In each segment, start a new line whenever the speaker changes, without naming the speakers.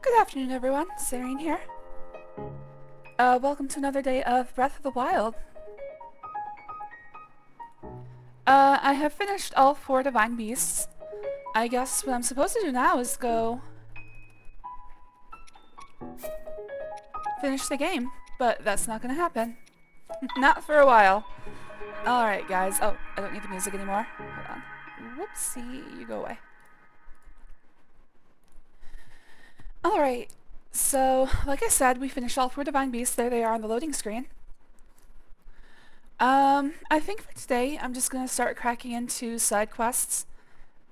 Good afternoon, everyone. Serene here. Welcome to another day of Breath of the Wild. I have finished all 4 Divine Beasts. I guess what I'm supposed to do now is go finish the game, but that's not gonna happen. Not for a while. Alright, guys. Oh, I don't need the music anymore. Hold on. Whoopsie, you go away. Alright, so, like I said, we finished all 4 Divine Beasts. There they are on the loading screen. I think for today, I'm just gonna start cracking into side quests,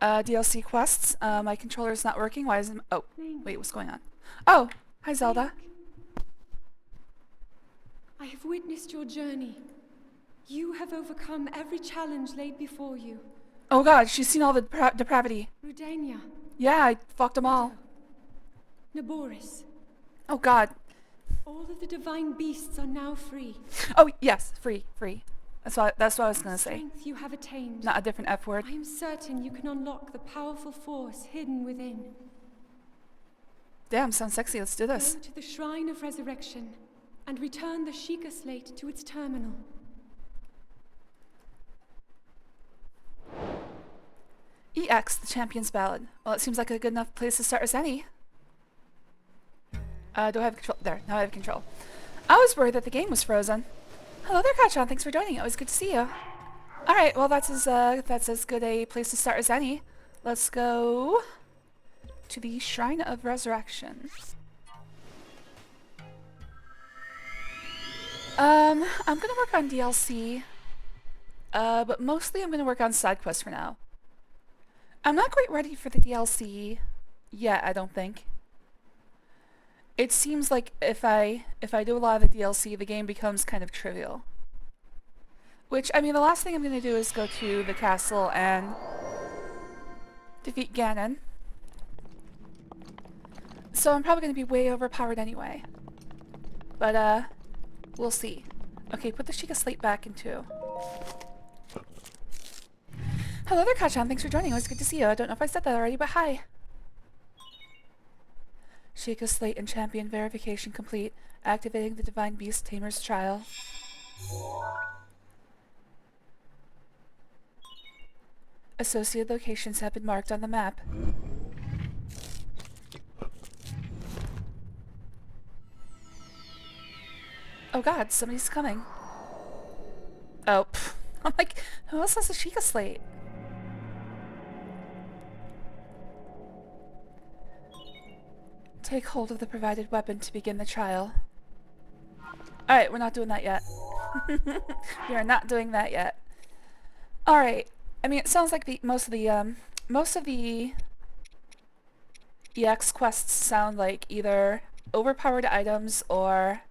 DLC quests. My controller's not working. Why isn't... Oh, wait, what's going on? Oh, hi Zelda.
I have witnessed your journey. You have overcome every challenge laid before you.
Oh god, she's seen all the depravity.
Rudania.
Yeah, I fucked them all.
Naboris.
Oh god.
All of the divine beasts are now free.
Oh yes, free. That's what I was gonna say.
Strength you have attained.
Not a different F word.
I am certain you can unlock the powerful force hidden within.
Damn, sounds sexy. Let's do this.
Go to the Shrine of Resurrection and return the Sheikah Slate to its terminal.
EX, the Champion's Ballad. Well, it seems like a good enough place to start as any. Do I have control? There, now I have control. I was worried that the game was frozen. Hello there, Kachan. Thanks for joining. Always good to see you. Alright, well that's as good a place to start as any. Let's go to the Shrine of Resurrection. I'm gonna work on DLC, but mostly I'm gonna work on side quests for now. I'm not quite ready for the DLC yet, I don't think. It seems like if I do a lot of the DLC, the game becomes kind of trivial. Which, I mean, the last thing I'm gonna do is go to the castle and defeat Ganon. So I'm probably gonna be way overpowered anyway. But, we'll see. Okay, put the Sheikah Slate back into... Hello there, Kachan. Thanks for joining. Always good to see you. I don't know if I said that already, but hi. Sheikah Slate and Champion verification complete. Activating the Divine Beast Tamer's Trial. Associated locations have been marked on the map. Oh god, somebody's coming. Oh, pff. I'm like, who else has a Sheikah Slate? Take hold of the provided weapon to begin the trial. Alright, we're not doing that yet. We are not doing that yet. Alright. I mean, it sounds like most of the EX quests sound like either overpowered items or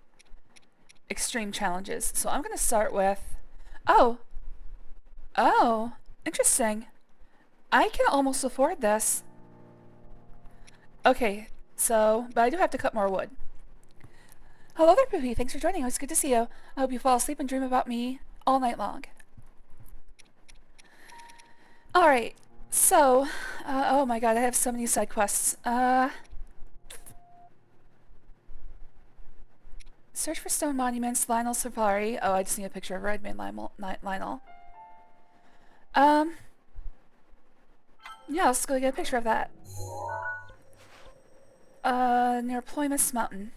extreme challenges. So I'm gonna start with... Oh! Interesting. I can almost afford this. Okay. So, but I do have to cut more wood. Hello there, Poopy. Thanks for joining. It's good to see you. I hope you fall asleep and dream about me all night long. Alright, so, oh my god, I have so many side quests. Search for stone monuments, Lionel Safari. Oh, I just need a picture of her. I'd made Lionel. Yeah, let's go get a picture of that. Near Ploymus Mountain.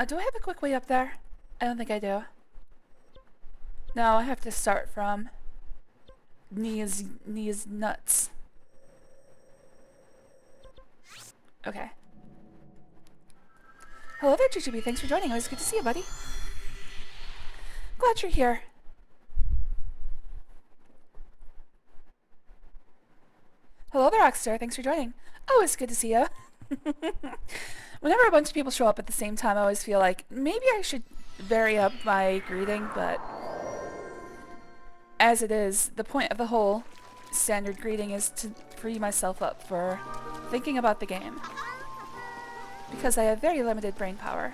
Do I have a quick way up there? I don't think I do. No, I have to start from knees nuts. Okay. Hello there, Jujubee. Thanks for joining. Always good to see you, buddy. Glad you're here. Hello there, Rockstar. Thanks for joining. Always good to see you. Whenever a bunch of people show up at the same time, I always feel like maybe I should vary up my greeting, but as it is, the point of the whole standard greeting is to free myself up for thinking about the game. Because I have very limited brain power.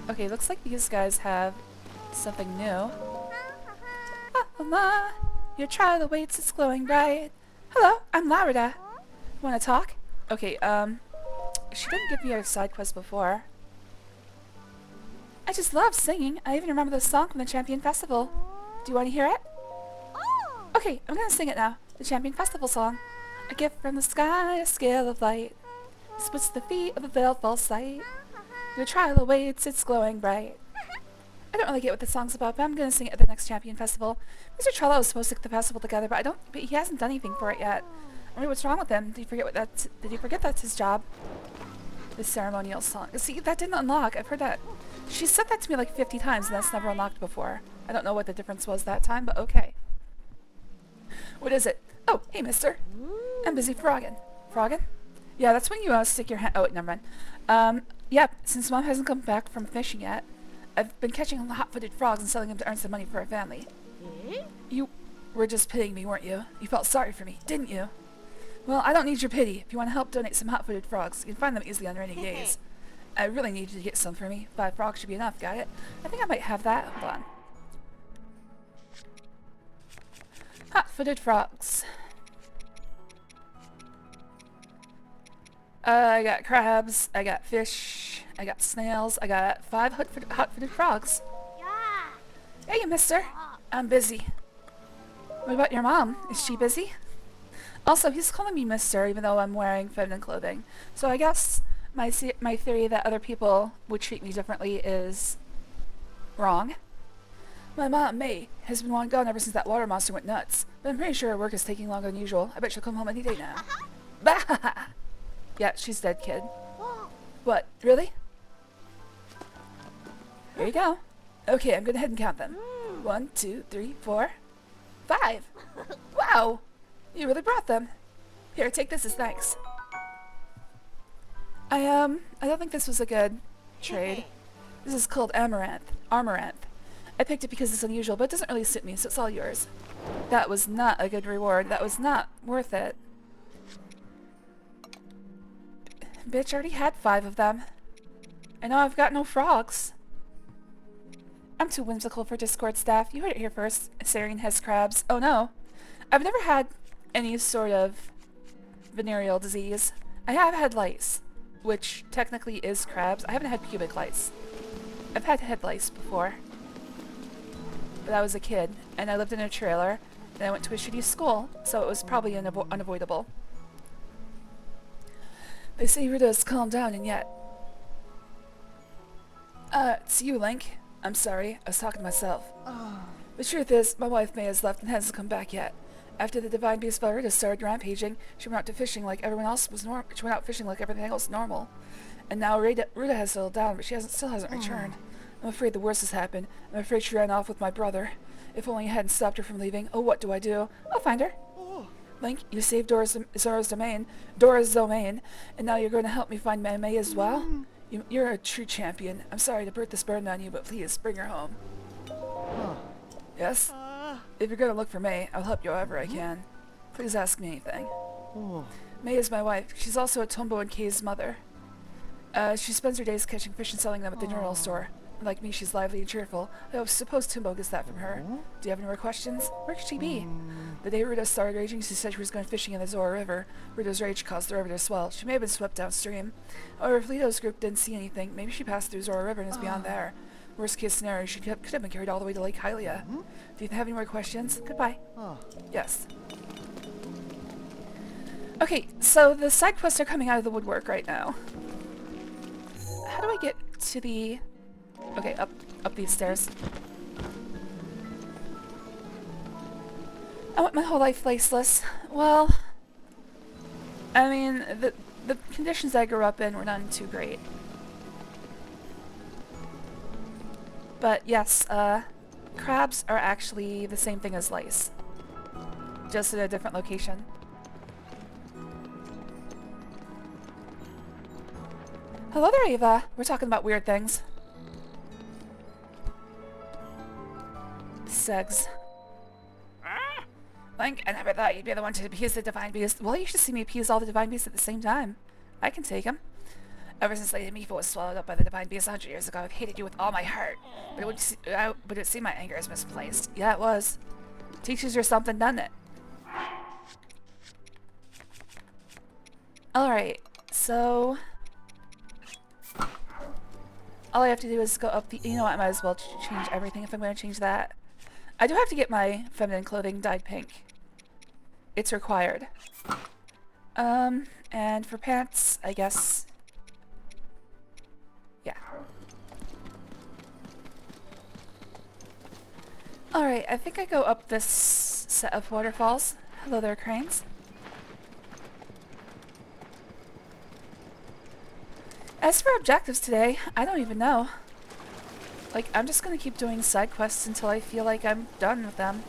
Okay, looks like these guys have something new. Ah, your trial awaits, it's glowing bright. Hello, I'm Larida. Wanna talk? Okay, she didn't give me a side quest before. I just love singing. I even remember the song from the Champion Festival. Do you want to hear it? Okay, I'm gonna sing it now. The Champion Festival song. A gift from the sky, a scale of light. Splits the feet of a veiled false sight. Your trial awaits, it's glowing bright. I don't really get what the song's about, but I'm gonna sing it at the next Champion Festival. Mr. Trello was supposed to get the festival together, but he hasn't done anything for it yet. I mean, what's wrong with him? Did you forget that's his job? The ceremonial song. See, that didn't unlock. I've heard that. She said that to me like 50 times, and that's never unlocked before. I don't know what the difference was that time, but okay. What is it? Oh, hey, mister. I'm busy frogging. Frogging? Yeah, that's when you stick your hand... Oh, never mind. Yep, since Mom hasn't come back from fishing yet, I've been catching hot-footed frogs and selling them to earn some money for our family. You were just pitying me, weren't you? You felt sorry for me, didn't you? Well, I don't need your pity. If you want to help donate some hot-footed frogs, you can find them easily on rainy days. I really need you to get some for me. 5 frogs should be enough, got it? I think I might have that. Hold on. Hot-footed frogs. I got crabs, I got fish, I got snails, I got 5 hot-footed frogs. Hey, mister. I'm busy. What about your mom? Is she busy? Also, he's calling me mister even though I'm wearing feminine clothing. So I guess my theory that other people would treat me differently is wrong. My mom, May, has been long gone ever since that water monster went nuts. But I'm pretty sure her work is taking longer than usual. I bet she'll come home any day now. Bah! Yeah, she's dead, kid. What? Really? Here you go. Okay, I'm gonna head and count them. 1, 2, 3, 4, 5. Wow! You really brought them. Here, take this as thanks. I don't think this was a good trade. This is called Amaranth. I picked it because it's unusual, but it doesn't really suit me, so it's all yours. That was not a good reward. That was not worth it. Bitch, I already had 5 of them. And now I've got no frogs. I'm too whimsical for Discord staff. You heard it here first. Sarian has crabs. Oh no. I've never had any sort of venereal disease. I have had lice, which technically is crabs. I haven't had pubic lice. I've had head lice before. But I was a kid, and I lived in a trailer, and I went to a shitty school, so it was probably unavoidable. They say Rita's calmed down, and yet... it's you, Link. I'm sorry, I was talking to myself. The truth is, my wife May has left and hasn't come back yet. After the divine beast Rita started rampaging, she went out fishing like everyone else was normal. She went out fishing like everything else normal. And now Rita has settled down, but she still hasn't returned. I'm afraid the worst has happened. I'm afraid she ran off with my brother. If only I hadn't stopped her from leaving. Oh, what do I do? I'll find her. Link, you saved Zora's domain, and now you're going to help me find May as well? You're a true champion. I'm sorry to put this burden on you, but please, bring her home. Yes? If you're going to look for May, I'll help you however I can. Please ask me anything. May is my wife. She's also a Tombo and Kay's mother. She spends her days catching fish and selling them at the general store. Like me, she's lively and cheerful. I suppose Timbo gets that from her. Do you have any more questions? Where could she be? The day Rita started raging, she said she was going fishing in the Zora River. Rita's rage caused the river to swell. She may have been swept downstream. However, if Lito's group didn't see anything, maybe she passed through Zora River and is beyond there. Worst case scenario, she could have been carried all the way to Lake Hylia. Do you have any more questions? Goodbye. Yes. Okay, so the side quests are coming out of the woodwork right now. How do I get to the... Okay, up these stairs. I went my whole life faceless. Well, I mean, the conditions I grew up in were none too great. But yes, crabs are actually the same thing as lice. Just in a different location. Hello there, Ava. We're talking about weird things. Segs. Link, I never thought you'd be the one to appease the Divine Beast. Well, you should see me appease all the Divine Beasts at the same time. I can take him. Ever since Lady Mifa was swallowed up by the Divine Beast 100 years ago, I've hated you with all my heart. But it would seem my anger is misplaced. Yeah, it was. Teaches you something, doesn't it? Alright, so... all I have to do is go up the... You know what, I might as well change everything if I'm going to change that. I do have to get my feminine clothing dyed pink. It's required. And for pants, I guess... yeah. Alright, I think I go up this set of waterfalls. Hello there, cranes. As for objectives today, I don't even know. Like, I'm just gonna keep doing side quests until I feel like I'm done with them.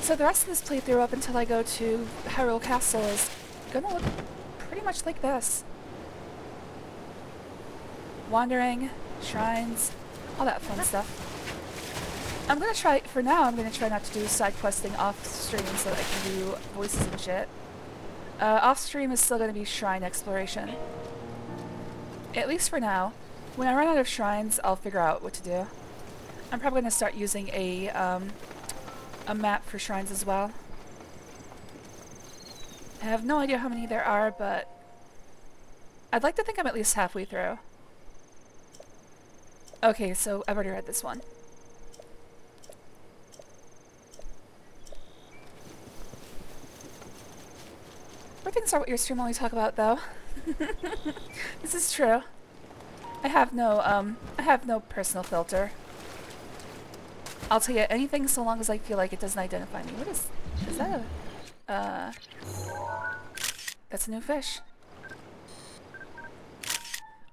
So the rest of this playthrough up until I go to Hyrule Castle is gonna look pretty much like this. Wandering, shrines, all that fun stuff. I'm gonna try, for now, I'm gonna try not to do side questing off stream so that I can do voices and shit. Off stream is still gonna be shrine exploration. At least for now. When I run out of shrines, I'll figure out what to do. I'm probably gonna start using a map for shrines as well. I have no idea how many there are, but I'd like to think I'm at least halfway through. Okay, so I've already read this one. Where things are what your stream only talk about, though. This is true. I have no personal filter. I'll tell you anything so long as I feel like it doesn't identify me. What is that that's a new fish.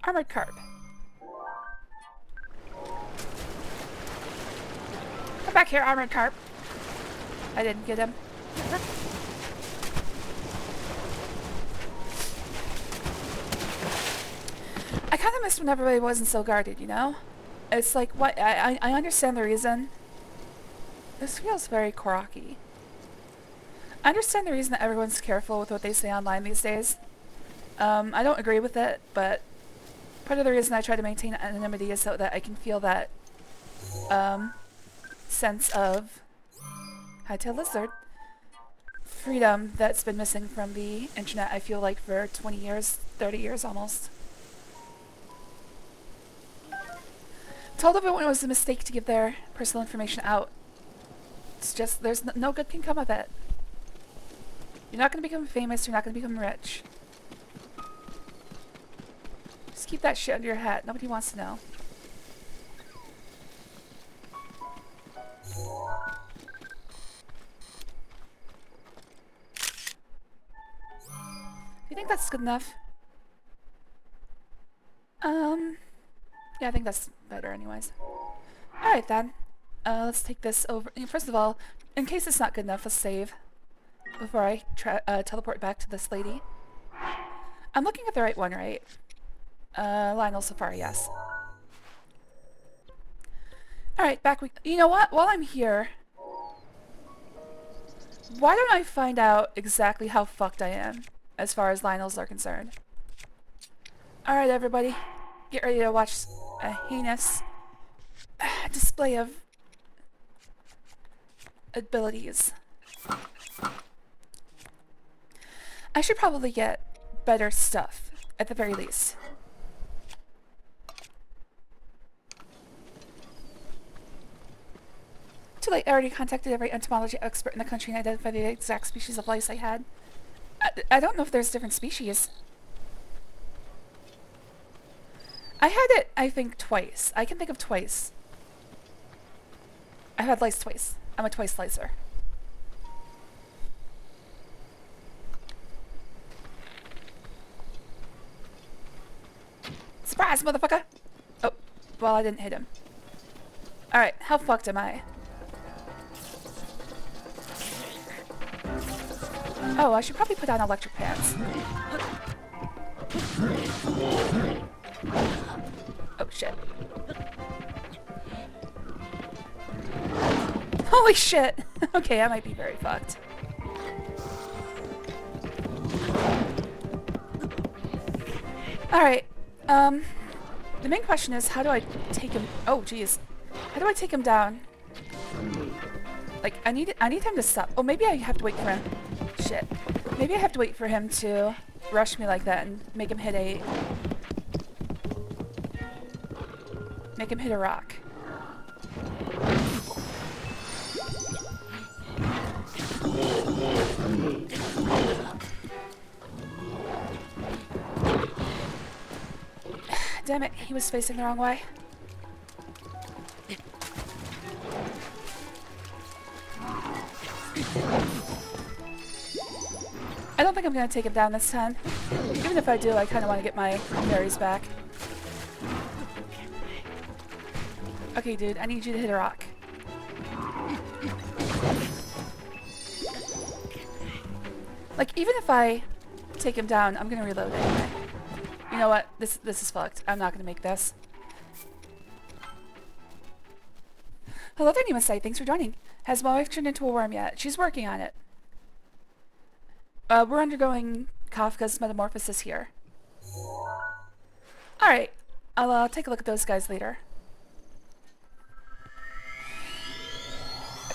Armored carp. Come back here, armored carp. I didn't get him. I kind of miss when everybody wasn't so guarded, you know? It's like, what? I understand the reason. This feels very Koraki. I understand the reason that everyone's careful with what they say online these days. I don't agree with it, but part of the reason I try to maintain anonymity is so that I can feel that sense of hightail lizard freedom that's been missing from the internet, I feel like, for 20 years, 30 years almost. Told everyone it was a mistake to give their personal information out. It's just, there's no good can come of it. You're not going to become famous, you're not going to become rich. Just keep that shit under your hat. Nobody wants to know. Do you think that's good enough? Yeah, I think that's better anyways. Alright then. Let's take this over. First of all, in case it's not good enough, let's save before I teleport back to this lady. I'm looking at the right one, right? Lionel Safari, yes. Alright, back we... You know what? While I'm here, why don't I find out exactly how fucked I am as far as Lionels are concerned? Alright, everybody. Get ready to watch a heinous display of abilities. I should probably get better stuff, at the very least. too late. I already contacted every entomology expert in the country and identified the exact species of lice I had. I don't know if there's different species. I had it, I think, twice. I can think of twice. I've had lice twice. I'm a twice slicer. Surprise, motherfucker! Oh, well, I didn't hit him. Alright, how fucked am I? Oh, I should probably put on electric pants. Oh, shit. Holy shit! Okay, I might be very fucked. Alright, the main question is, how do I take him— oh, jeez. How do I take him down? Like, I need him to stop. Oh, maybe I have to wait for him. Shit. Maybe I have to wait for him to rush me like that and make him hit a— make him hit a rock. Damn it, he was facing the wrong way. I don't think I'm gonna take him down this time. Even if I do, I kind of want to get my berries back. Okay, dude, I need you to hit a rock. Like, even if I take him down, I'm gonna reload anyway. You know what? This is fucked. I'm not gonna make this. Hello there, Nima-sai. Thanks for joining. Has my wife turned into a worm yet? She's working on it. We're undergoing Kafka's metamorphosis here. Alright. I'll take a look at those guys later.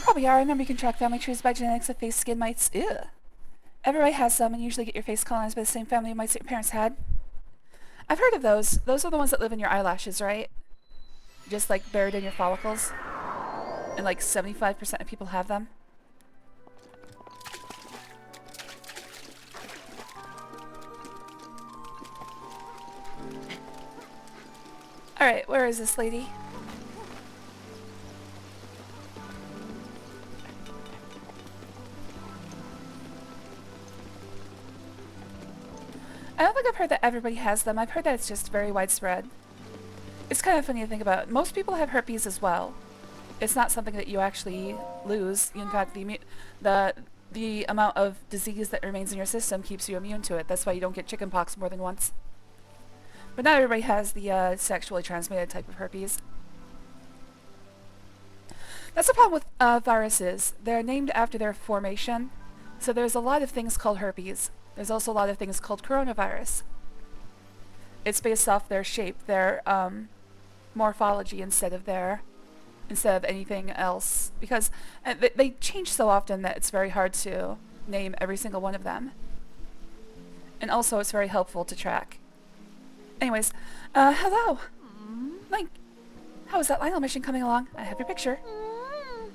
Probably are. I remember you can track family trees by genetics of face skin mites. Ew. Everybody has some, and you usually get your face colonized by the same family of mites that your parents had. I've heard of those. Those are the ones that live in your eyelashes, right? Just like buried in your follicles. And like 75% of people have them. Alright, where is this lady? I don't think I've heard that everybody has them. I've heard that it's just very widespread. It's kind of funny to think about. Most people have herpes as well. It's not something that you actually lose. In fact, the amount of disease that remains in your system keeps you immune to it. That's why you don't get chickenpox more than once. But not everybody has the sexually transmitted type of herpes. That's the problem with viruses. They're named after their formation. So there's a lot of things called herpes. There's also a lot of things called coronavirus. It's based off their shape, their morphology instead of anything else. Because they change so often that it's very hard to name every single one of them. And also it's very helpful to track. Anyways, hello. Link, how is that Lionel mission coming along? I have your picture.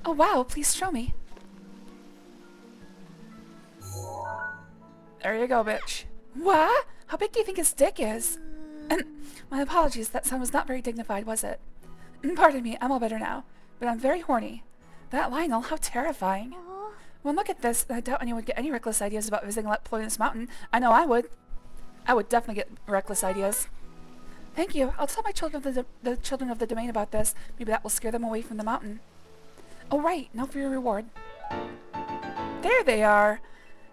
Oh wow, please show me. There you go, bitch. What? How big do you think his dick is? My apologies, that sound was not very dignified, was it? Pardon me, I'm all better now. But I'm very horny. That Lionel, how terrifying. Well, look at this. I doubt anyone would get any reckless ideas about visiting Poisonous Mountain. I know I would. I would definitely get reckless ideas. Thank you. I'll tell my children the children of the domain about this. Maybe that will scare them away from the mountain. Oh, right. Now for your reward. There they are.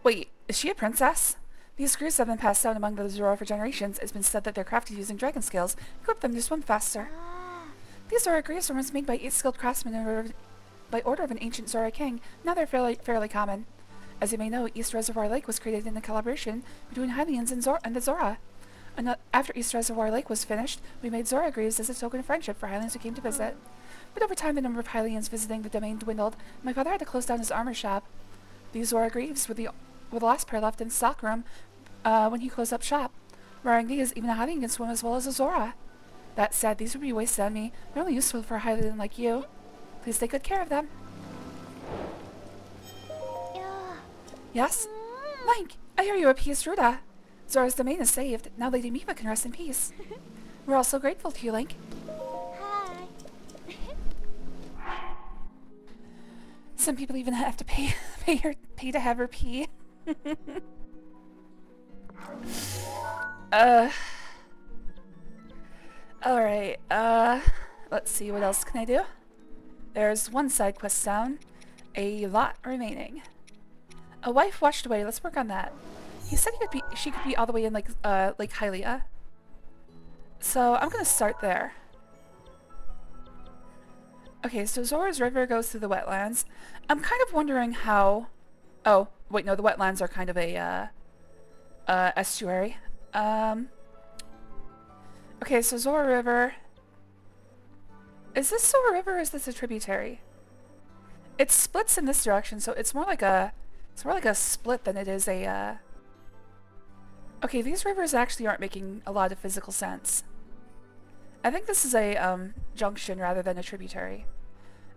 Wait, is she a princess? These screws have been passed down among the Zora for generations. It's been said that they're crafted using dragon scales. Equip them to swim faster. These Zora greaves were once made by 8 skilled craftsmen by order of an ancient Zora king. Now they're fairly common. As you may know, East Reservoir Lake was created in a collaboration between Hylians and the Zora. And after East Reservoir Lake was finished, we made Zora greaves as a token of friendship for Hylians who came to visit. But over time, the number of Hylians visiting the domain dwindled, and my father had to close down his armor shop. These Zora greaves were the last pair left in the stockroom when he closed up shop. Wearing these, even a Hylian can swim as well as a Zora. That said, these would be wasted on me. They're only useful for a Hylian like you. Please take good care of them. Yes? Link, I hear you appeased Ruda. Zora's domain is saved. Now Lady Miva can rest in peace. We're all so grateful to you, Link.
Hi.
Some people even have to pay to have her pee. Alright, let's see, what else can I do? There's one side quest down. A lot remaining. A wife washed away, let's work on that. He said she could be all the way in Lake Hylia. So I'm gonna start there. Okay, so Zora's River goes through the wetlands. I'm kind of wondering how... Oh, wait, no, the wetlands are kind of a, estuary. Okay, so Zora River... Is this Zora River or is this a tributary? It splits in this direction, so it's more like a... It's more like a split than it is a, Okay, these rivers actually aren't making a lot of physical sense. I think this is a, junction rather than a tributary.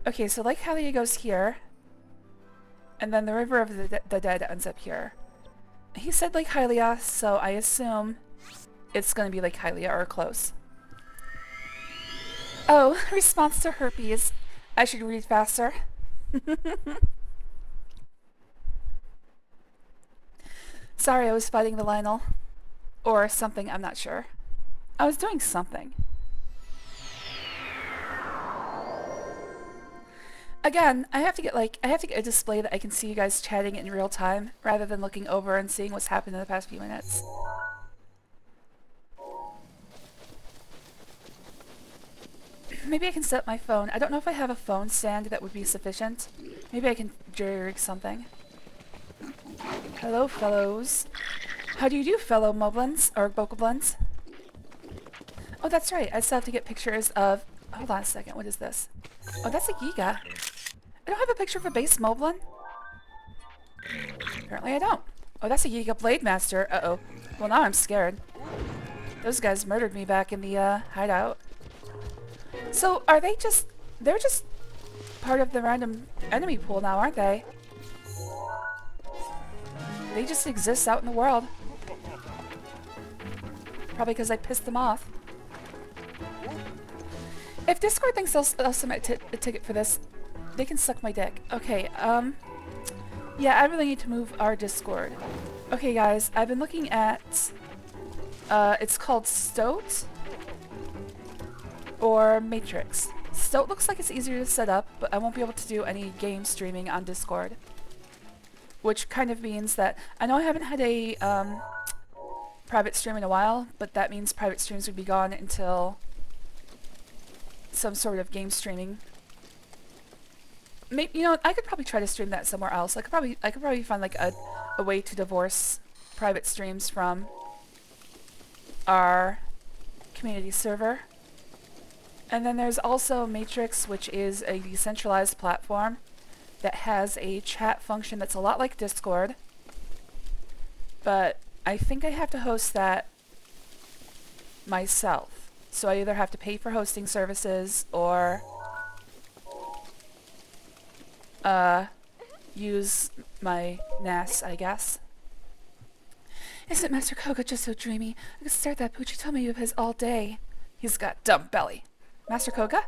Okay, so Lake Hylia goes here. And then the River of the Dead ends up here. He said Lake Hylia, so I assume it's gonna be Lake Hylia or close. Oh, response to herpes. I should read faster. Sorry, I was fighting the Lionel. Or something, I'm not sure. I was doing something. Again, I have to get a display that I can see you guys chatting in real time, rather than looking over and seeing what's happened in the past few minutes. Maybe I can set up my phone. I don't know if I have a phone stand that would be sufficient. Maybe I can jerry-rig something. Hello, fellows. How do you do, fellow moblins, or bokoblins? Oh, that's right. I still have to get pictures of... Hold on a second. What is this? Oh, that's a Giga. I don't have a picture of a base moblin. Apparently I don't. Oh, that's a Giga Blade Master. Uh-oh. Well, now I'm scared. Those guys murdered me back in the, hideout. So, are they just... They're just part of the random enemy pool now, aren't they? They just exist out in the world. Probably because I pissed them off. If Discord thinks they'll submit a ticket for this, they can suck my dick. Okay, yeah, I really need to move our Discord. Okay, guys, I've been looking at, it's called Stoat or Matrix. Stoat looks like it's easier to set up, but I won't be able to do any game streaming on Discord. Which kind of means that, I know I haven't had a, private stream in a while, but that means private streams would be gone until some sort of game streaming. Maybe, you know, I could probably try to stream that somewhere else. I could probably find like a way to divorce private streams from our community server. And then there's also Matrix, which is a decentralized platform that has a chat function that's a lot like Discord. But I think I have to host that myself. So I either have to pay for hosting services or use my NAS, I guess. Isn't Master Koga just so dreamy? I could stare at that Poochie tummy of his all day. He's got dumb belly. Master Koga?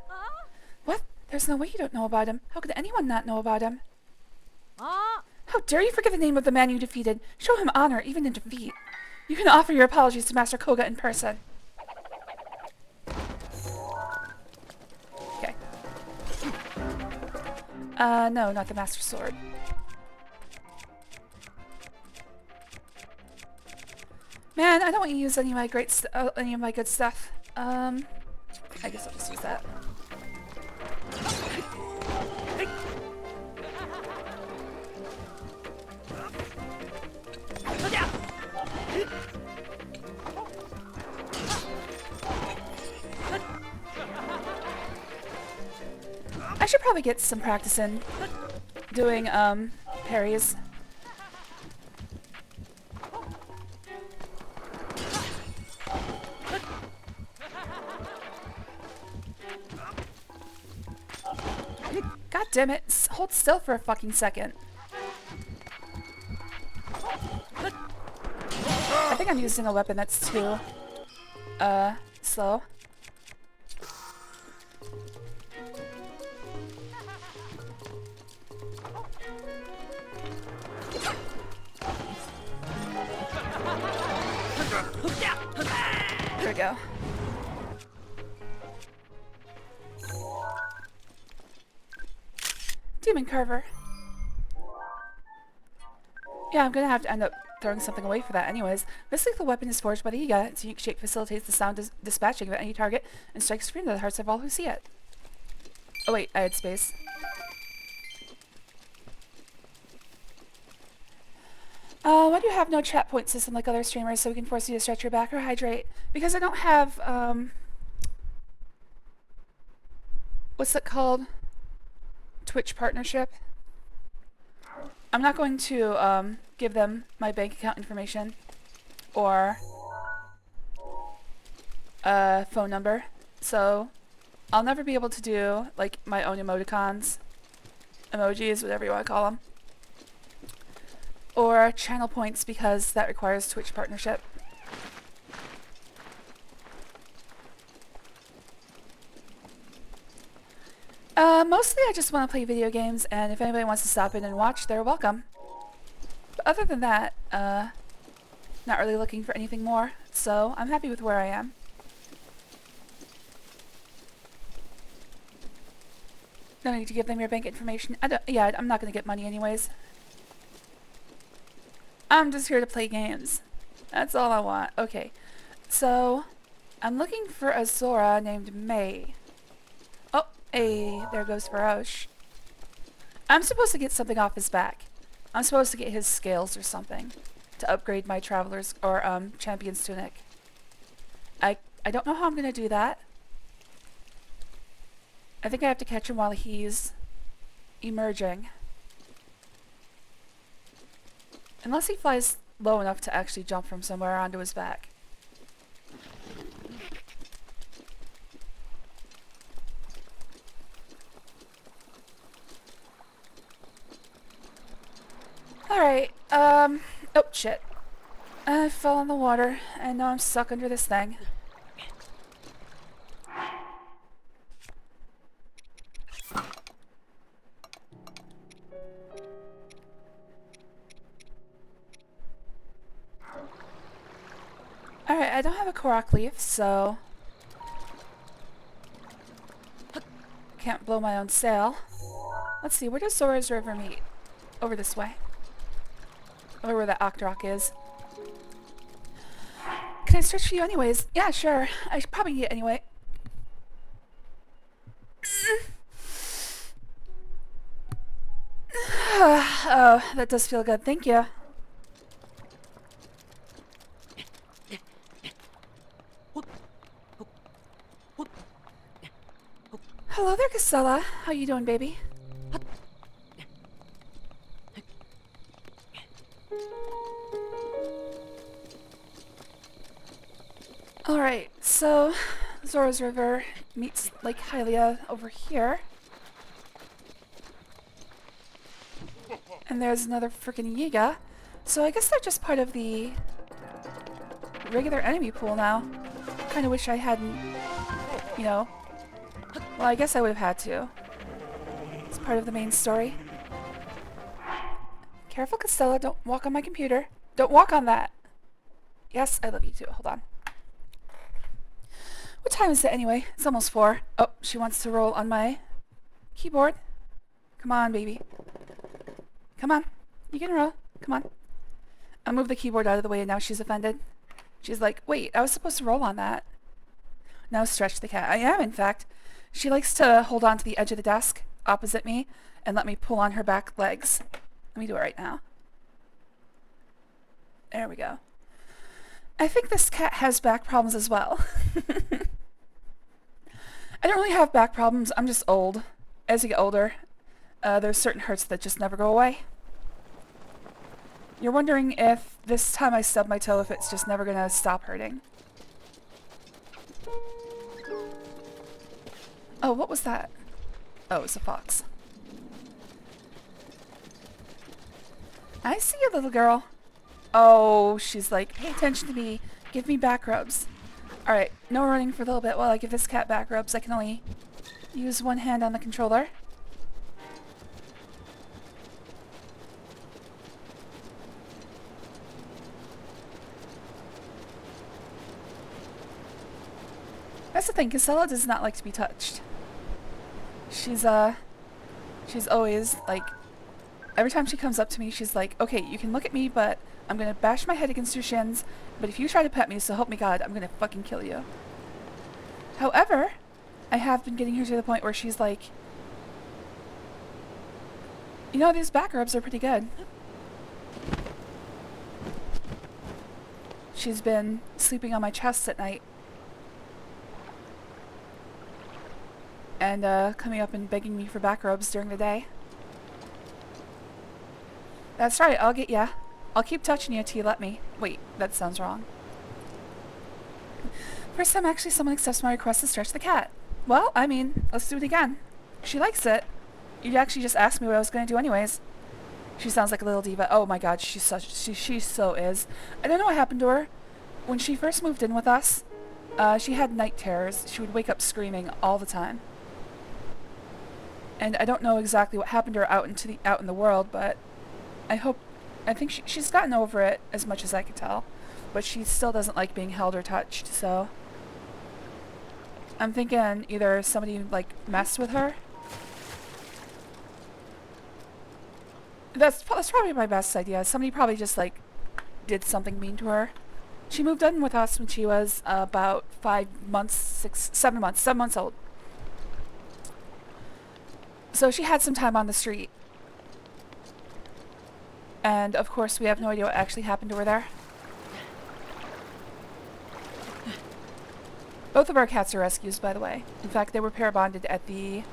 What? There's no way you don't know about him. How could anyone not know about him? How dare you forget the name of the man you defeated? Show him honor, even in defeat. You can offer your apologies to Master Koga in person. Okay. No, not the Master Sword. Man, I don't want you to use any of my any of my good stuff. I guess I'll just use that. I should probably get some practice in doing, parries. God damn it, hold still for a fucking second. think I'm using a weapon that's too, slow. There we go. Demon Carver. Yeah, I'm gonna have to end up throwing something away for that anyways. This lethal weapon is forged by the Yiga. Its unique shape facilitates the sound dispatching of any target and strikes fear into the hearts of all who see it. Oh wait, I had space. Why do you have no chat point system like other streamers so we can force you to stretch your back or hydrate? Because I don't have, what's it called? Twitch partnership. I'm not going to, give them my bank account information or, phone number. So, I'll never be able to do, like, my own emoticons, emojis, whatever you want to call them. Or channel points because that requires Twitch partnership. Mostly I just want to play video games, and if anybody wants to stop in and watch, they're welcome. But other than that, not really looking for anything more, so I'm happy with where I am. No need to give them your bank information. Yeah, I'm not going to get money anyways. I'm just here to play games. That's all I want. Okay. So, I'm looking for a Zora named May. Oh, hey, there goes Farosh. I'm supposed to get something off his back. I'm supposed to get his scales or something to upgrade my Traveler's or Champion's Tunic. I don't know how I'm gonna do that. I think I have to catch him while he's emerging. Unless he flies low enough to actually jump from somewhere onto his back. Alright, oh shit. I fell in the water, and now I'm stuck under this thing. Alright, I don't have a Korok leaf, so can't blow my own sail. Let's see, where does Zora's River meet? Over this way. Over where that Octorok is. Can I search for you anyways? Yeah, sure. I should probably eat it anyway. Oh, that does feel good. Thank you. Hello there, Casella. How you doing, baby? Alright, so Zora's River meets Lake Hylia over here. And there's another freaking Yiga. So I guess they're just part of the regular enemy pool now. Kinda wish I hadn't, you know. Well, I guess I would have had to. It's part of the main story. Careful, Costello. Don't walk on my computer. Don't walk on that. Yes, I love you too. Hold on. What time is it anyway? It's almost 4. Oh, she wants to roll on my keyboard. Come on, baby. Come on. You can roll. Come on. I'll move the keyboard out of the way and now she's offended. She's like, wait, I was supposed to roll on that. Now stretch the cat. I am, in fact. She likes to hold on to the edge of the desk opposite me and let me pull on her back legs. Let me do it right now. There we go. I think this cat has back problems as well. I don't really have back problems. I'm just old. As you get older, there's certain hurts that just never go away. You're wondering if this time I stub my toe, if it's just never gonna stop hurting. Oh, what was that? Oh, it was a fox. I see you, little girl. Oh, she's like, pay attention to me. Give me back rubs. Alright, no running for a little bit while I give this cat back rubs. I can only use one hand on the controller. That's the thing, Casella does not like to be touched. She's always, like, every time she comes up to me, she's like, okay, you can look at me, but I'm gonna bash my head against your shins, but if you try to pet me, so help me God, I'm gonna fucking kill you. However, I have been getting her to the point where she's like, you know, these back rubs are pretty good. She's been sleeping on my chest at night. And coming up and begging me for back rubs during the day. That's right, I'll get ya. I'll keep touching you till you let me. Wait, that sounds wrong. First time actually someone accepts my request to stretch the cat. Well, I mean, let's do it again. She likes it. You actually just asked me what I was going to do anyways. She sounds like a little diva. Oh my god, she so is. I don't know what happened to her. When she first moved in with us, she had night terrors. She would wake up screaming all the time. And I don't know exactly what happened to her out in the world, but I think she's gotten over it as much as I can tell. But she still doesn't like being held or touched, so I'm thinking either somebody like messed with her. That's probably my best idea. Somebody probably just like did something mean to her. She moved in with us when she was about 7 months old. So she had some time on the street. And of course we have no idea what actually happened to her there. Both of our cats are rescues, by the way. In fact, they were pair bonded at the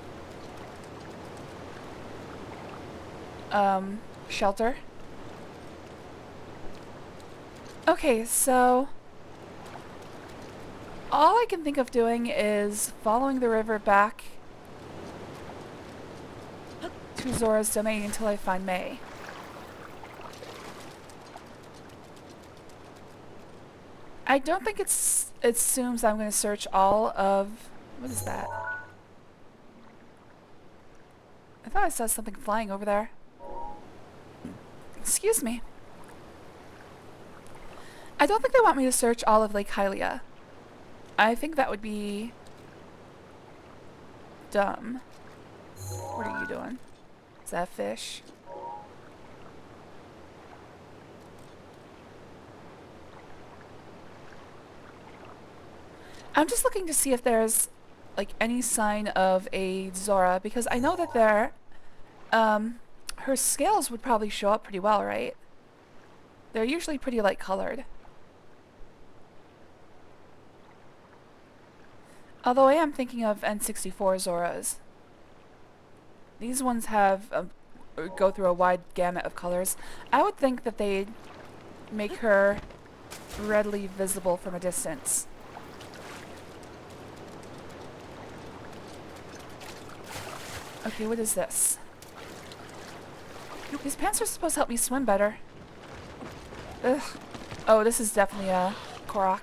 shelter. Okay, so all I can think of doing is following the river back to Zora's domain until I find May. I don't think it assumes I'm going to search all of... What is that? I thought I saw something flying over there. Excuse me. I don't think they want me to search all of Lake Hylia. I think that would be dumb. What are you doing? Is that a fish? I'm just looking to see if there's like any sign of a Zora, because I know that her scales would probably show up pretty well, right? They're usually pretty light colored. Although I am thinking of N64 Zoras. These ones have go through a wide gamut of colors. I would think that they'd make her readily visible from a distance. Okay, what is this? These pants are supposed to help me swim better. Ugh. Oh, this is definitely a Korok.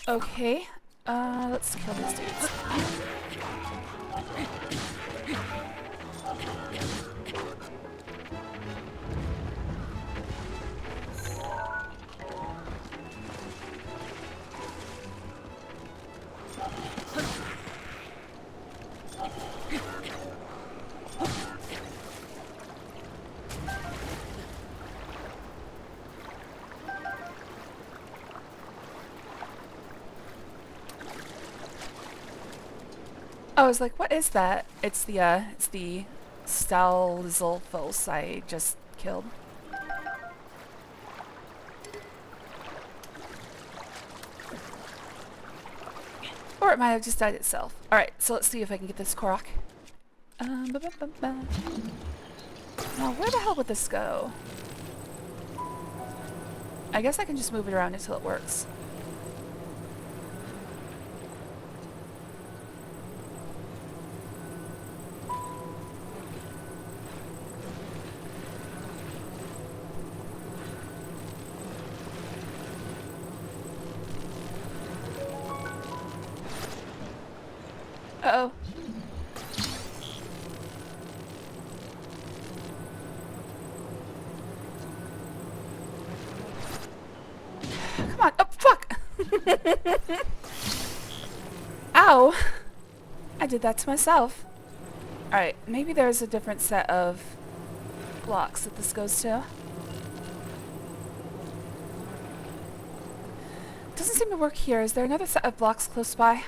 Okay, let's kill these dudes. I was like, what is that? It's the Stalzilphos I just killed. Or it might have just died itself. Alright, so let's see if I can get this Korok. Now, where the hell would this go? I guess I can just move it around until it works. Uh-oh. Come on. Oh, fuck! Ow! I did that to myself. Alright, maybe there's a different set of blocks that this goes to. Doesn't seem to work here. Is there another set of blocks close by?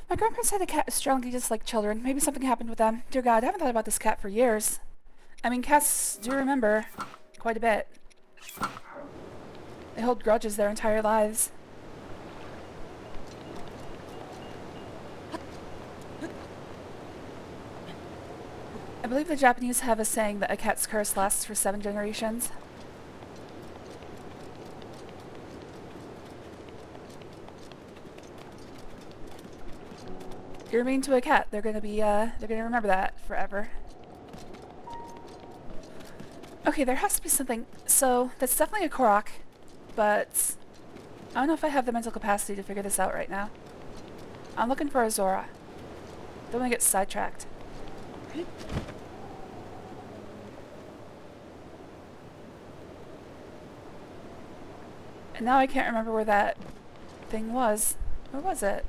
My grandpa said the cat is strongly just like children. Maybe something happened with them. Dear God, I haven't thought about this cat for years. I mean, cats do remember quite a bit. They hold grudges their entire lives. I believe the Japanese have a saying that a cat's curse lasts for 7 generations. You're mean to a cat, they're gonna remember that forever. Okay, there has to be something. So, that's definitely a Korok, but I don't know if I have the mental capacity to figure this out right now. I'm looking for a Zora. Don't want to get sidetracked. And now I can't remember where that thing was. Where was it?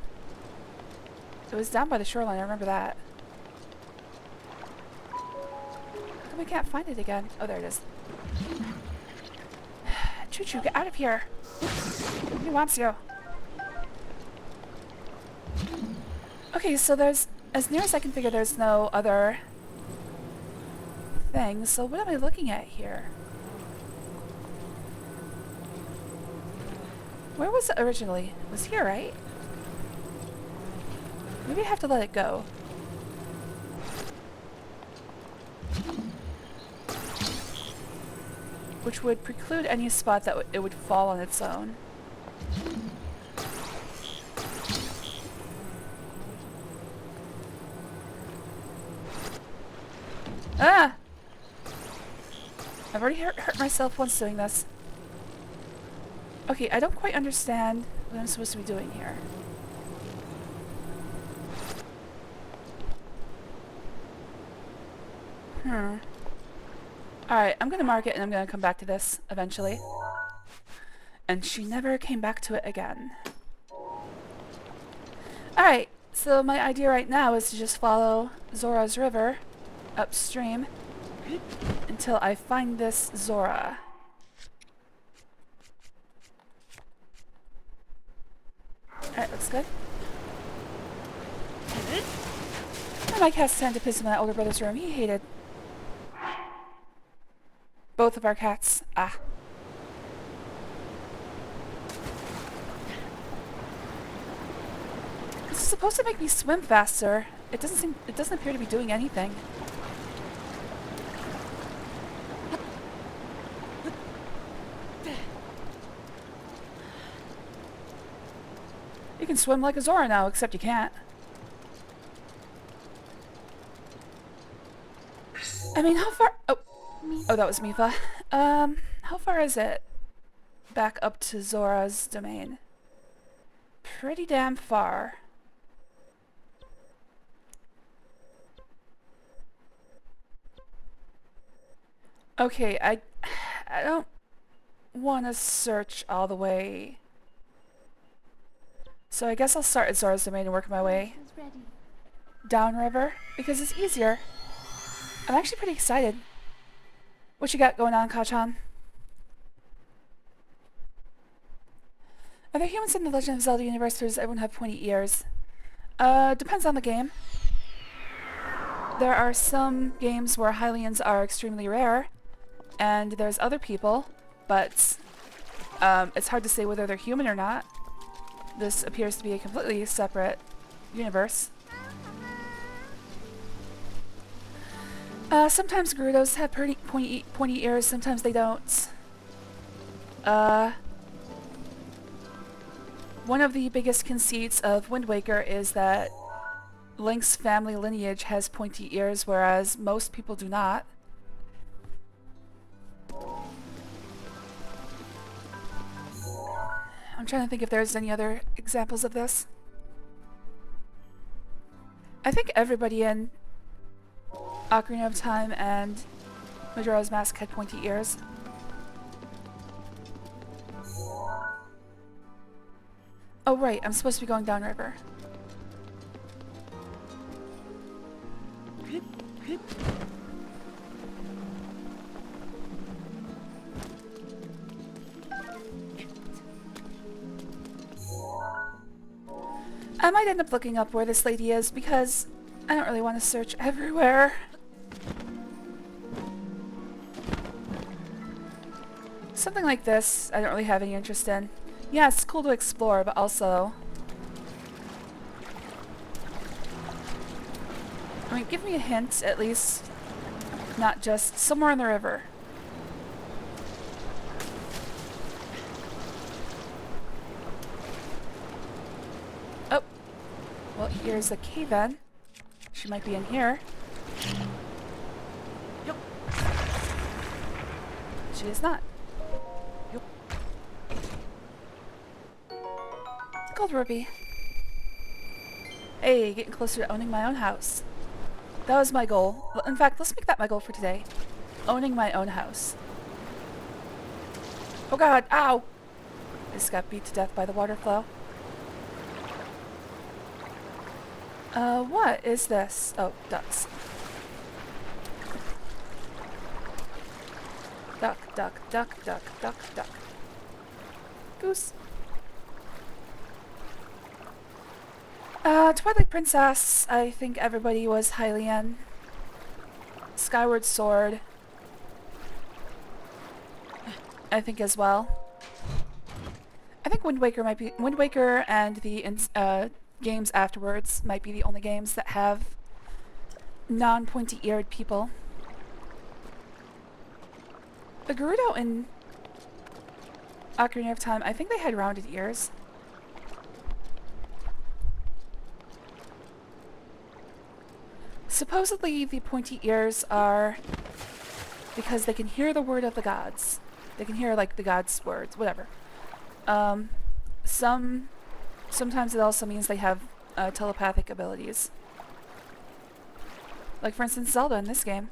It was down by the shoreline, I remember that. How come I can't find it again? Oh, there it is. Choo-choo, get out of here! He wants you. Okay, so there's, as near as I can figure, there's no other thing. So what am I looking at here? Where was it originally? It was here, right? Maybe I have to let it go. Which would preclude any spot that it would fall on its own. Ah! I've already hurt myself once doing this. Okay, I don't quite understand what I'm supposed to be doing here. Alright, I'm gonna mark it and I'm gonna come back to this eventually. And she never came back to it again. Alright, so my idea right now is to just follow Zora's river upstream until I find this Zora. Alright, looks good. And my cats tend to piss in my older brother's room. He hated both of our cats. Ah. This is supposed to make me swim faster. It doesn't appear to be doing anything. You can swim like a Zora now, except you can't. I mean, how far? Oh, that was Mifa. How far is it back up to Zora's domain? Pretty damn far. Okay, I don't want to search all the way. So I guess I'll start at Zora's domain and work my way downriver, because it's easier. I'm actually pretty excited. What you got going on, Kachan? Are there humans in the Legend of Zelda universe, or does everyone have pointy ears? Depends on the game. There are some games where Hylians are extremely rare, and there's other people, but it's hard to say whether they're human or not. This appears to be a completely separate universe. Sometimes Gerudos have pretty pointy ears, sometimes they don't. One of the biggest conceits of Wind Waker is that Link's family lineage has pointy ears, whereas most people do not. I'm trying to think if there's any other examples of this. I think everybody in Ocarina of Time and Majora's Mask had pointy ears. Oh right, I'm supposed to be going downriver. I might end up looking up where this lady is because I don't really want to search everywhere. Something like this, I don't really have any interest in. Yeah, it's cool to explore, but also... I mean, give me a hint, at least. Not just somewhere in the river. Oh. Well, here's a cave then. She might be in here. Yep. She is not. Yep. Gold rupee. Hey, getting closer to owning my own house. That was my goal. In fact, let's make that my goal for today. Owning my own house. Oh god, ow! I just got beat to death by the water flow. What is this? Oh, ducks. Duck, duck, duck, duck, duck, duck. Goose. Twilight Princess, I think everybody was highly in. Skyward Sword, I think as well. I think Wind Waker and the games afterwards might be the only games that have non-pointy-eared people. The Gerudo in Ocarina of Time, I think they had rounded ears. Supposedly the pointy ears are because they can hear the word of the gods. They can hear like the gods' words, whatever. Sometimes it also means they have telepathic abilities. Like for instance Zelda in this game.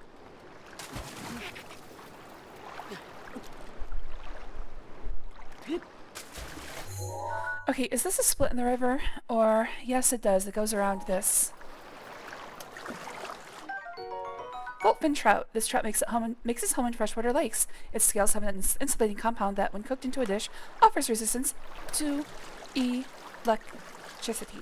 Okay, is this a split in the river? Or yes it does, it goes around this. Goldfin trout. This trout makes its home in freshwater lakes. Its scales have an insulating compound that, when cooked into a dish, offers resistance to electricity.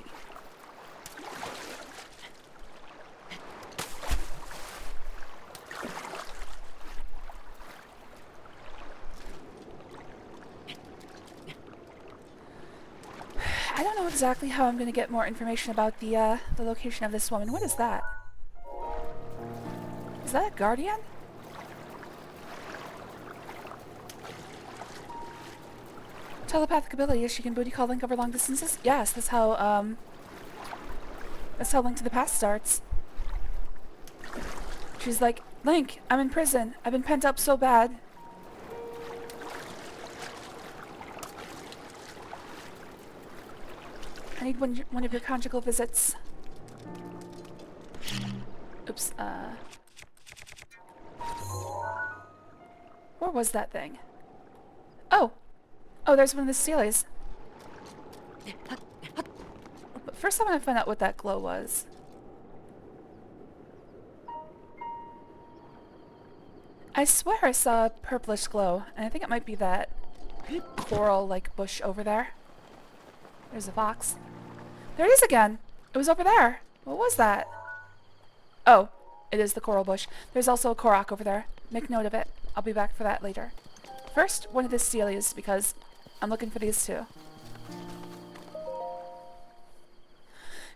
I don't know exactly how I'm going to get more information about the location of this woman. What is that? Is that a guardian? Telepathic ability is she can booty call Link over long distances? Yes, that's how Link to the Past starts. She's like, Link, I'm in prison. I've been pent up so bad. I need one of your conjugal visits. Oops, where was that thing? Oh! Oh, there's one of the Steelies. But first I want to find out what that glow was. I swear I saw a purplish glow, and I think it might be that coral-like bush over there. There's a fox. There it is again! It was over there! What was that? Oh, it is the coral bush. There's also a Korok over there. Make note of it. I'll be back for that later. First, one of the Steelies, because I'm looking for these two.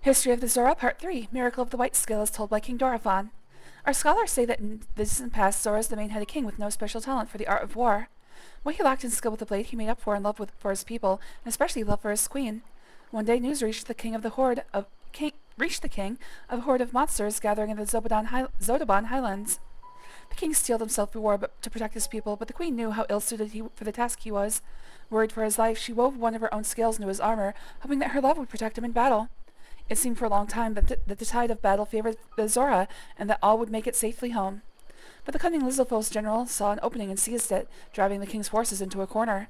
History of the Zora, Part 3. Miracle of the White Skill is told by King Dorephan. Our scholars say that in the distant past, Zora is the main-headed king with no special talent for the art of war. What he lacked in skill with the blade, he made up for in love for his people, and especially love for his queen. One day, news reached the king of a horde of monsters gathering in the Zodaban Highlands. The king steeled himself for war to protect his people, but the queen knew how ill-suited for the task he was. Worried for his life, she wove one of her own scales into his armor, hoping that her love would protect him in battle. It seemed for a long time that the tide of battle favored the Zora, and that all would make it safely home. But the cunning Lizalfos general saw an opening and seized it, driving the king's forces into a corner.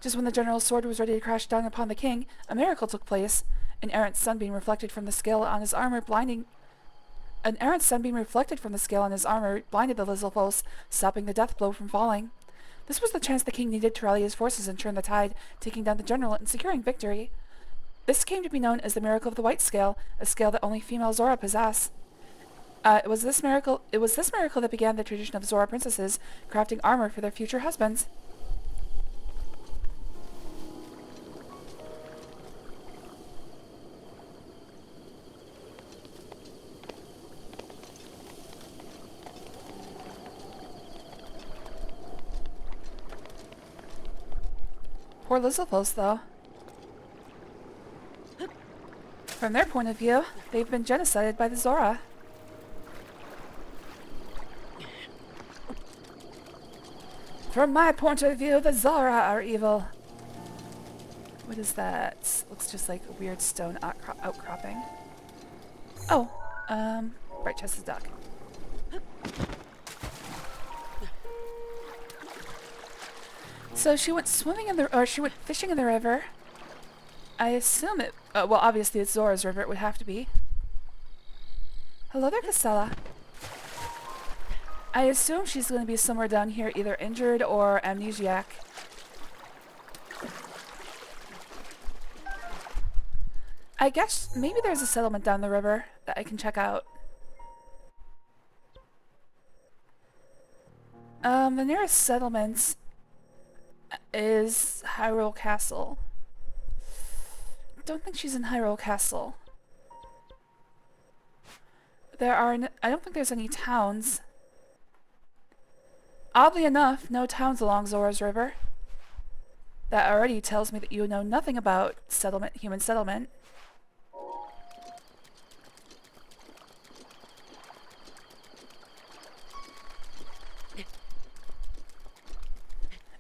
Just when the general's sword was ready to crash down upon the king, a miracle took place. An errant sunbeam reflected from the scale on his armor, blinded the Lizalfos, stopping the death blow from falling. This was the chance the king needed to rally his forces and turn the tide, taking down the general and securing victory. This came to be known as the miracle of the white scale, a scale that only female Zora possess. It was this miracle that began the tradition of Zora princesses crafting armor for their future husbands. Poor Lizalfos, though. From their point of view, they've been genocided by the Zora. From my point of view, the Zora are evil. What is that? Looks just like a weird stone outcropping. Oh, bright-chested duck. So she went she went fishing in the river. I assume it, well, obviously it's Zora's river, it would have to be. Hello there, Casella. I assume she's going to be somewhere down here, either injured or amnesiac. I guess maybe there's a settlement down the river that I can check out. The nearest settlement is Hyrule Castle. Don't think she's in Hyrule Castle. I don't think there's any towns. Oddly enough, no towns along Zora's River. That already tells me that you know nothing about human settlement.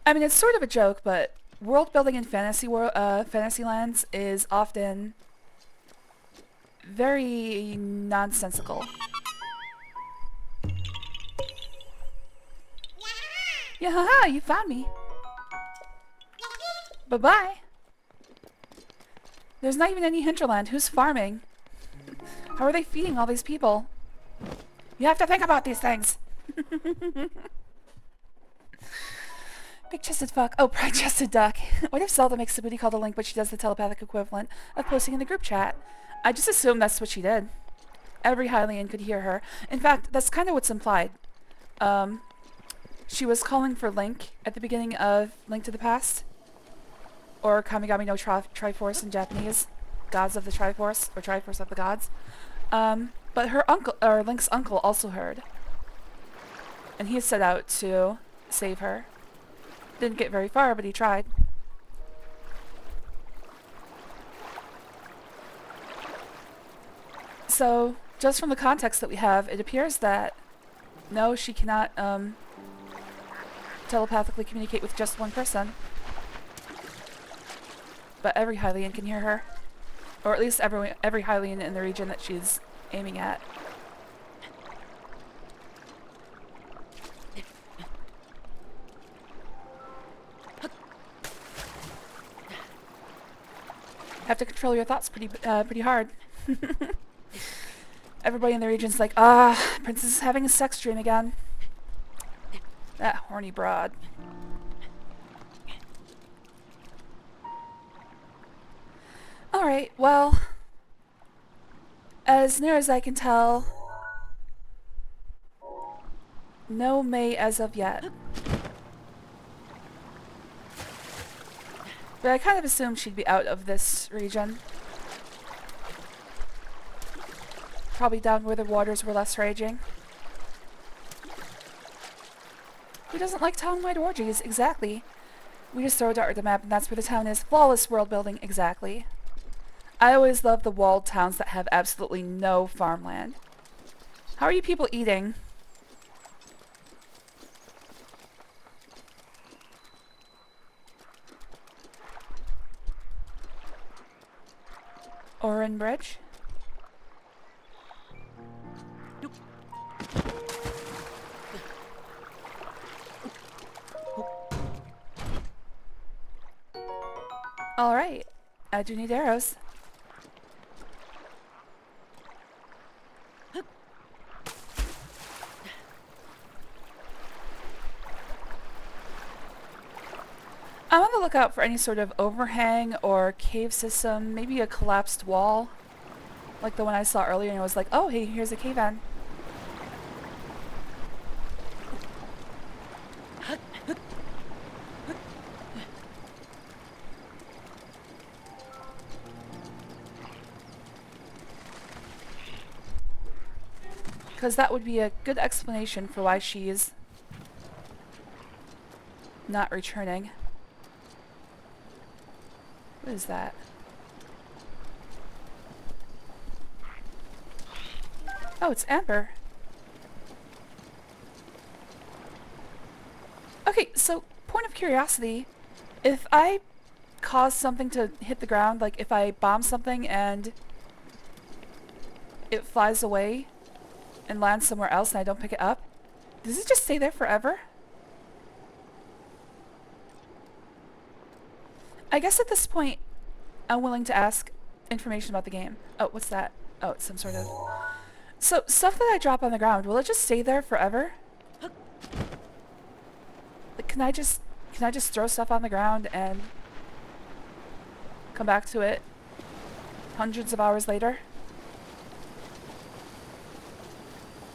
I mean, it's sort of a joke, but world building in Fantasylands is often very nonsensical. Yeah, haha, you found me. Bye-bye. There's not even any hinterland. Who's farming? How are they feeding all these people? You have to think about these things. Big-chested fuck. Oh, bright-chested duck. What if Zelda makes the booty call the Link, but she does the telepathic equivalent of posting in the group chat? I just assume that's what she did. Every Hylian could hear her. In fact, that's kind of what's implied. She was calling for Link at the beginning of Link to the Past. Or Kamigami no Triforce in Japanese. Gods of the Triforce, or Triforce of the Gods. But her uncle, or Link's uncle, also heard. And he set out to save her. Didn't get very far, but he tried. So, just from the context that we have, it appears that no, she cannot telepathically communicate with just one person. But every Hylian can hear her. Or at least every Hylian in the region that she's aiming at. Have to control your thoughts pretty hard. Everybody in the region's like, Princess is having a sex dream again. That horny broad. Alright, well, as near as I can tell, no May as of yet. But I kind of assumed she'd be out of this region. Probably down where the waters were less raging. Who doesn't like town-wide orgies? Exactly. We just throw a dart at the map and that's where the town is. Flawless world building. Exactly. I always love the walled towns that have absolutely no farmland. How are you people eating? Orin Bridge. Alright. I do need arrows. I'm on the lookout for any sort of overhang or cave system, maybe a collapsed wall, like the one I saw earlier, and it was like, oh, hey, here's a cave end. Because that would be a good explanation for why she's not returning. What is that? Oh, it's Amber. Okay, so point of curiosity, if I cause something to hit the ground, like if I bomb something and it flies away and lands somewhere else and I don't pick it up, does it just stay there forever? I guess at this point, I'm willing to ask information about the game. Oh, what's that? Oh, it's some sort of... So, stuff that I drop on the ground, will it just stay there forever? Like, can I just throw stuff on the ground and come back to it hundreds of hours later?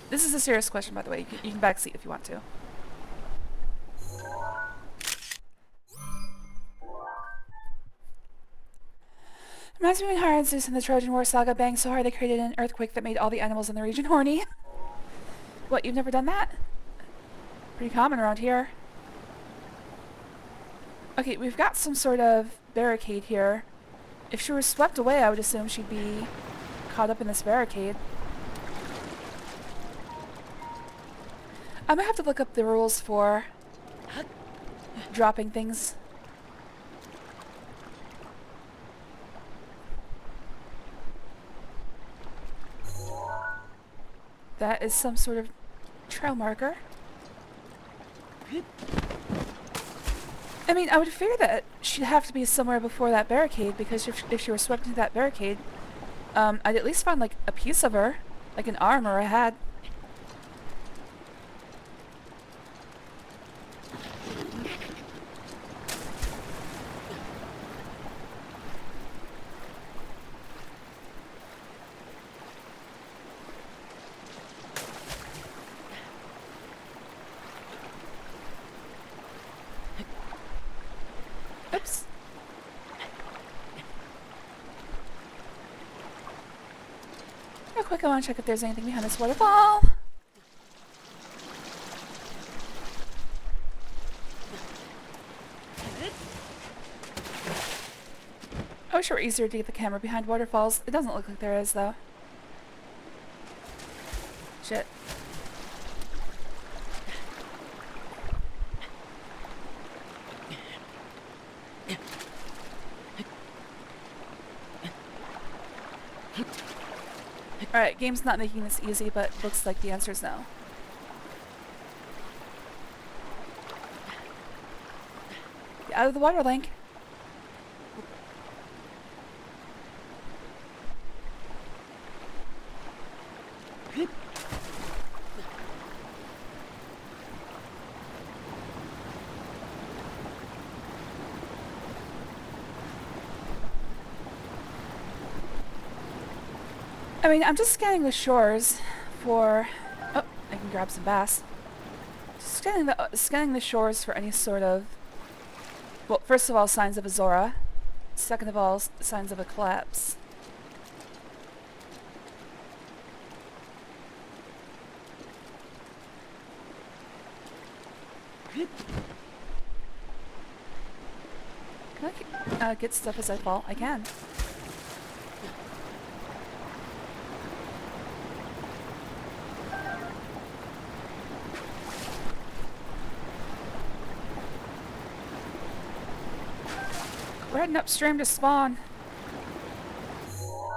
This is a serious question, by the way. You can backseat if you want to. Reminds me when Hera and Zeus in the Trojan War saga banged so hard they created an earthquake that made all the animals in the region horny. What, you've never done that? Pretty common around here. Okay, we've got some sort of barricade here. If she were swept away, I would assume she'd be caught up in this barricade. I might have to look up the rules for dropping things. That is some sort of trail marker. I mean, I would figure that she'd have to be somewhere before that barricade, because if she were swept into that barricade, I'd at least find like a piece of her, like an arm or a head. Oops. Real quick, I want to check if there's anything behind this waterfall. I wish it were easier to get the camera behind waterfalls. It doesn't look like there is, though. Shit. Alright, game's not making this easy, but looks like the answer is no. Get out of the water, Link. I mean, I'm just scanning the shores for... Oh, I can grab some bass. Just scanning the shores for any sort of... Well, first of all, signs of a Zora. Second of all, signs of a collapse. Can I get stuff as I fall? I can. We're heading upstream to spawn.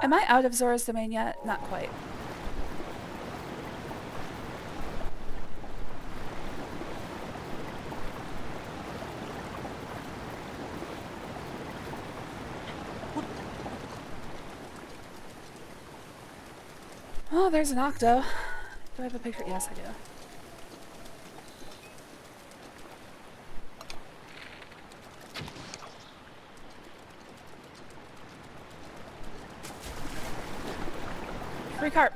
Am I out of Zora's domain yet? Not quite. Oh, there's an octo. Do I have a picture? Yes, I do. Free carp.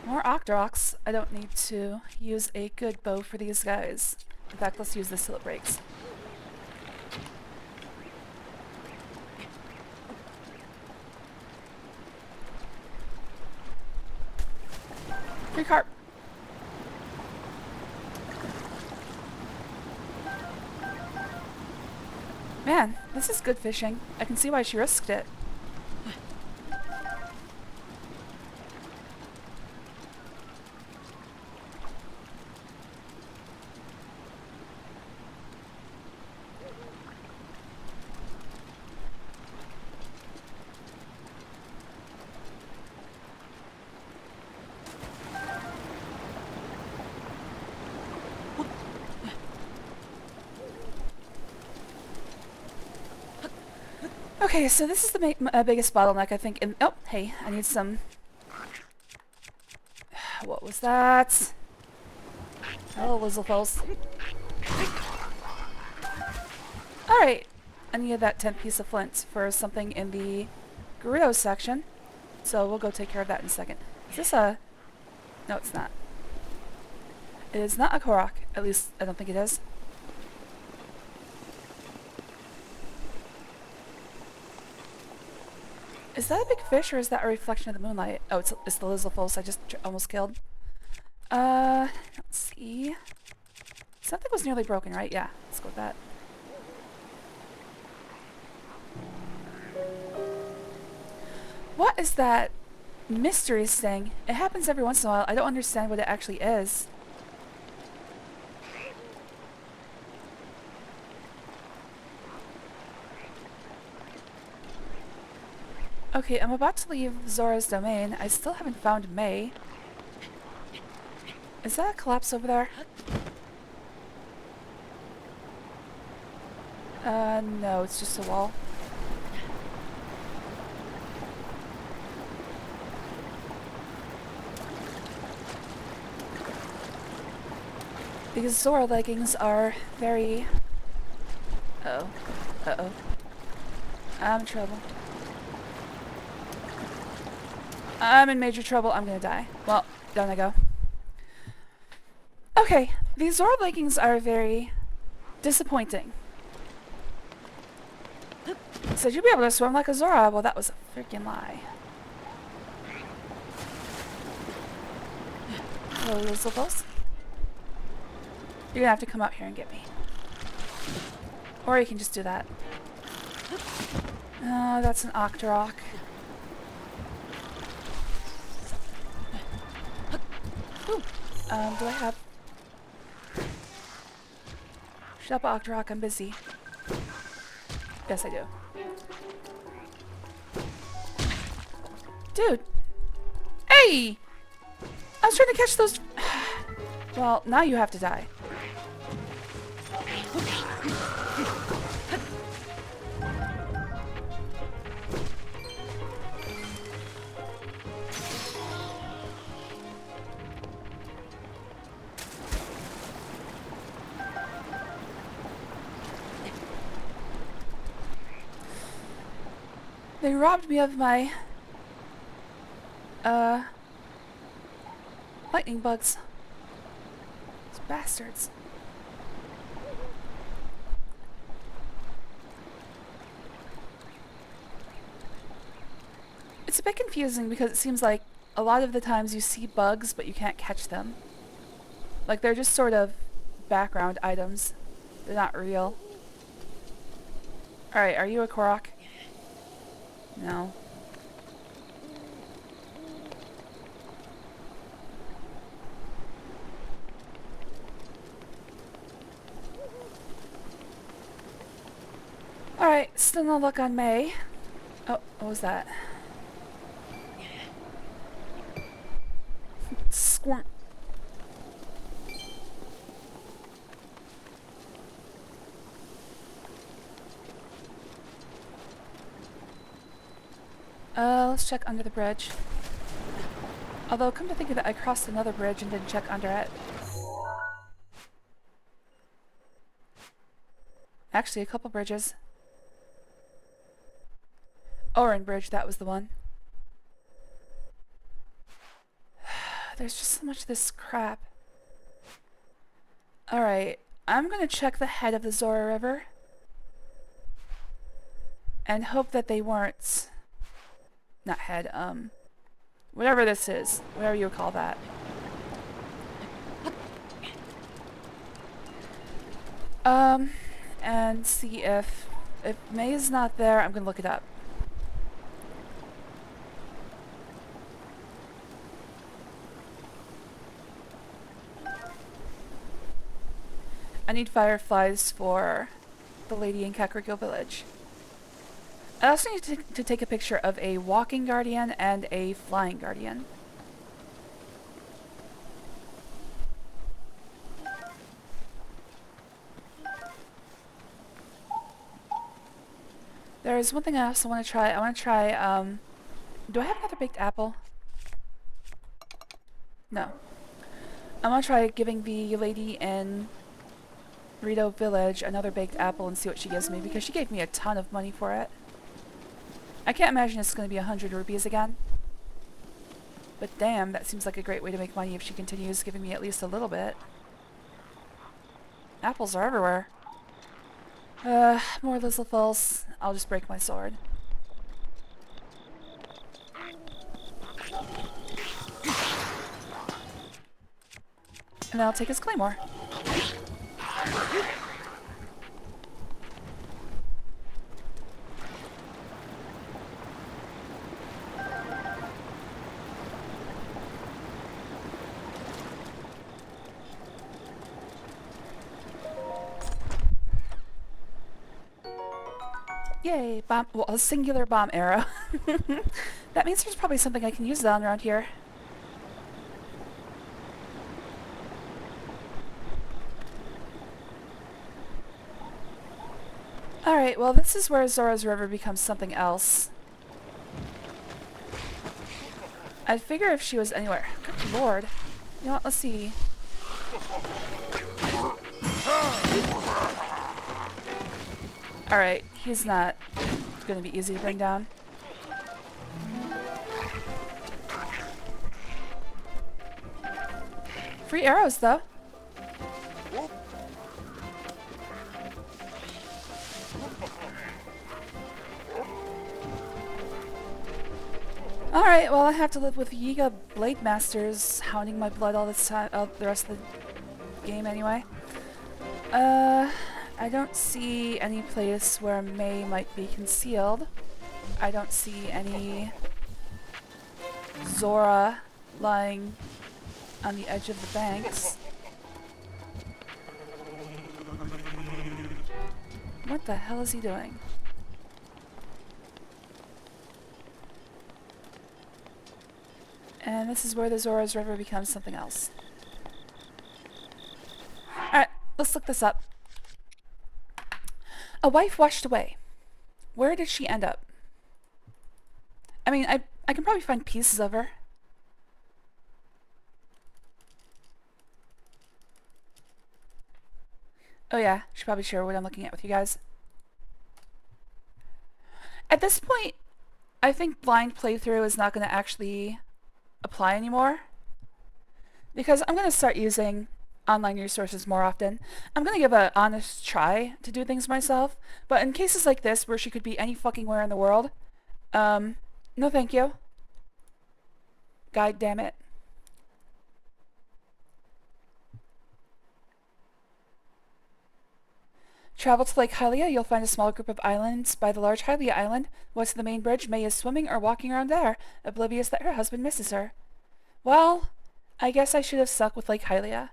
More Octoroks. I don't need to use a good bow for these guys. In fact, let's use this till it breaks. Free carp. Man, this is good fishing. I can see why she risked it. Okay, so this is the biggest bottleneck, I think. Oh, hey, I need some... What was that? Oh, Lizzlefuls. Alright, I needed that 10th piece of flint for something in the Gerudo section. So we'll go take care of that in a second. Is this a... No, it's not. It is not a Korok. At least, I don't think it is. Is that a big fish, or is that a reflection of the moonlight? Oh, it's the Lizzlefuls I just almost killed. Let's see. Something was nearly broken, right? Yeah, let's go with that. What is that mystery thing? It happens every once in a while. I don't understand what it actually is. Okay, I'm about to leave Zora's domain. I still haven't found May. Is that a collapse over there? No, it's just a wall. These Zora leggings are very... Uh-oh. Uh-oh. I'm in trouble. I'm in major trouble. I'm gonna die. Well, down I go. Okay, these Zora leggings are very disappointing. Said you'd be able to swim like a Zora. Well, that was a freaking lie. Hello, Lizzlefuls. You're gonna have to come out here and get me. Or you can just do that. Oh, that's an Octorok. Ooh. Do I have... Shut up, Octorok, I'm busy. Yes, I do. Dude! Hey! I was trying to catch those... Well, now you have to die. They robbed me of my, lightning bugs. These bastards. It's a bit confusing because it seems like a lot of the times you see bugs, but you can't catch them. Like, they're just sort of background items. They're not real. Alright, are you a Korok? No. Alright, still no luck on May. Oh, what was that? Squirm. Let's check under the bridge. Although, come to think of it, I crossed another bridge and didn't check under it. Actually, a couple bridges. Oren Bridge, that was the one. There's just so much of this crap. Alright, I'm gonna check the head of the Zora River. And hope that they weren't... Not head, whatever this is. Whatever you would call that. And see if May is not there, I'm gonna look it up. I need fireflies for the lady in Kakariko Village. I also need to take a picture of a walking guardian and a flying guardian. There's one thing I also want to try. I want to try, do I have another baked apple? No. I want to try giving the lady in Burrito Village another baked apple and see what she gives me, because she gave me a ton of money for it. I can't imagine it's going to be 100 rupees again. But damn, that seems like a great way to make money if she continues giving me at least a little bit. Apples are everywhere. More Lizzlefuls. I'll just break my sword. And then I'll take his claymore. Yay, bomb, well, a singular bomb arrow. That means there's probably something I can use on around here. Alright, well this is where Zora's River becomes something else. I'd figure if she was anywhere. Good lord. You know what, let's see. Alright, he's not gonna be easy to bring down. Free arrows, though. Alright, well I have to live with Yiga Blade Masters hounding my blood all this time, the rest of the game anyway. I don't see any place where May might be concealed. I don't see any Zora lying on the edge of the banks. What the hell is he doing? And this is where the Zora's River becomes something else. Alright, let's look this up. A wife washed away. Where did she end up? I mean, I can probably find pieces of her. Oh yeah, should probably share what I'm looking at with you guys. At this point, I think blind playthrough is not going to actually apply anymore. Because I'm going to start using online resources more often. I'm going to give an honest try to do things myself. But in cases like this, where she could be any fucking where in the world, no thank you. God damn it. Travel to Lake Hylia, you'll find a small group of islands by the large Hylia Island. West of the main bridge, May is swimming or walking around there, oblivious that her husband misses her. Well, I guess I should have stuck with Lake Hylia.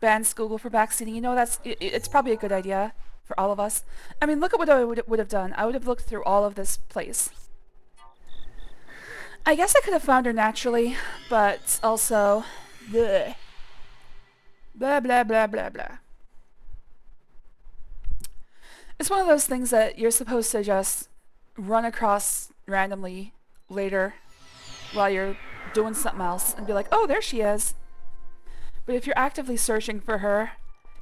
Bans Google for backseating. You know, it's probably a good idea. for all of us. I mean, look at what I would have done. I would have looked through all of this place. I guess I could have found her naturally, but also... Bleh. Blah, blah, blah, blah, blah. It's one of those things that you're supposed to just run across randomly later while you're doing something else and be like, oh, there she is. But if you're actively searching for her,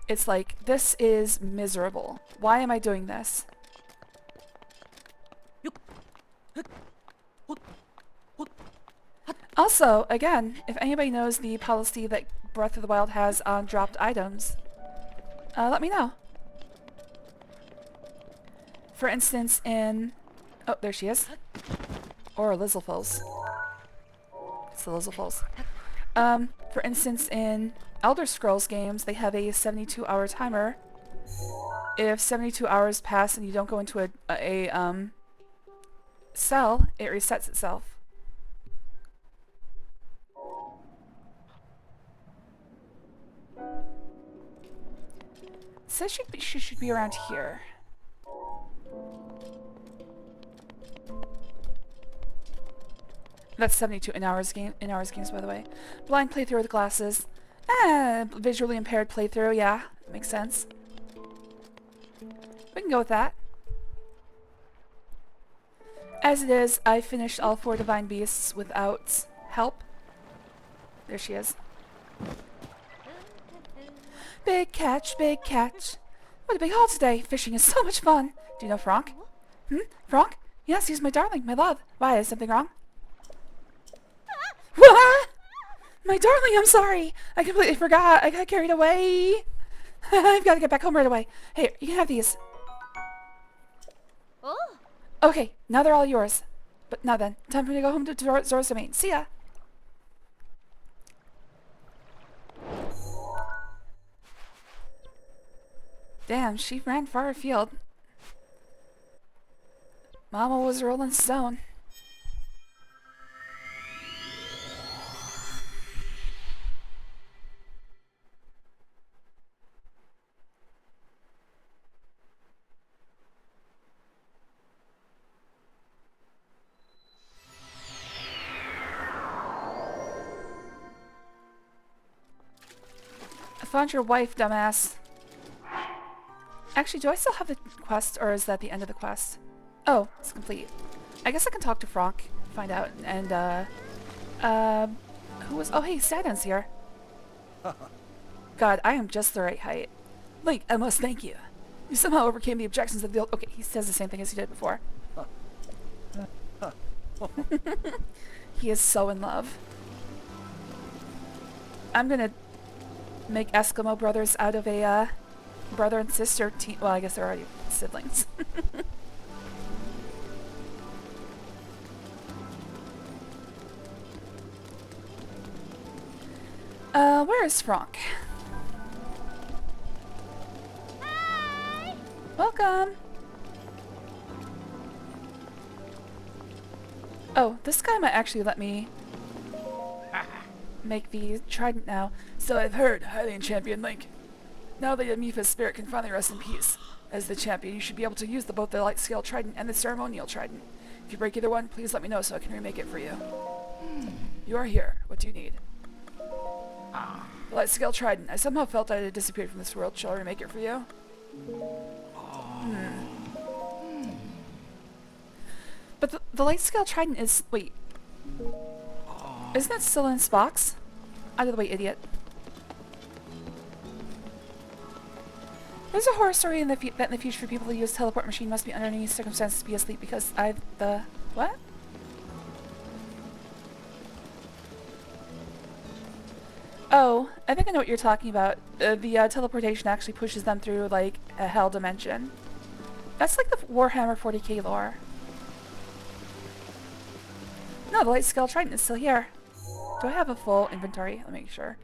it's like, this is miserable. Why am I doing this? Also, again, if anybody knows the policy that Breath of the Wild has on dropped items, let me know. For instance, in... Oh, there she is. Or Lizzlefuls. It's the Lizzlefuls. For instance, in Elder Scrolls games, they have a 72-hour timer. If 72 hours pass and you don't go into a cell, it resets itself. It says she should be around here. That's 72 in hours games, by the way. Blind playthrough with glasses. Visually impaired playthrough, yeah. Makes sense. We can go with that. As it is, I finished all 4 Divine Beasts without help. There she is. Big catch, big catch. What a big haul today. Fishing is so much fun. Do you know Franck? Franck? Yes, he's my darling, my love. Why, is something wrong? What? My darling, I'm sorry. I completely forgot. I got carried away. I've got to get back home right away. Hey, you can have these.
Oh.
Okay, now they're all yours. But now then, time for me to go home to Zora's Domain. See ya. Damn, she ran far afield. Mama was a rolling stone. I found your wife, dumbass. Actually, do I still have the quest, or is that the end of the quest? Oh, it's complete. I guess I can talk to Franck, find out, and, who was... Oh, hey, Sadon's here. God, I am just the right height. Link, I must thank you. You somehow overcame the objections of the old... Okay, he says the same thing as he did before. He is so in love. I'm gonna make Eskimo brothers out of a, brother and sister team. Well, I guess they're already siblings. Where is Franck?
Hi.
Welcome! Oh, this guy might actually let me make the trident now. So I've heard, Hylian Champion Link. Now that Amifa's spirit can finally rest in peace. As the champion, you should be able to use both the light scale trident and the ceremonial trident. If you break either one, please let me know so I can remake it for you. You are here. What do you need? The light scale trident. I somehow felt that it had disappeared from this world. Shall I remake it for you? But the light scale trident is... Wait. Isn't that still in its box? Out of the way, idiot. There's a horror story that in the future people who use teleport machine must be under any circumstances to be asleep because what? Oh, I think I know what you're talking about. The teleportation actually pushes them through, like, a hell dimension. That's like the Warhammer 40k lore. No, the light scale trident is still here. Do I have a full inventory? Let me make sure.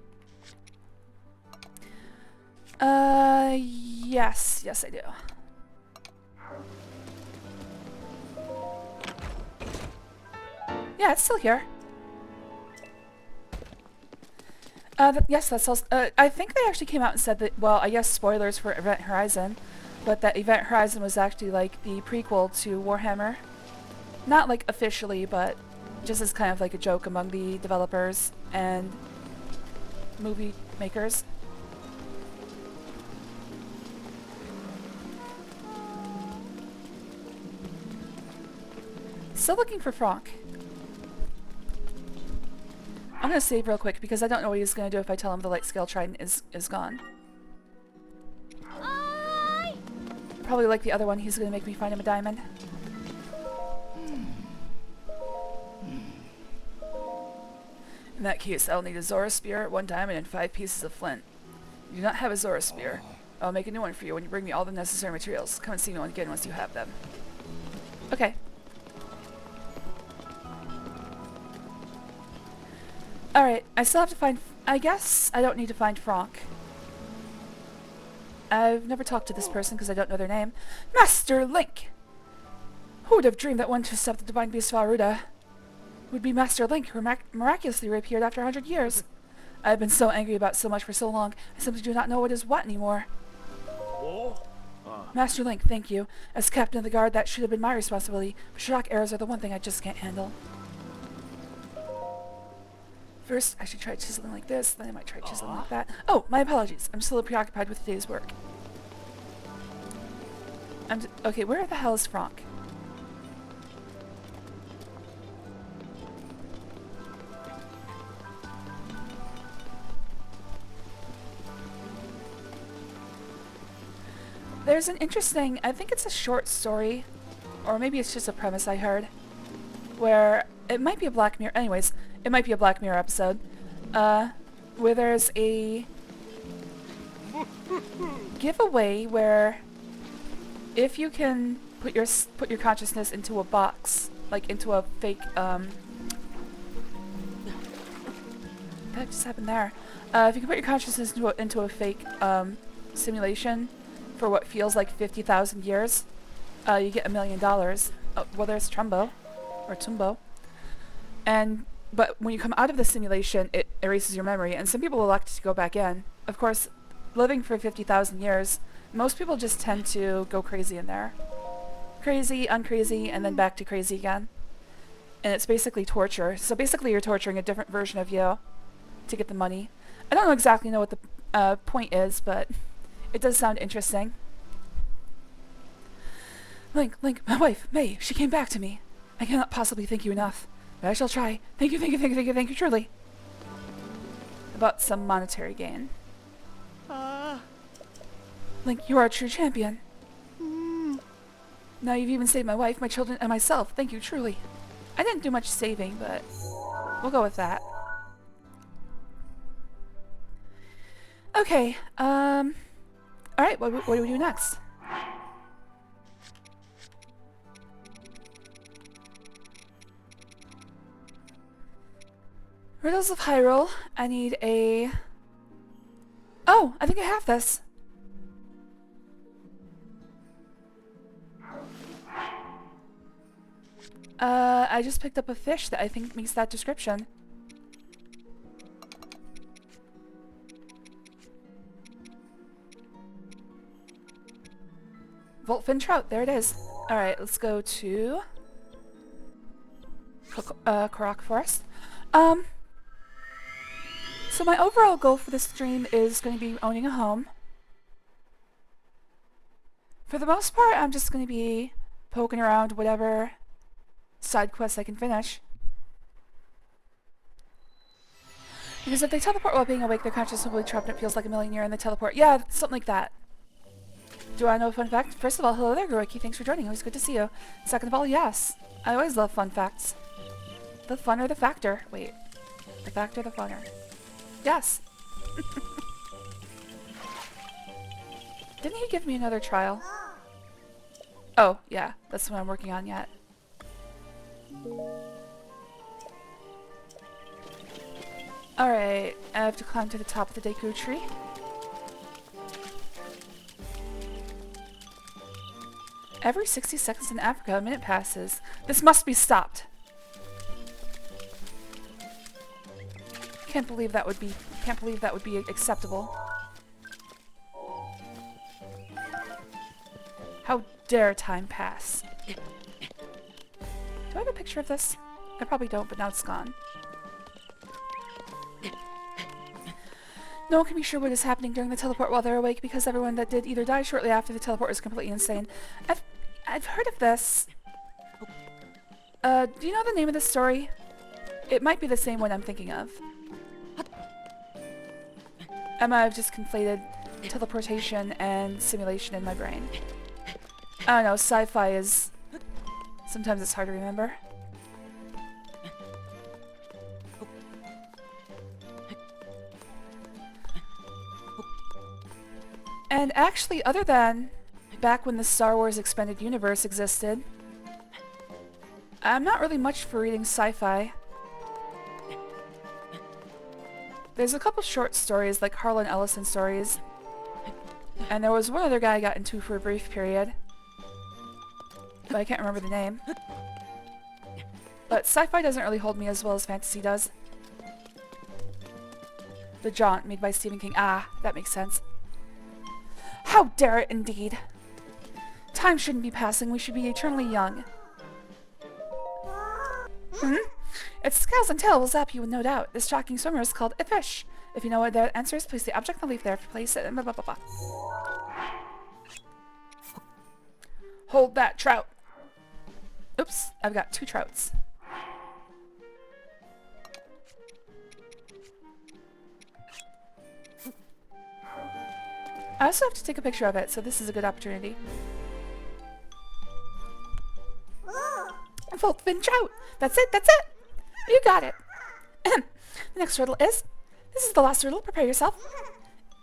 Yes. Yes, I do. Yeah, it's still here. Yes, that's also... I think they actually came out and said that... Well, I guess spoilers for Event Horizon. but that Event Horizon was actually like the prequel to Warhammer. Not like officially, but just as kind of like a joke among the developers and movie makers. Still looking for Franck. I'm gonna save real quick because I don't know what he's gonna do if I tell him the light scale trident is gone.
Oi!
Probably like the other one, he's gonna make me find him a diamond. In that case, I'll need a Zora Spear, 1 diamond, and 5 pieces of flint. You do not have a Zora Spear. I'll make a new one for you when you bring me all the necessary materials. Come and see me again once you have them. Okay. Alright, I still have to find... I guess I don't need to find Franck. I've never talked to this person because I don't know their name. Master Link! Who would have dreamed that one to stop the divine beast Faruda would be Master Link, who miraculously reappeared after 100 years? I've been so angry about so much for so long, I simply do not know what is what anymore. Master Link, thank you. As captain of the guard, that should have been my responsibility, but shock errors are the one thing I just can't handle. First, I should try chiseling like this, then I might try chiseling like that. Oh, my apologies. I'm still preoccupied with today's work. Okay, where the hell is Franck? There's an interesting, I think it's a short story, or maybe it's just a premise I heard, where it might be a Black Mirror, anyways, it might be a Black Mirror episode, where there's a giveaway where if you can put your consciousness into a box, like into a fake, that just happened there. If you can put your consciousness into a fake, simulation for what feels like 50,000 years, you get $1 million. Well, there's Trumbo, or Tumbo. But when you come out of the simulation, it erases your memory, and some people elect to go back in. Of course, living for 50,000 years, most people just tend to go crazy in there. Crazy, uncrazy, and then back to crazy again. And it's basically torture. So basically you're torturing a different version of you to get the money. I don't exactly know what the point is, but it does sound interesting. Link, my wife, May, she came back to me. I cannot possibly thank you enough, but I shall try. Thank you, truly. About some monetary gain. Link, you are a true champion. Now you've even saved my wife, my children, and myself. Thank you, truly. I didn't do much saving, but we'll go with that. Okay, alright, what do we do next? Riddles of Hyrule. I need a... Oh, I think I have this. I just picked up a fish that I think meets that description. Voltfin trout, there it is. Alright, let's go to... Korok Forest. So my overall goal for this stream is going to be owning a home. For the most part, I'm just going to be poking around whatever side quests I can finish. Because if they teleport while being awake, their consciousness will be trapped and it feels like a million years and they teleport. Yeah, something like that. Do I know a fun fact? First of all, hello there, Goriki. Thanks for joining. Always good to see you. Second of all, yes. I always love fun facts. The fun or the factor? Wait. The factor, the funner. Yes. Didn't he give me another trial? Oh, yeah. That's what I'm working on yet. Alright. I have to climb to the top of the Deku tree. Every 60 seconds in Africa, a minute passes. This must be stopped. Can't believe that would be acceptable. How dare time pass? Do I have a picture of this? I probably don't, but now it's gone. No one can be sure what is happening during the teleport while they're awake because everyone that did either die shortly after the teleport is completely insane. I've heard of this. Do you know the name of this story? It might be the same one I'm thinking of. I might have just conflated teleportation and simulation in my brain. I don't know, sci-fi is... sometimes it's hard to remember. And actually, other than back when the Star Wars Expanded Universe existed, I'm not really much for reading sci-fi. There's a couple short stories, like Harlan Ellison stories, and there was one other guy I got into for a brief period, but I can't remember the name. But sci-fi doesn't really hold me as well as fantasy does. The Jaunt, made by Stephen King. Ah, that makes sense. How dare it, indeed! Time shouldn't be passing, we should be eternally young. Its scales and tail will zap you with no doubt. This shocking swimmer is called a fish. If you know what the answer is, place the object in the leaf there. If you place it, and blah blah blah blah. Hold that trout. Oops, I've got 2 trouts. I also have to take a picture of it, so this is a good opportunity. Full fin trout! That's it, that's it! You got it! The next riddle is... This is the last riddle, prepare yourself.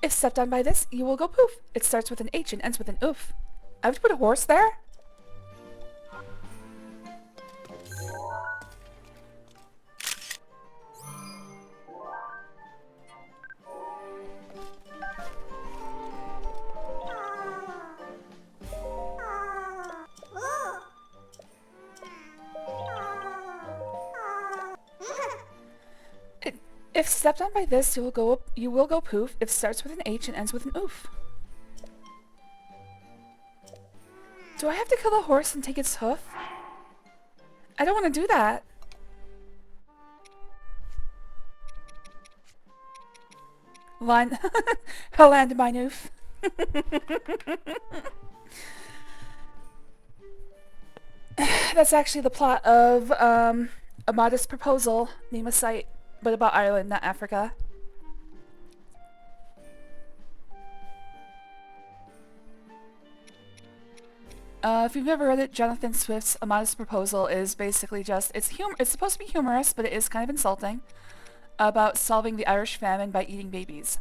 If stepped on by this, you will go poof. It starts with an H and ends with an oof. I have to put a horse there? If stepped on by this, you will go poof. It starts with an H and ends with an oof. Do I have to kill a horse and take its hoof? I don't want to do that. Line a landmine oof. That's actually the plot of A Modest Proposal, name a site. But about Ireland, not Africa. If you've never read it, Jonathan Swift's A Modest Proposal is basically just... It's supposed to be humorous, but it is kind of insulting. About solving the Irish famine by eating babies.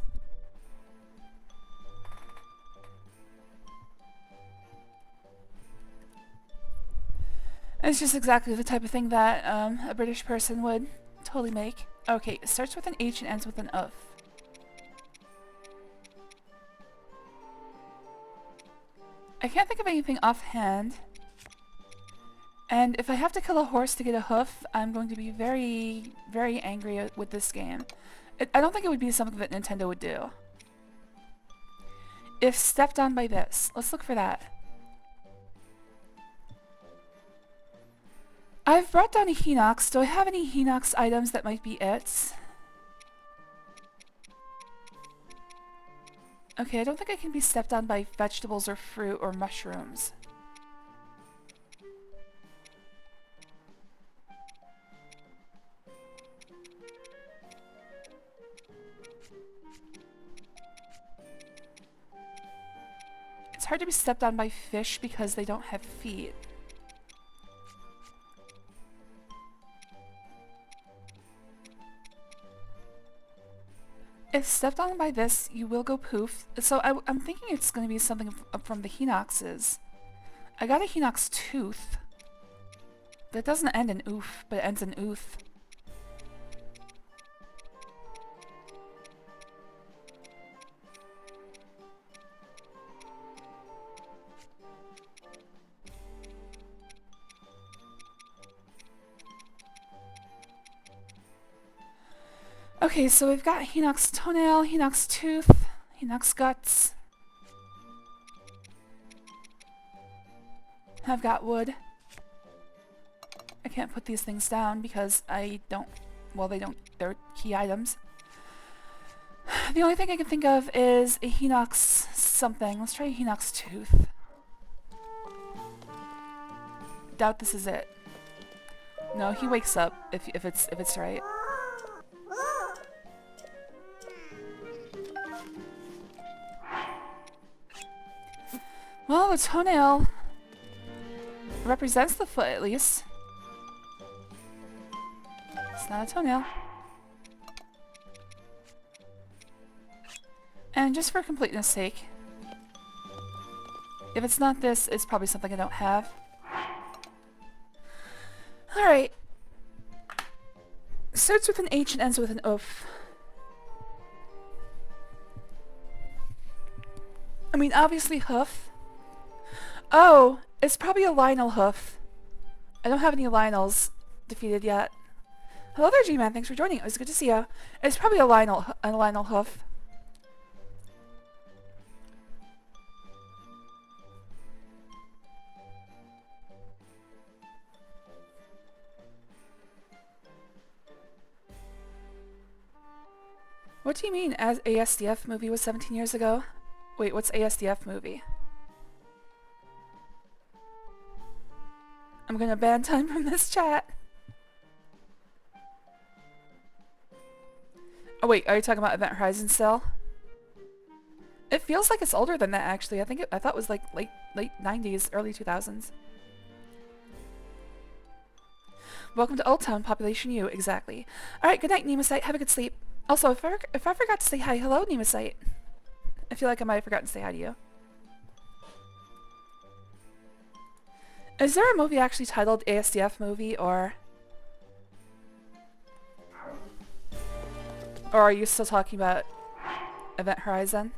It's just exactly the type of thing that a British person would totally make. Okay, it starts with an H and ends with an oof. I can't think of anything offhand. And if I have to kill a horse to get a hoof, I'm going to be very, very angry with this game. I don't think it would be something that Nintendo would do. If stepped on by this. Let's look for that. I've brought down a Hinox. Do I have any Hinox items that might be it? Okay, I don't think I can be stepped on by vegetables or fruit or mushrooms. It's hard to be stepped on by fish because they don't have feet. If stepped on by this, you will go poof. So I'm thinking it's going to be something from the Hinoxes. I got a Hinox tooth. That doesn't end in oof, but it ends in oof. Okay, so we've got Hinox toenail, Hinox tooth, Hinox guts. I've got wood. I can't put these things down because I don't... Well, they're key items. The only thing I can think of is a Hinox something. Let's try a Hinox tooth. Doubt this is it. No, he wakes up if it's right. Well, the toenail represents the foot at least. It's not a toenail. And just for completeness sake, if it's not this, it's probably something I don't have. Alright. Starts with an H and ends with an oof. I mean, obviously hoof. Oh, it's probably a Lionel hoof. I don't have any Lionels defeated yet. Hello there, G-Man. Thanks for joining. It was good to see you. It's probably a Lionel hoof. What do you mean, as ASDF movie was 17 years ago? Wait, what's ASDF movie? I'm gonna ban time from this chat. Oh wait, are you talking about Event Horizon still? It feels like it's older than that actually. I thought it was like late 90s, early 2000s. Welcome to Old Town, Population U, exactly. Alright, good night, Nemosite. Have a good sleep. Also, if I forgot to say hi, hello, Nemosite. I feel like I might have forgotten to say hi to you. Is there a movie actually titled ASDF movie, or are you still talking about Event Horizon?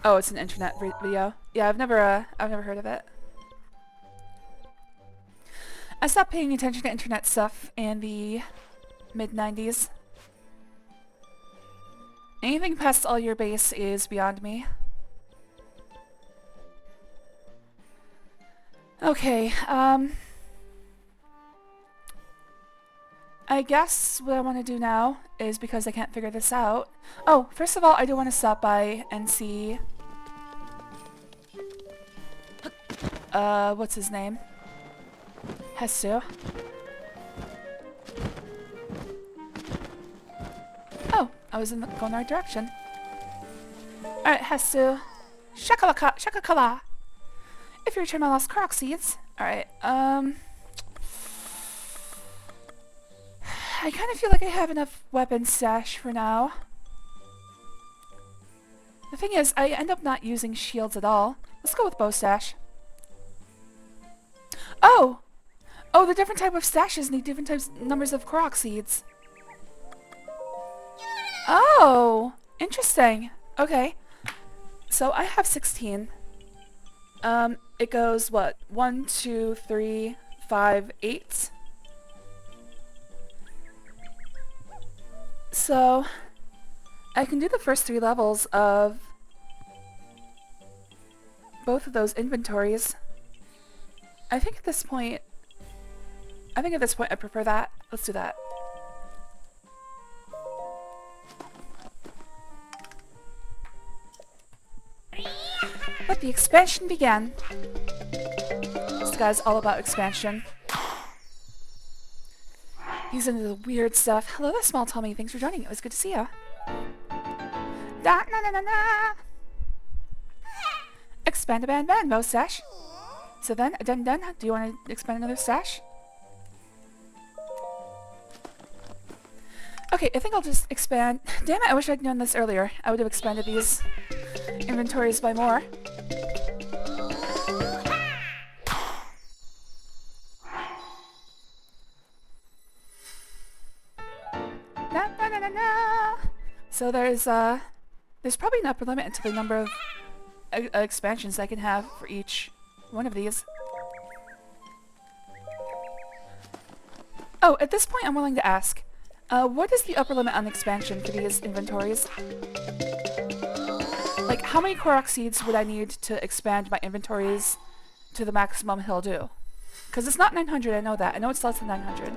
Oh, it's an internet video. Yeah, I've never heard of it. I stopped paying attention to internet stuff in the mid-90s. Anything past all your base is beyond me. Okay, I guess what I want to do now is, because I can't figure this out... Oh, first of all, I do want to stop by and see... what's his name? Hestu. Oh, I was going the right direction. Alright, Hestu. Shakakala. If you return my lost Korok seeds. Alright, I kind of feel like I have enough weapon stash for now. The thing is, I end up not using shields at all. Let's go with bow stash. Oh! Oh, the different type of stashes need different numbers of Korok seeds. Oh! Interesting. Okay. So I have 16. It goes, what? 1, 2, 3, 5, 8. So, I can do the first 3 levels of both of those inventories. I think at this point I prefer that. Let's do that. Let the expansion begin. This guy's all about expansion. He's into the weird stuff. Hello there, Small Tommy. Thanks for joining. It was good to see you. Da na na na na. Expand a band, no stash. So then, done. Do you want to expand another stash? Okay, I think I'll just expand. Damn it, I wish I'd known this earlier. I would have expanded these inventories by more. So there's probably an upper limit to the number of expansions I can have for each one of these. Oh, at this point I'm willing to ask, what is the upper limit on expansion for these inventories? how many Korok seeds would I need to expand my inventories to the maximum he'll do? Because it's not 900, I know that. I know it's less than 900.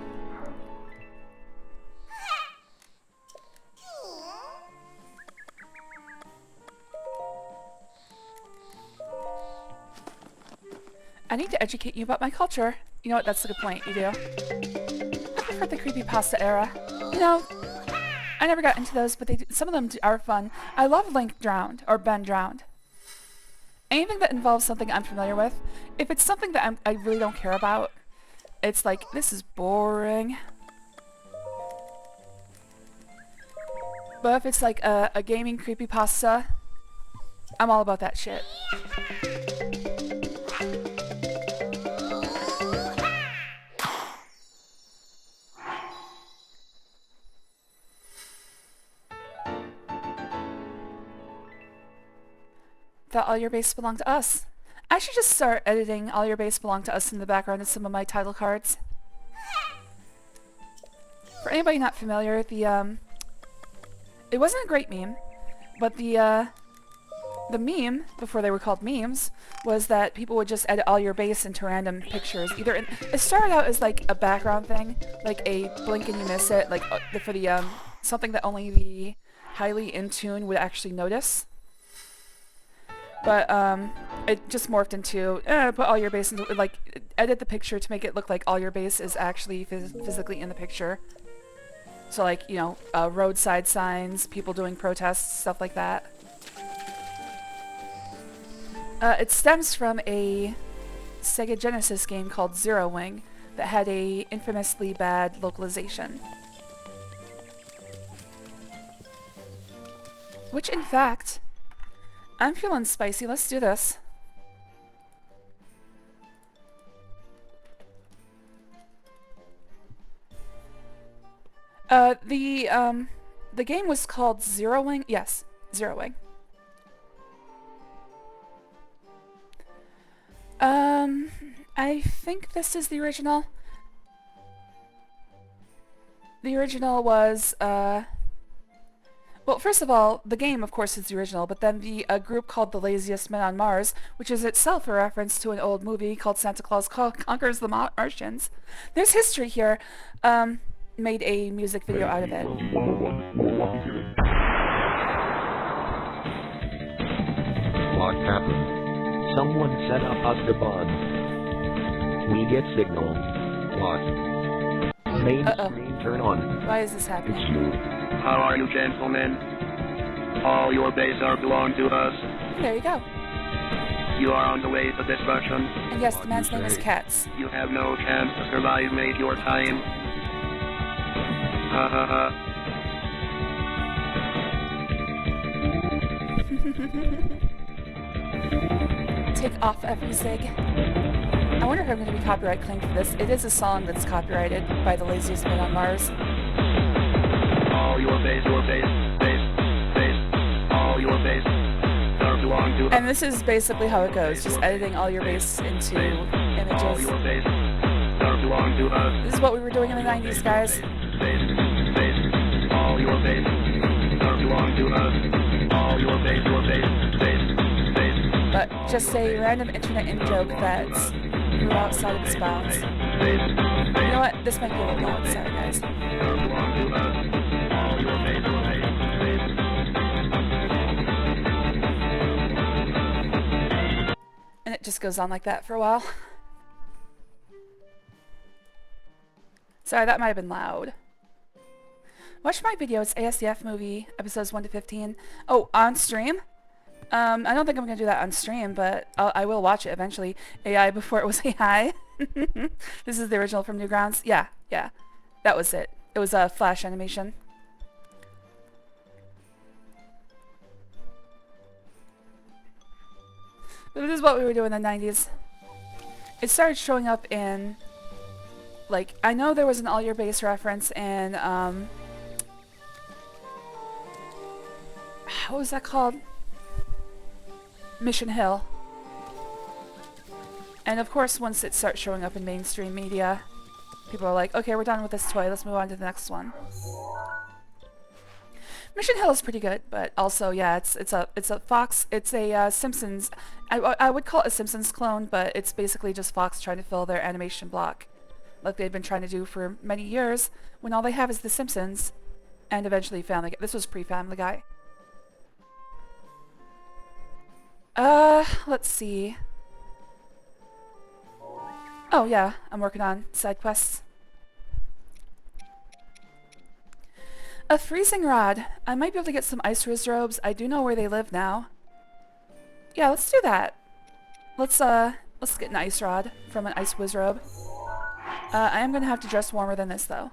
I need to educate you about my culture. You know what, that's a good point, you do. I prefer the creepypasta era. You know, I never got into those, but some of them are fun. I love Link Drowned, or Ben Drowned. Anything that involves something I'm familiar with, if it's something that I really don't care about, it's like, this is boring. But if it's like a gaming creepypasta, I'm all about that shit. Thought All Your Base belonged to us. I should just start editing All Your Base belonged to us in the background of some of my title cards. For anybody not familiar, the it wasn't a great meme, but the meme, before they were called memes, was that people would just edit All Your Base into random pictures. It started out as like a background thing, like a blink and you miss it, like for the something that only the highly in tune would actually notice. But it just morphed into put All Your Base into, like, edit the picture to make it look like All Your Base is actually physically in the picture. So like, you know, roadside signs, people doing protests, stuff like that. It stems from a Sega Genesis game called Zero Wing that had a infamously bad localization. Which, in fact, I'm feeling spicy. Let's do this. The game was called Zero Wing. Yes, Zero Wing. I think this is the original. The original was, well, first of all, the game, of course, is the original, but then a group called The Laziest Men on Mars, which is itself a reference to an old movie called Santa Claus Conquers the Martians. There's history here. Made a music video out of it.
What happened? Someone set up us the bug. We get signal. What? Main screen turn on.
Why is this happening?
It's you.
How are you, gentlemen? All your base are belong to us.
There you go.
You are on the way to destruction.
And yes, the man's name is Katz.
You have no chance to survive, mate. Your time. Ha ha ha.
Take off every zig. I wonder if I'm going to be copyright claimed for this. It is a song that's copyrighted by The Laziest Man on Mars.
All your base, all your base are belong to us.
And this is basically how it goes, just editing all your base into
All
images.
your base are belong to us.
This is what we were doing in the 90s, guys.
All your base are belong to us. All your base,
But just a random internet in-joke that's grew outside of its bounds. You know what? This might be a little loud. Sorry, guys. And it just goes on like that for a while. Sorry, that might have been loud. Watch my video. It's ASDF movie, episodes 1 to 15. Oh, on stream? I don't think I'm going to do that on stream, but I will watch it eventually. AI before it was AI. This is the original from Newgrounds. Yeah. That was it. It was a flash animation. But this is what we were doing in the 90s. It started showing up in, like, I know there was an All Your Base reference in, what was that called? Mission Hill. And of course, once it starts showing up in mainstream media, people are like, okay, we're done with this toy, let's move on to the next one. Mission Hill is pretty good, but also yeah, it's a Fox. It's a Simpsons. I would call it a Simpsons clone, but it's basically just Fox trying to fill their animation block, like they've been trying to do for many years. When all they have is The Simpsons, and eventually Family Guy. This was pre-Family Guy. Let's see. Oh yeah, I'm working on side quests. A freezing rod. I might be able to get some ice riz robes. I do know where they live now. Yeah, let's do that. Let's get an ice rod from an ice whiz robe. I am gonna have to dress warmer than this though.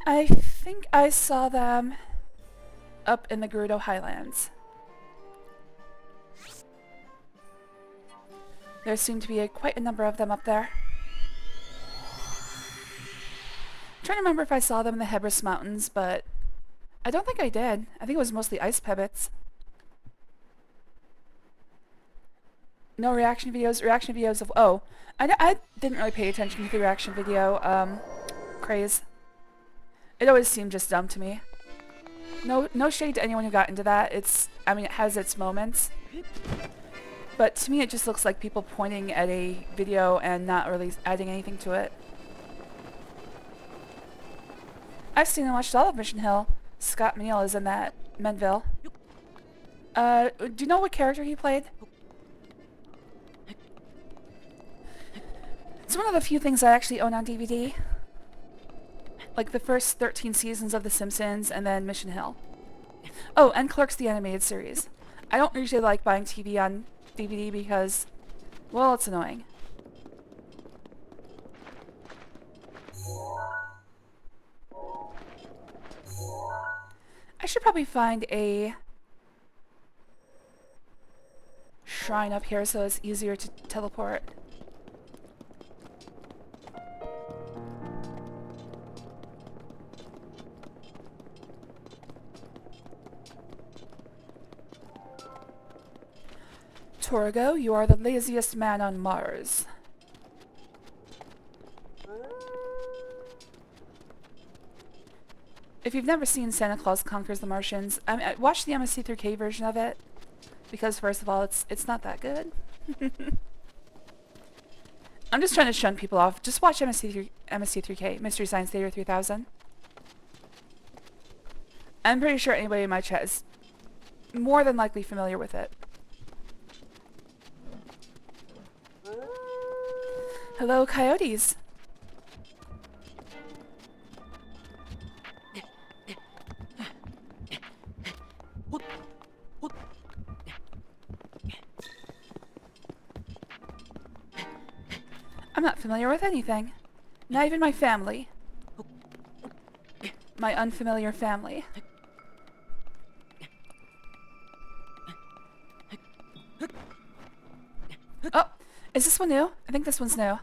I think I saw them up in the Gerudo Highlands. There seem to be quite a number of them up there. I'm trying to remember if I saw them in the Hebrus Mountains, but I don't think I did. I think it was mostly ice pebbits. No reaction videos? Reaction videos of... Oh, I didn't really pay attention to the reaction video craze. It always seemed just dumb to me. No shade to anyone who got into that. I mean, it has its moments. But to me, it just looks like people pointing at a video and not really adding anything to it. I've seen and watched all of Mission Hill. Scott Menil is in that. Menville. Do you know what character he played? It's one of the few things I actually own on DVD. Like the first 13 seasons of The Simpsons and then Mission Hill. Oh, and Clerks the Animated Series. I don't usually like buying TV on DVD because, well, it's annoying. I should probably find a shrine up here so it's easier to teleport. Torgo, you are the laziest man on Mars. If you've never seen Santa Claus Conquers the Martians, watch the MST3K version of it. Because first of all, it's not that good. I'm just trying to shun people off. Just watch MST3K, Mystery Science Theater 3000. I'm pretty sure anybody in my chat is more than likely familiar with it. Hello, coyotes. I'm not familiar with anything. Not even my family. My unfamiliar family. Oh, is this one new? I think this one's new.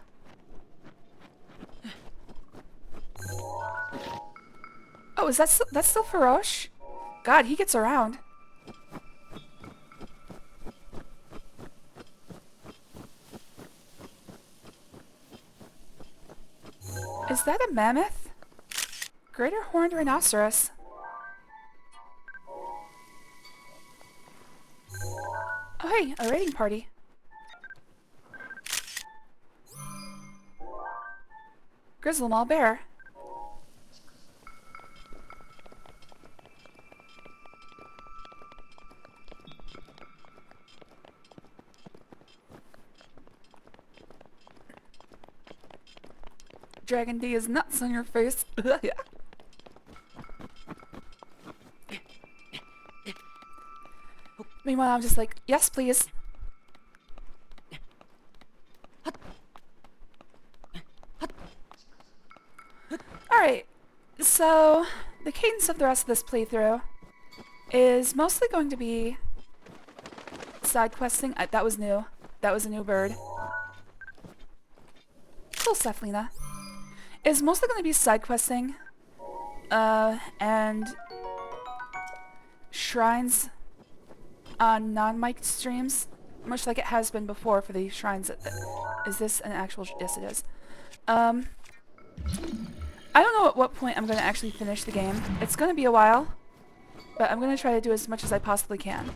Oh, is that's still Farosh? God, he gets around. Is that a mammoth? Greater horned rhinoceros. Oh hey, a raiding party. Grizzle bear. Dragon D is nuts on your face. Yeah. Meanwhile, I'm just like, yes, please. Alright, so the cadence of the rest of this playthrough is mostly going to be side questing. That was new. That was a new bird. Cool stuff, Lena. Is mostly going to be side questing, and shrines on non-mic'd streams, much like it has been before for the shrines. Is this an actual... Yes, it is. I don't know at what point I'm going to actually finish the game. It's going to be a while, but I'm going to try to do as much as I possibly can.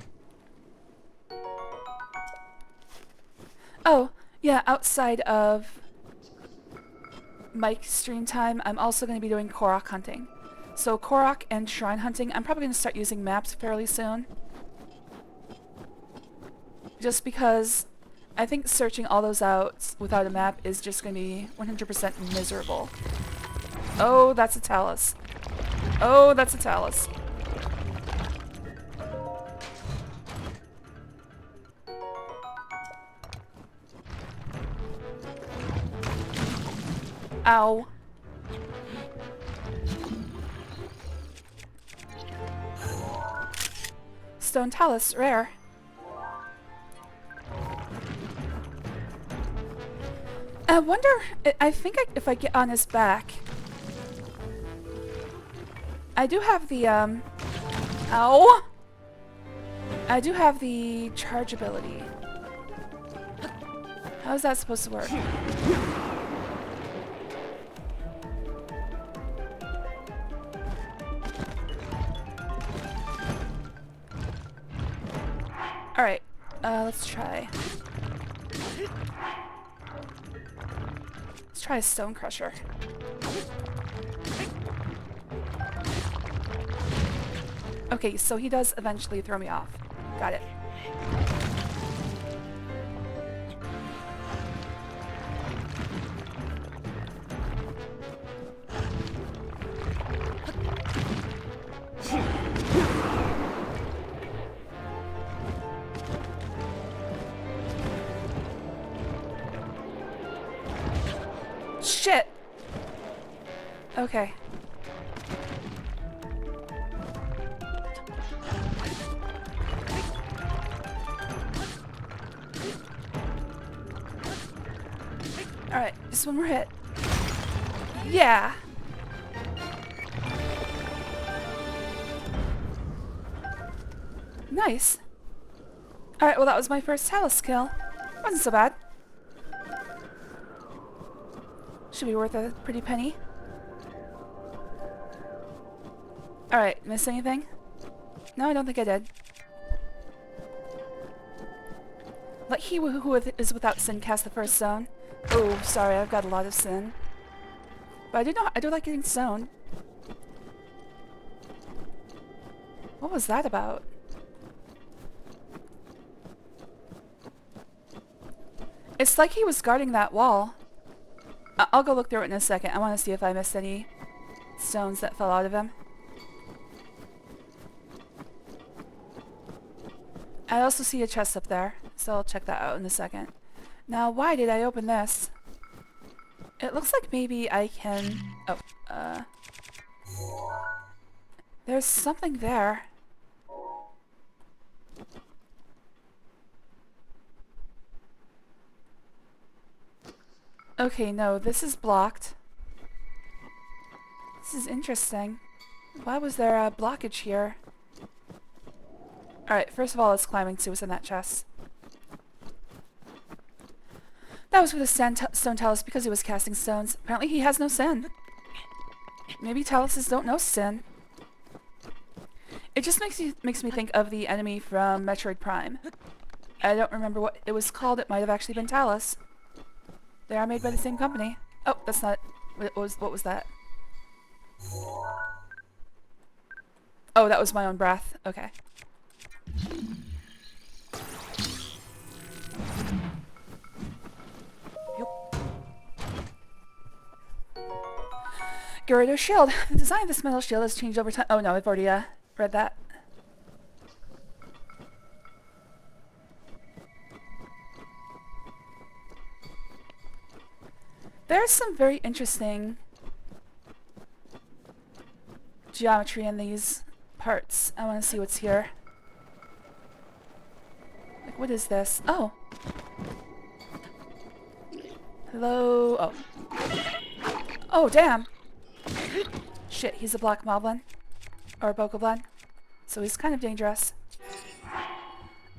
Oh, yeah, outside of mic stream time, I'm also going to be doing Korok hunting. So Korok and shrine hunting, I'm probably going to start using maps fairly soon. Just because I think searching all those out without a map is just going to be 100% miserable. Oh, that's a Talus. Oh, that's a Talus. Ow. Stone Talus, rare. I wonder, I think if I get on his back... I do have the, ow! I do have the charge ability. How is that supposed to work? Alright, let's try. Let's try a Stone Crusher. Okay, so he does eventually throw me off. Got it. Shit! Okay. Alright, just one more hit. Yeah! Nice. Alright, well that was my first Talus kill. Wasn't so bad. Should be worth a pretty penny. Alright, miss anything? No, I don't think I did. Let he who is without sin cast the first stone. Oh, sorry, I've got a lot of sin. But I do like getting stone. What was that about? It's like he was guarding that wall. I'll go look through it in a second. I want to see if I missed any stones that fell out of him. I also see a chest up there, so I'll check that out in a second. Now, why did I open this? It looks like maybe I can... Oh, there's something there. Okay, no, this is blocked. This is interesting. Why was there a blockage here? Alright, first of all, let's climb and see what's in that chest. That was for the Stone Talus because he was casting stones. Apparently he has no sin. Maybe Taluses don't know sin. It just makes me think of the enemy from Metroid Prime. I don't remember what it was called. It might have actually been Talus. They are made by the same company. Oh, that's not... What was that? Oh, that was my own breath. Okay. Gyarados shield. The design of this metal shield has changed over time. Oh no, I've already read that. There's some very interesting geometry in these parts. I want to see what's here. Like, what is this? Oh. Hello. Oh. Oh, damn. Shit, he's a black moblin. Or a bokoblin. So he's kind of dangerous.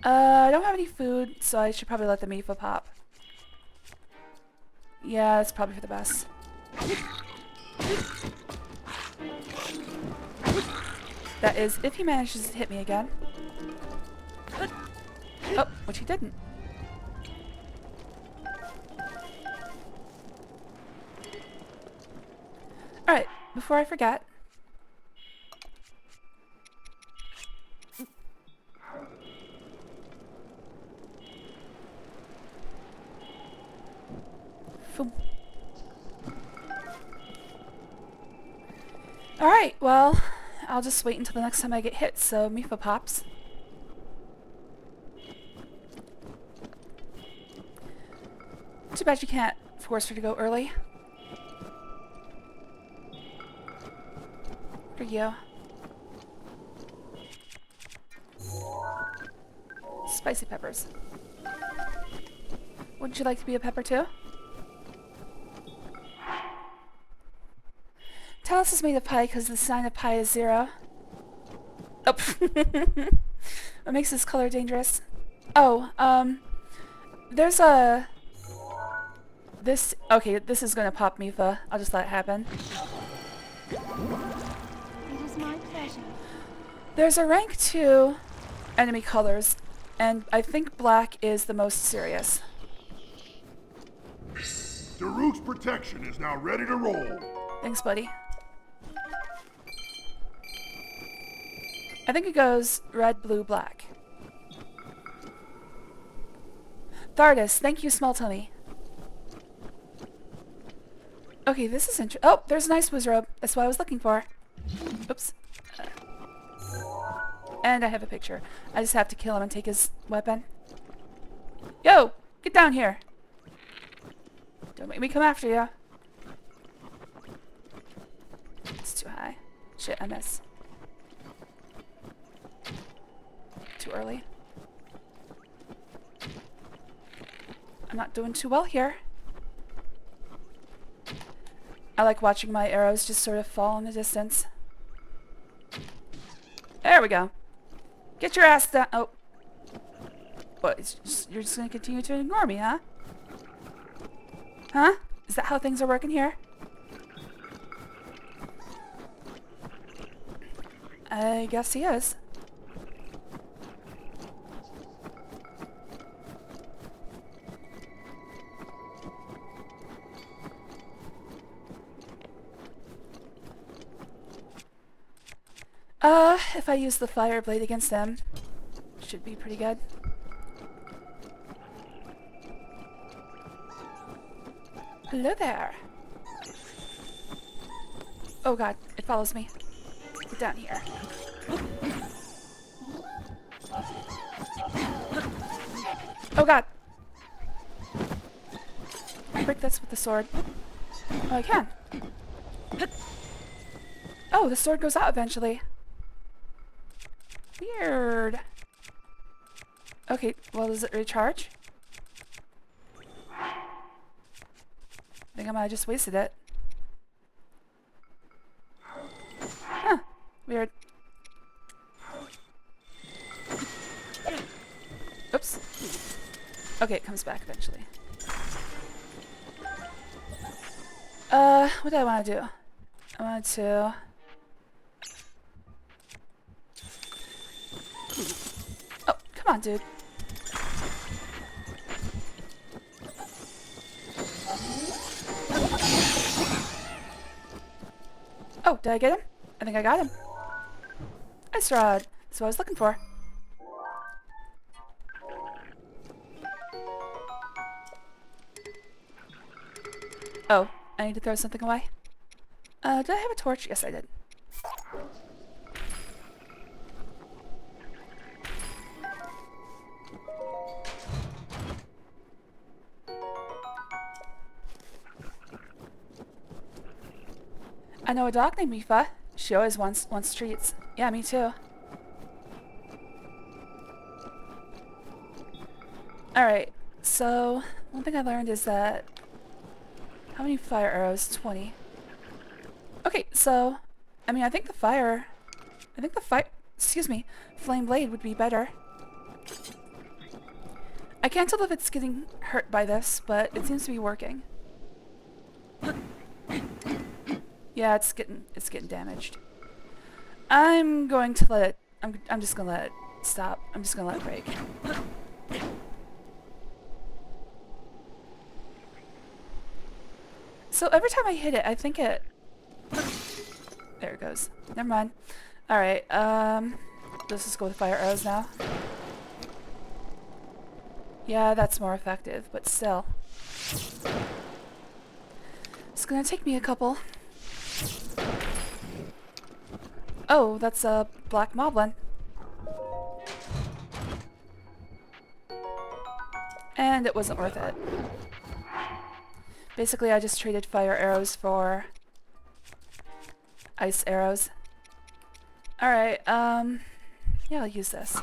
I don't have any food, so I should probably let the Mifa pop. Yeah, that's probably for the best. That is, if he manages to hit me again. Oh, which he didn't. Alright, before I forget. Boom. Alright, well, I'll just wait until the next time I get hit, so Mifa pops. Too bad you can't force her to go early. For you. Spicy peppers. Would you like to be a pepper too? Talos is made of pie because the sign of pie is 0. Oh, what makes this color dangerous? Oh, there's a... Okay, this is gonna pop Mifa. I'll just let it happen.
It is my pleasure.
There's a rank 2 enemy colors, and I think black is the most serious.
Daruk's protection is now ready to roll.
Thanks, buddy. I think it goes red, blue, black. Thardus, thank you, small tummy. Okay, this is interesting. Oh, there's a nice wizrobe. That's what I was looking for. Oops. And I have a picture. I just have to kill him and take his weapon. Yo! Get down here! Don't make me come after you. It's too high. Shit, I miss. Too early. I'm not doing too well here. I like watching my arrows just sort of fall in the distance. There we go. Get your ass down. Oh. What? You're just gonna continue to ignore me, huh? Huh? Is that how things are working here? I guess he is. If I use the fire blade against them, should be pretty good. Hello there. Oh god, it follows me. Get down here. Oh god. Break this with the sword. Oh, I can. Oh, the sword goes out eventually. Weird. Okay, well, does it recharge? I think I might have just wasted it. Huh. Weird. Oops. Okay, it comes back eventually. What do I want to do? I want to... Oh, come on, dude. Oh, did I get him? I think I got him. Ice rod. That's what I was looking for. Oh, I need to throw something away. Did I have a torch? Yes, I did. I know a dog named Mifa. She always wants treats. Yeah, me too. Alright, so one thing I learned is that... How many fire arrows? 20. Okay, so... I mean, I think the excuse me, flame blade would be better. I can't tell if it's getting hurt by this, but it seems to be working. Yeah, it's getting damaged. I'm going to let it, I'm just gonna let it stop. I'm just gonna let it break. So every time I hit it, I think it... There it goes. Never mind. Alright, let's just go with fire arrows now. Yeah, that's more effective, but still. It's gonna take me a couple. Oh, that's a black moblin. And it wasn't worth it. Basically, I just traded fire arrows for ice arrows. Alright, yeah, I'll use this.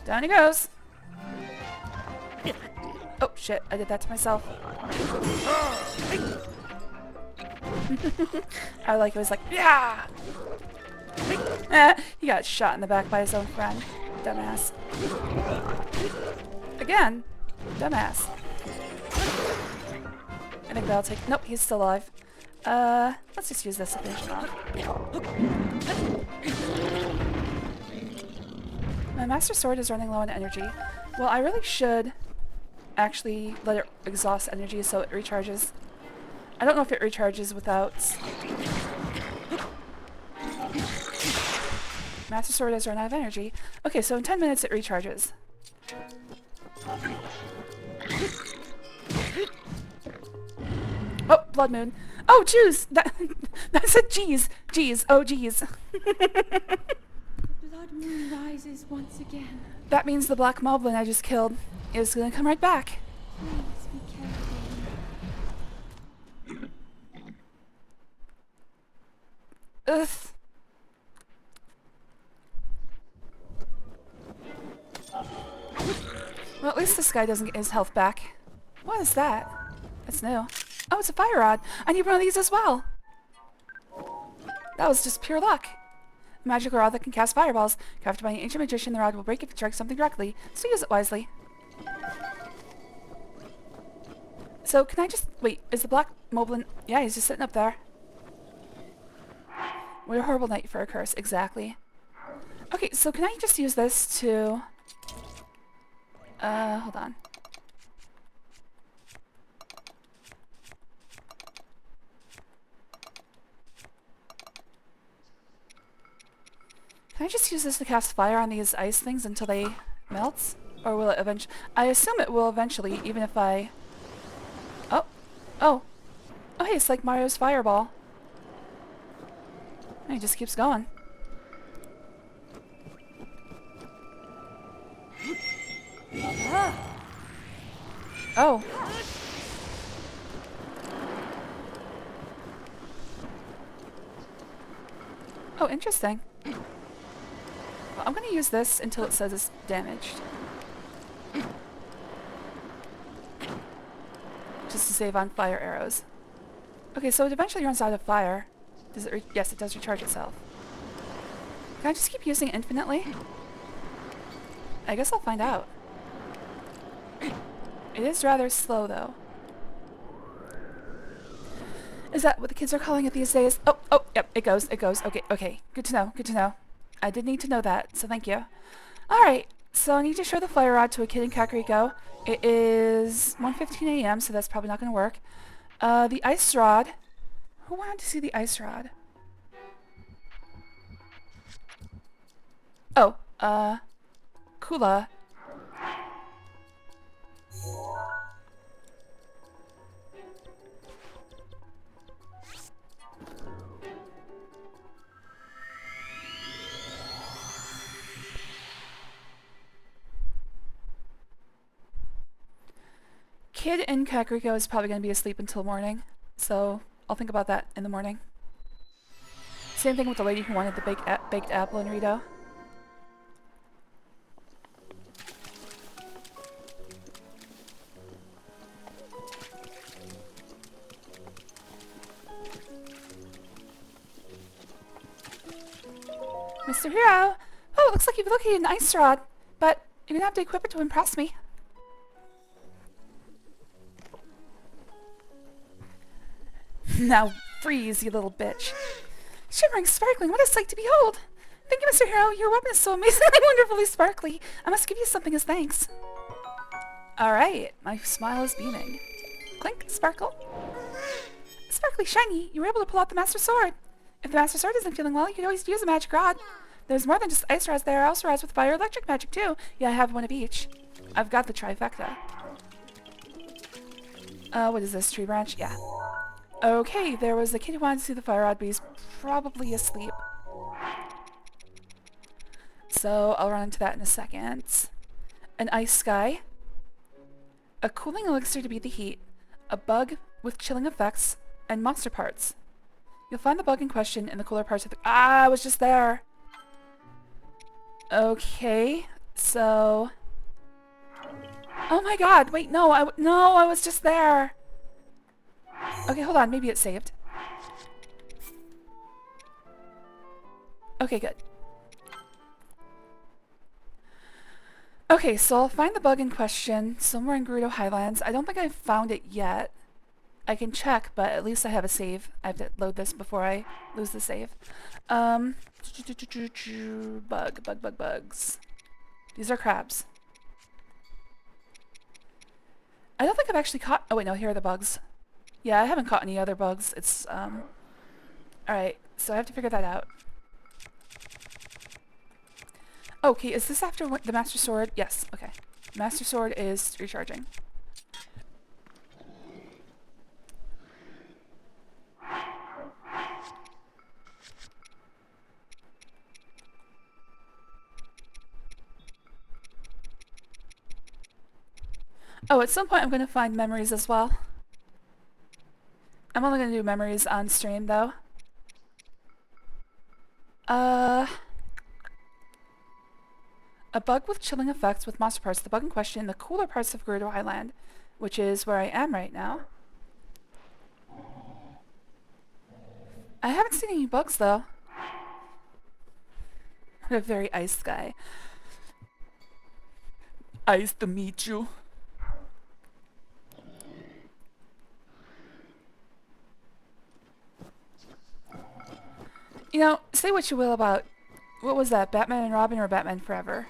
Down he goes! Oh shit, I did that to myself. I like it was like, yeah! He got shot in the back by his own friend. Dumbass. Again, dumbass. I think that'll take... Nope, he's still alive. Let's just use this to finish him off. My Master Sword is running low on energy. Well, I really should actually let it exhaust energy so it recharges. I don't know if it recharges without... Master Sword has run out of energy. Okay, so in 10 minutes it recharges. Oh, Blood Moon. Oh, jeez! That said jeez. Jeez. Oh, jeez.
The blood moon rises once again.
That means the black moblin I just killed is gonna come right back.
Please be careful.
Ugh. Well, at least this guy doesn't get his health back. What is that? That's new. Oh, it's a fire rod. I need one of these as well. That was just pure luck. A magical rod that can cast fireballs. Crafted by an ancient magician, the rod will break if it strikes something directly, so use it wisely. So, can I just... Wait, is the black moblin... Yeah, he's just sitting up there. What a horrible night for a curse, exactly. Okay, so can I just use this to... hold on. Can I just use this to cast fire on these ice things until they melt? Or will it eventually... I assume it will eventually, even if I... Oh! Oh! Oh hey, it's like Mario's fireball. And it just keeps going. Oh! Oh, interesting. Well, I'm gonna use this until it says it's damaged. Just to save on fire arrows. Okay, so it eventually runs out of fire. Does it yes, it does recharge itself. Can I just keep using it infinitely? I guess I'll find out. It is rather slow, though. Is that what the kids are calling it these days? Oh, oh, yep, it goes. Okay, okay. Good to know, good to know. I did need to know that, so thank you. Alright, so I need to show the fire rod to a kid in Kakariko. It is 1:15 a.m., so that's probably not going to work. The ice rod. Who wanted to see the ice rod? Oh, Kula. Kid in Kakariko is probably going to be asleep until morning, so I'll think about that in the morning. Same thing with the lady who wanted the baked apple and Rito. Mr. Hero! Oh, it looks like you've located an ice rod, but you're gonna have to equip it to impress me. Now freeze, you little bitch. Shimmering, sparkling, what a sight to behold! Thank you, Mr. Hero. Your weapon is so amazingly wonderfully sparkly. I must give you something as thanks. Alright, my smile is beaming. Clink, sparkle. Sparkly, shiny, you were able to pull out the Master Sword. If the Master Sword isn't feeling well, you could always use a magic rod. There's more than just ice rods, there are also rods with fire electric magic too. Yeah, I have one of each. I've got the trifecta. What is this, tree branch? Yeah. Okay, there was a kid who wanted to see the fire rod, but he's probably asleep. So I'll run into that in a second. An ice sky. A cooling elixir to beat the heat. A bug with chilling effects. And monster parts. You'll find the bug in question in the cooler parts of the... Ah, I was just there! Okay, so... Oh my god, wait, no, I was just there! Okay, hold on, maybe it's saved. Okay, good. Okay, so I'll find the bug in question somewhere in Gerudo Highlands. I don't think I've found it yet. I can check, but at least I have a save. I have to load this before I lose the save. Bugs. These are crabs. I don't think I've actually caught... Oh wait, no, here are the bugs. Yeah, I haven't caught any other bugs. It's, Alright, so I have to figure that out. Okay, is this after the Master Sword? Yes, okay. Master Sword is recharging. Oh, at some point I'm going to find memories as well. I'm only going to do memories on stream, though. A bug with chilling effects with monster parts. The bug in question in the cooler parts of Gerudo Island, which is where I am right now. I haven't seen any bugs, though. What a very ice guy. Ice to meet you. You know, say what you will about... What was that? Batman and Robin or Batman Forever?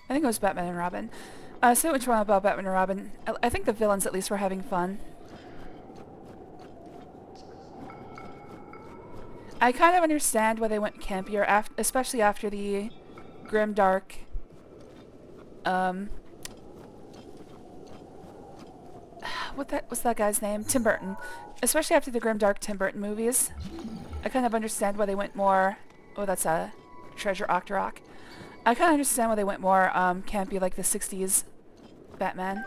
I think it was Batman and Robin. Say what you want about Batman and Robin. I think the villains at least were having fun. I kind of understand why they went campier, especially after the grim dark... what's that guy's name? Tim Burton. Especially after the grim dark Tim Burton movies. I kind of understand why they went more... Oh, that's a Treasure Octorok. I kind of understand why they went more campy, like the 60s Batman.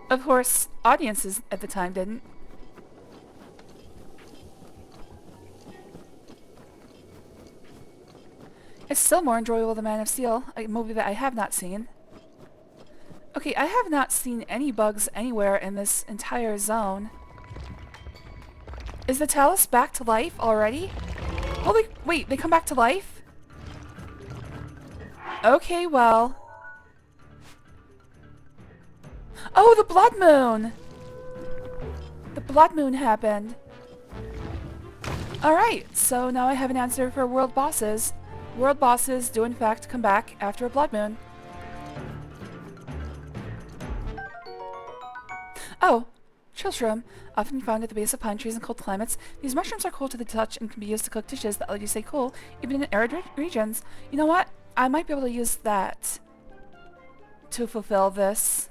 Of course, audiences at the time didn't. It's still more enjoyable than Man of Steel, a movie that I have not seen. Okay, I have not seen any bugs anywhere in this entire zone. Is the Talus back to life already? Holy... Wait, they come back to life? Okay, well... Oh, the Blood Moon! The Blood Moon happened. Alright, so now I have an answer for world bosses. World bosses do in fact come back after a Blood Moon. Oh, chill shroom. Often found at the base of pine trees in cold climates, these mushrooms are cool to the touch and can be used to cook dishes that let you stay cool, even in arid regions. You know what? I might be able to use that to fulfill this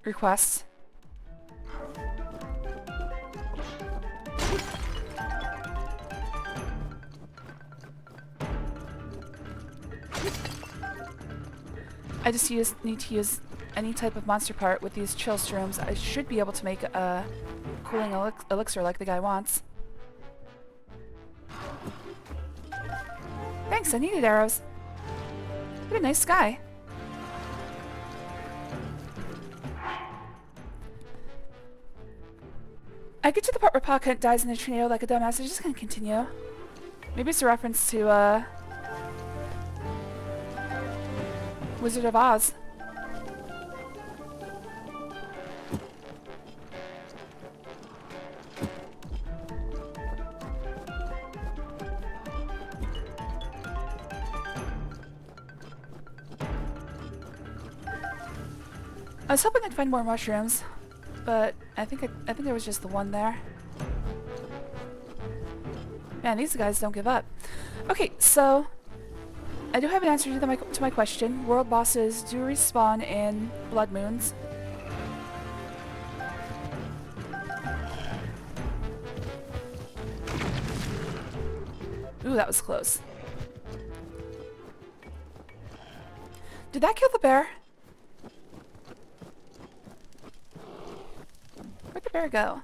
request. I just need to use any type of monster part with these chill shrooms. I should be able to make a cooling elixir like the guy wants. Thanks, I needed arrows. What a nice sky. I get to the part where Pa Kent dies in a tornado like a dumbass. I'm just gonna continue. Maybe it's a reference to, Wizard of Oz. I was hoping I'd find more mushrooms, but I think there was just the one there. Man, these guys don't give up. Okay, so I do have an answer to my question. World bosses do respawn in blood moons. Ooh, that was close. Did that kill the bear? Where'd the bear go?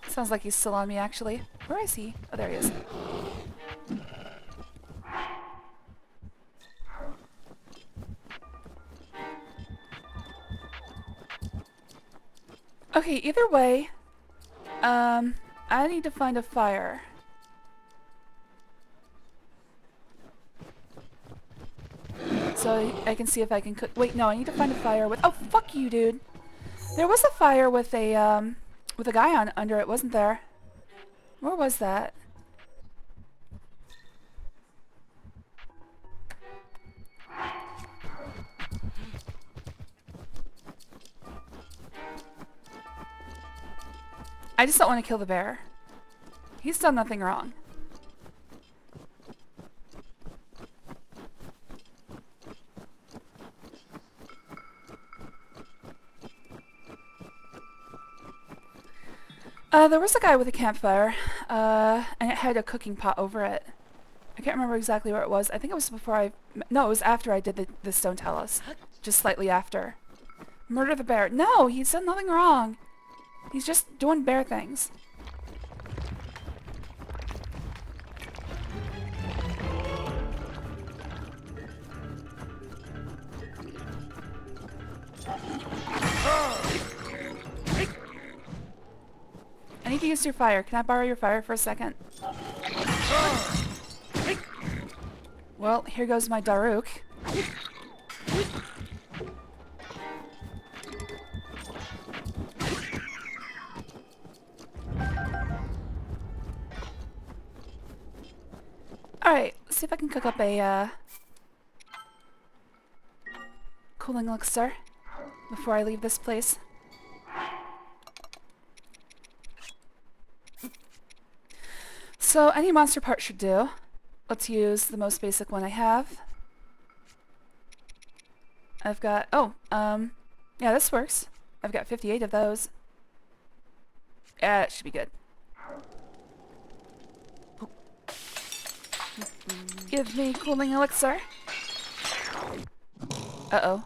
Sounds like he's still on me, actually. Where is he? Oh, there he is. Okay, either way, I need to find a fire. So I can see if I can cook. Wait, no, I need to find a fire with. Oh, fuck you, dude. There was a fire with a guy on under it, wasn't there? Where was that? I just don't want to kill the bear. He's done nothing wrong. There was a guy with a campfire, and it had a cooking pot over it. I can't remember exactly where it was. I think it was before no, it was after I did the Stone Tell Us. Just slightly after. Murder the bear. No, he's done nothing wrong. He's just doing bear things. I need to use your fire. Can I borrow your fire for a second? Well, here goes my Daruk. Alright, let's see if I can cook up a cooling elixir before I leave this place. So any monster part should do. Let's use the most basic one I have. I've got, yeah, this works. I've got 58 of those. Yeah, it should be good. Give me cooling elixir. Uh-oh.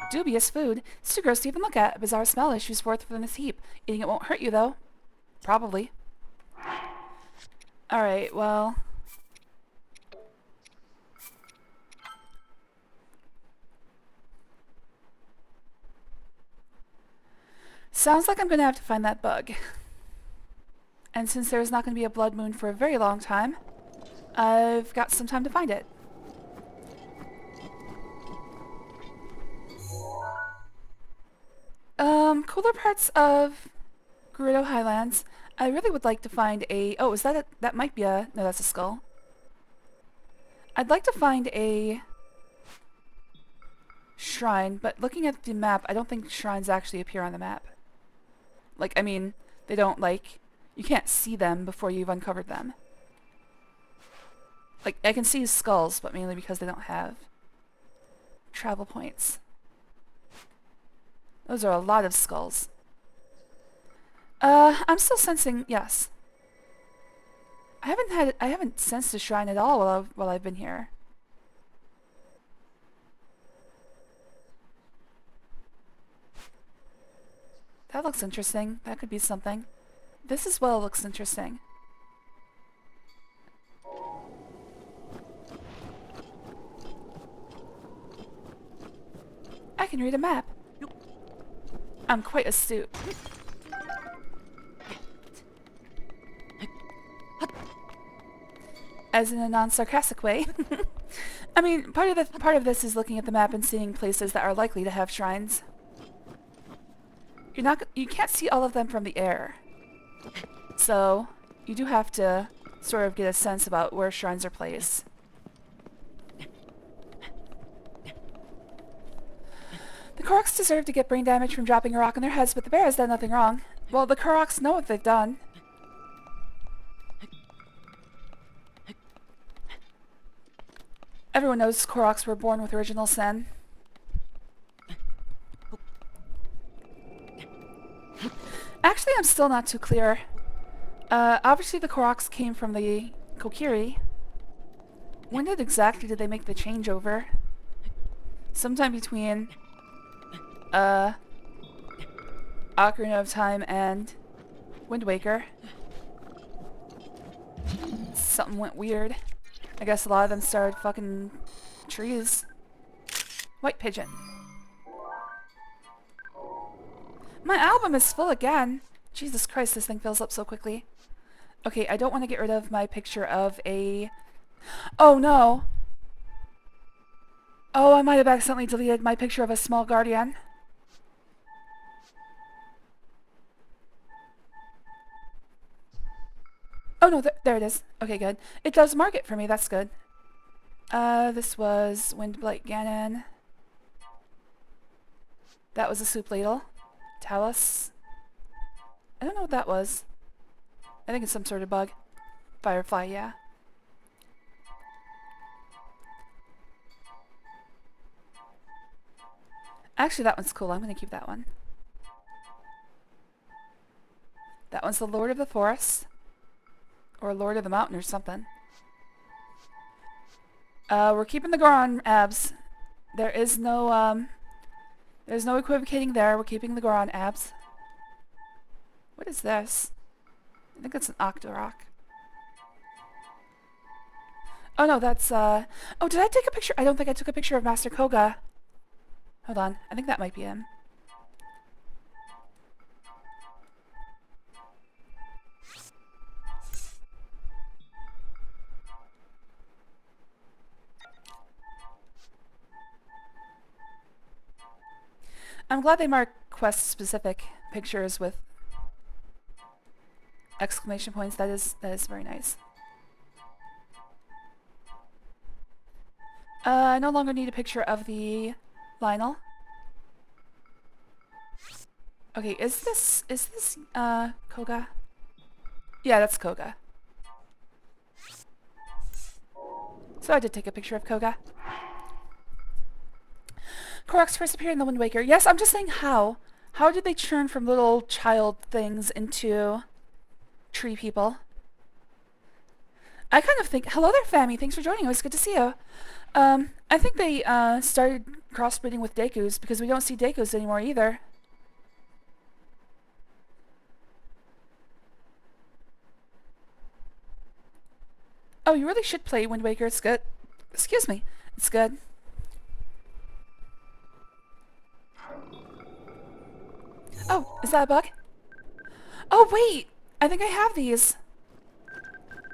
Dubious food. It's too gross to even look at. A bizarre smell issues forth from this heap. Eating it won't hurt you, though. Probably. Alright, well... Sounds like I'm gonna have to find that bug. And since there's not gonna be a blood moon for a very long time, I've got some time to find it. Cooler parts of Gerudo Highlands. I really would like to find a... Oh, is that a... That might be a... No, that's a skull. I'd like to find a shrine, but looking at the map, I don't think shrines actually appear on the map. Like, I mean, they don't, like... You can't see them before you've uncovered them. Like, I can see skulls, but mainly because they don't have travel points. Those are a lot of skulls. I'm still sensing, yes. I haven't sensed a shrine at all while I've been here. That looks interesting. That could be something. This as well looks interesting. I can read a map. I'm quite astute. As in a non-sarcastic way. I mean, part of this is looking at the map and seeing places that are likely to have shrines. You can't see all of them from the air. So, you do have to sort of get a sense about where shrines are placed. The Koroks deserve to get brain damage from dropping a rock on their heads, but the bear has done nothing wrong. Well, the Koroks know what they've done. Everyone knows Koroks were born with original sin. Actually, I'm still not too clear. Obviously the Koroks came from the Kokiri. When exactly did they make the changeover? Sometime between Ocarina of Time and Wind Waker. Something went weird. I guess a lot of them started fucking trees. White pigeon. My album is full again. Jesus Christ, this thing fills up so quickly. Okay, I don't want to get rid of my picture of a... Oh no! Oh, I might have accidentally deleted my picture of a small guardian. Oh no, there it is. Okay, good. It does mark it for me, that's good. This was Windblight Ganon. That was a soup ladle. Talus. I don't know what that was. I think it's some sort of bug. Firefly, yeah. Actually, that one's cool. I'm going to keep that one. That one's the Lord of the Forest. Or Lord of the Mountain or something. We're keeping the Goron abs. There's no equivocating there. We're keeping the Goron abs. What is this? I think it's an Octorok. Oh no, that's, oh, did I take a picture? I don't think I took a picture of Master Koga. Hold on, I think that might be him. I'm glad they mark quest-specific pictures with exclamation points. That is very nice. I no longer need a picture of the Lionel. Okay, is this Koga? Yeah, that's Koga. So I did take a picture of Koga. Koroks first appeared in the Wind Waker. Yes, I'm just saying how. How did they churn from little child things into tree people? I kind of think... Hello there, Fammy. Thanks for joining. It was good to see you. I think they started crossbreeding with Dekus because we don't see Dekus anymore either. Oh, you really should play Wind Waker. It's good. Excuse me. It's good. Oh, is that a bug? Oh, wait! I think I have these.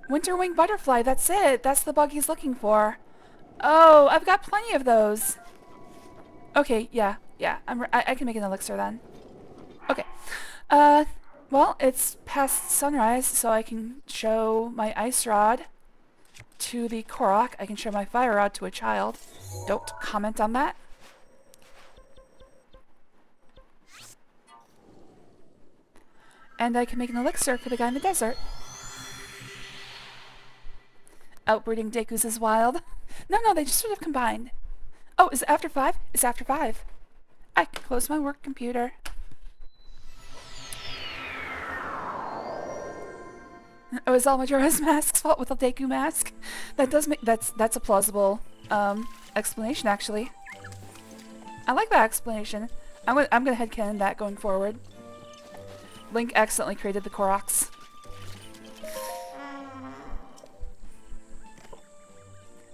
Winterwing Butterfly, that's it. That's the bug he's looking for. Oh, I've got plenty of those. Okay, yeah. I can make an elixir then. Okay. Well, it's past sunrise, so I can show my ice rod to the Korok. I can show my fire rod to a child. Don't comment on that. And I can make an elixir for the guy in the desert. Outbreeding Dekus is wild. No, they just sort of combined. Oh, is it after 5? It's after 5. I can close my work computer. Oh, is all Majora's Mask's fault with a Deku mask? That does make... That's a plausible, explanation, actually. I like that explanation. I'm gonna headcanon that going forward. Link accidentally created the Koroks.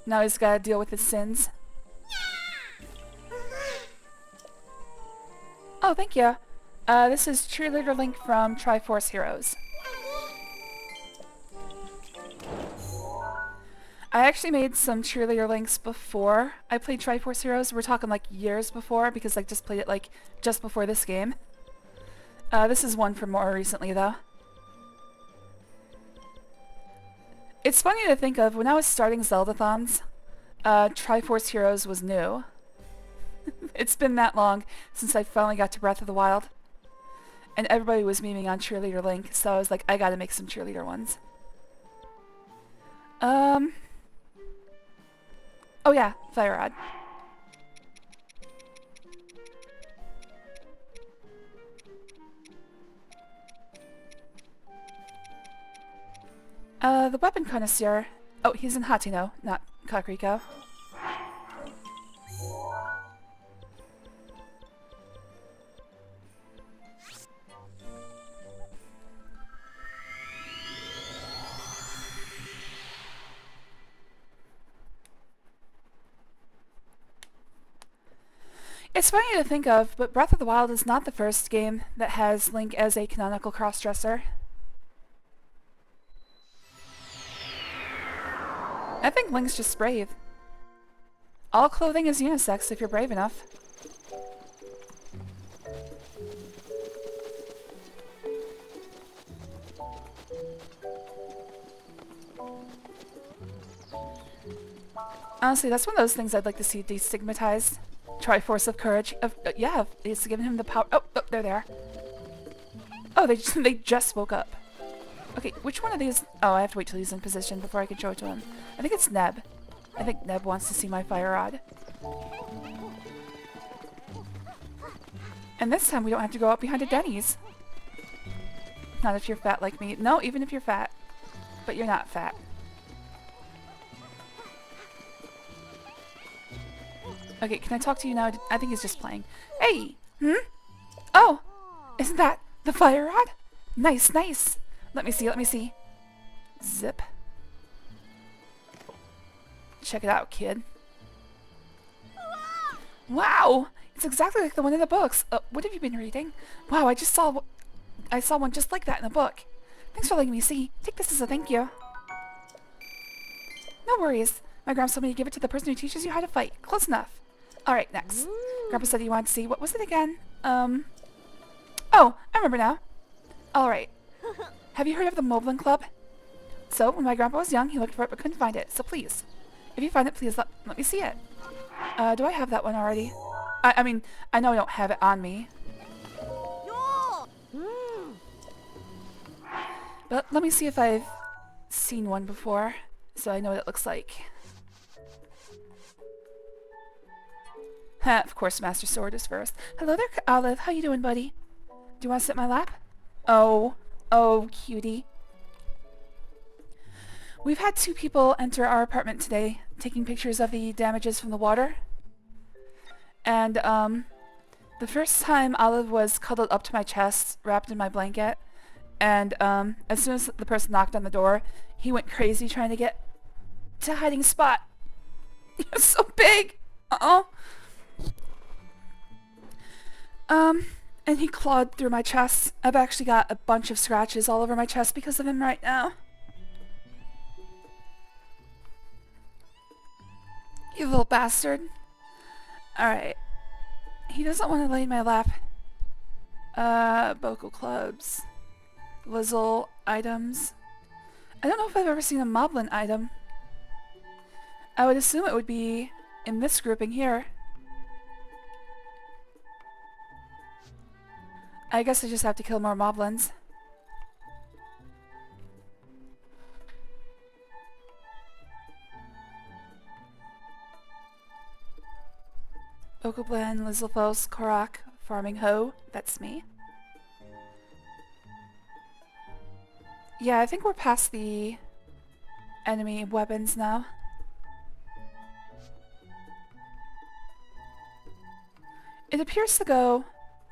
Now he's gotta deal with his sins. Oh, thank you. This is Cheerleader Link from Triforce Heroes. I actually made some Cheerleader Links before I played Triforce Heroes. We're talking like years before because I just played it like just before this game. This is one from more recently though. It's funny to think of, when I was starting Zeldathons, Triforce Heroes was new. It's been that long since I finally got to Breath of the Wild. And everybody was memeing on Cheerleader Link, so I was like, I gotta make some cheerleader ones. Oh yeah, Fire Rod. The weapon connoisseur. Oh, he's in Hatino, not Kakariko. It's funny to think of, but Breath of the Wild is not the first game that has Link as a canonical crossdresser. I think Link's just brave. All clothing is unisex if you're brave enough. Honestly, that's one of those things I'd like to see destigmatized. Triforce of Courage. Yeah, it's given him the power. Oh, they're there. Oh, they just woke up. Okay, which one of these? Oh, I have to wait till he's in position before I can show it to him. I think it's Neb. I think Neb wants to see my fire rod. And this time we don't have to go up behind a Denny's. Not if you're fat like me. No, even if you're fat. But you're not fat. Okay, can I talk to you now? I think he's just playing. Hey! Oh! Isn't that the fire rod? Nice, nice! Let me see. Zip. Check it out, kid. Wow! It's exactly like the one in the books. What have you been reading? Wow, I saw one just like that in a book. Thanks for letting me see. Take this as a thank you. No worries. My grandpa told me to give it to the person who teaches you how to fight. Close enough. Alright, next. Grandpa said he wanted to see, what was it again? Oh, I remember now. Alright. Have you heard of the Moblin Club? So, when my grandpa was young, he looked for it but couldn't find it. So please, if you find it, please let me see it. Do I have that one already? I mean, I know I don't have it on me. But let me see if I've seen one before, so I know what it looks like. Ha, of course, Master Sword is first. Hello there, Olive. How you doing, buddy? Do you want to sit in my lap? Oh, cutie. We've had 2 people enter our apartment today, taking pictures of the damages from the water. And, the first time Olive was cuddled up to my chest, wrapped in my blanket, and, as soon as the person knocked on the door, he went crazy trying to get to a hiding spot. It was so big! Uh-oh. And he clawed through my chest. I've actually got a bunch of scratches all over my chest because of him right now. You little bastard. Alright. He doesn't want to lay in my lap. Vocal clubs. Lizzle items. I don't know if I've ever seen a Moblin item. I would assume it would be in this grouping here. I guess I just have to kill more Moblins. Okoblan, Lizzlefos, Korak, Farming Ho. That's me. Yeah, I think we're past the enemy weapons now. It appears to go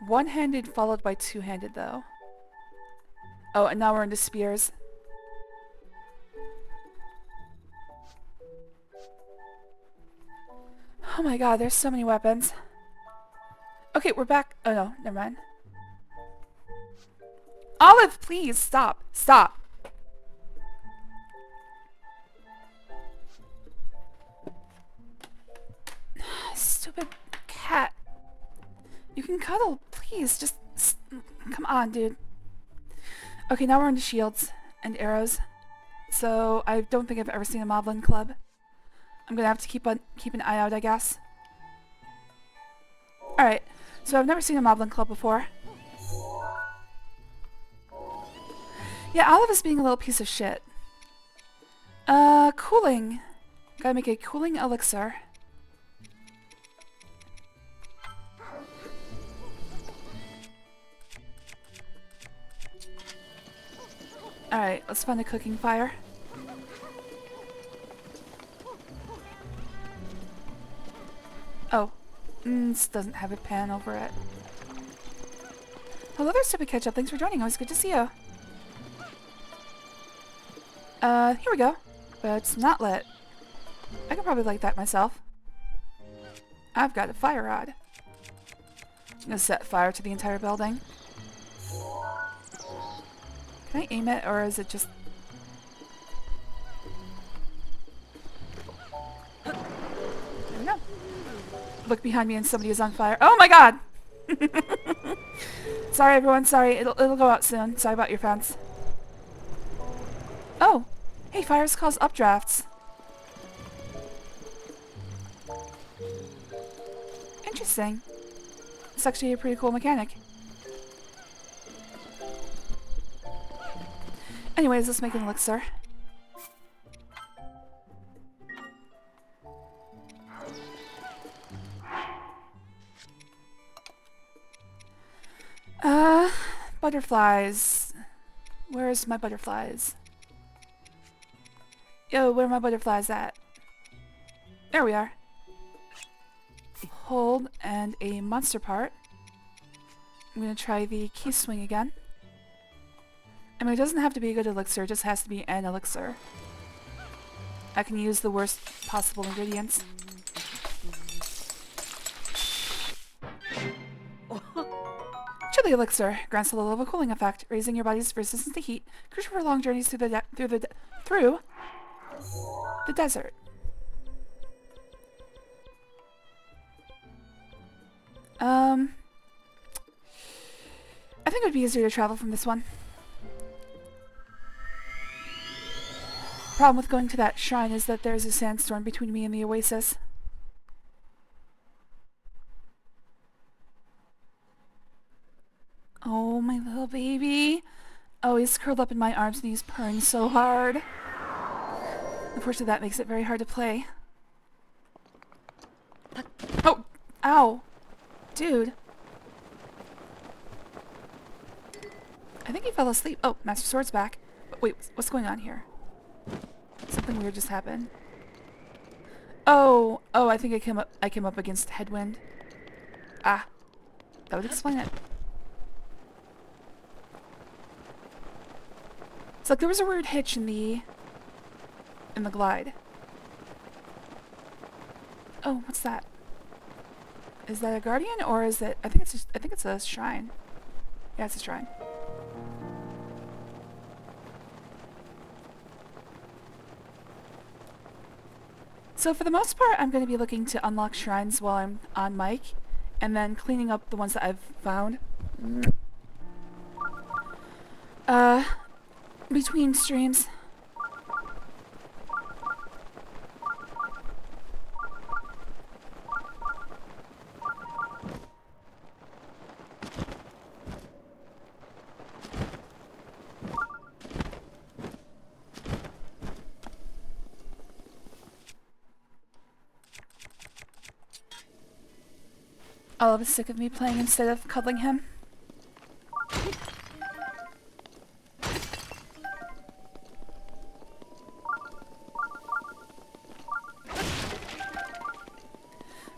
one-handed followed by two-handed though. Oh, and now we're into spears. Oh my god, there's so many weapons. Okay, we're back. Oh no, never mind. Olive, please, stop. Stop. Stupid cat. You can cuddle, please. Just come on, dude. Okay, now we're into shields and arrows. So I don't think I've ever seen a Moblin club. I'm gonna have to keep an eye out, I guess. Alright, so I've never seen a Moblin club before. Yeah, Olive is being a little piece of shit. Cooling. Gotta make a cooling elixir. Alright, let's find a cooking fire. Oh. This doesn't have a pan over it. Hello there, Stupid Ketchup. Thanks for joining. Always good to see you. Here we go. But it's not lit. I can probably light that myself. I've got a fire rod. I'm gonna set fire to the entire building. Can I aim it, or is it just... There we go. Look behind me and somebody is on fire. Oh my god! Sorry everyone, sorry. It'll go out soon. Sorry about your fence. Oh! Hey, fires cause updrafts. Interesting. It's actually a pretty cool mechanic. Anyways, let's make an elixir. Butterflies. Where's my butterflies? Yo, where are my butterflies at? There we are. Hold and a monster part. I'm gonna try the key swing again. I mean, it doesn't have to be a good elixir, it just has to be an elixir. I can use the worst possible ingredients. Chili elixir grants a little of a cooling effect, raising your body's resistance to heat, crucial for long journeys through the desert. I think it would be easier to travel from this one. Problem with going to that shrine is that there's a sandstorm between me and the oasis. Oh, my little baby. Oh, he's curled up in my arms and he's purring so hard. Unfortunately, that makes it very hard to play. Oh! Ow! Dude. I think he fell asleep. Oh, Master Sword's back. But wait, what's going on here? Something weird just happened. Oh, I think I came up against headwind. Ah, that would explain it. It's like there was a weird hitch in the glide. Oh, what's that? Is that a guardian or is it? I think it's a shrine. Yeah, it's a shrine. So for the most part, I'm going to be looking to unlock shrines while I'm on mic, and then cleaning up the ones that I've found. Between streams. Olive is sick of me playing instead of cuddling him.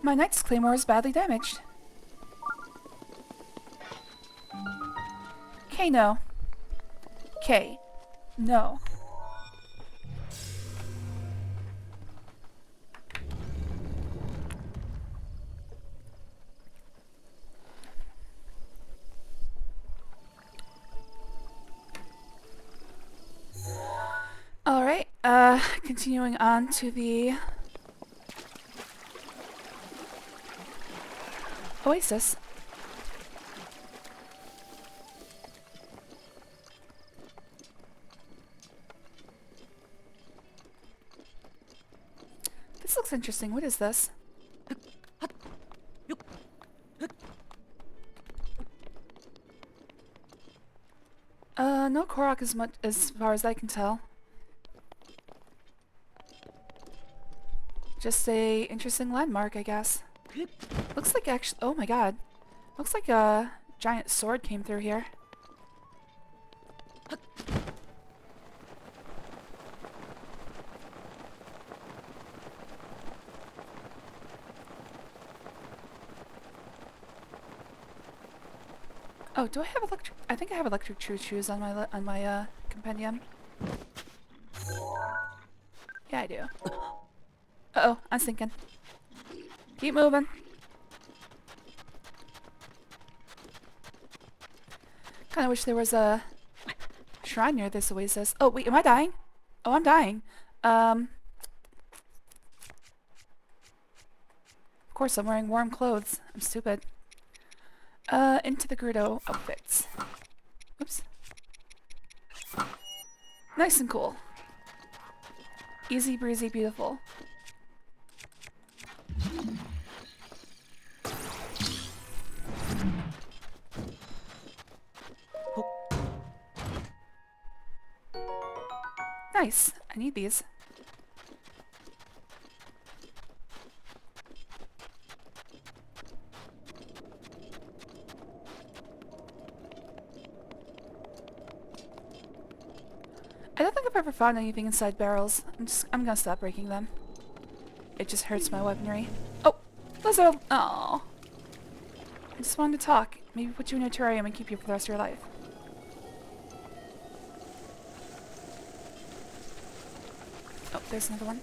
My knight's claymore is badly damaged. K, no. K. No. continuing on to the oasis. This looks interesting. What is this? No Korok as far as I can tell. Just a interesting landmark, I guess. Looks like actually, oh my god. Looks like a giant sword came through here. Oh, do I have electric? I think I have electric true shoes on my compendium. Yeah, I do. Uh-oh, I'm sinking. Keep moving. Kinda wish there was a shrine near this oasis. Oh, wait, am I dying? Oh, I'm dying. Of course, I'm wearing warm clothes. I'm stupid. Into the Gerudo outfits. Oops. Nice and cool. Easy breezy, beautiful. Nice. I need these. I don't think I've ever found anything inside barrels. I'm gonna stop breaking them. It just hurts my weaponry. Oh! Lizard! Aww. I just wanted to talk. Maybe put you in a terrarium and keep you for the rest of your life. Oh, there's another one.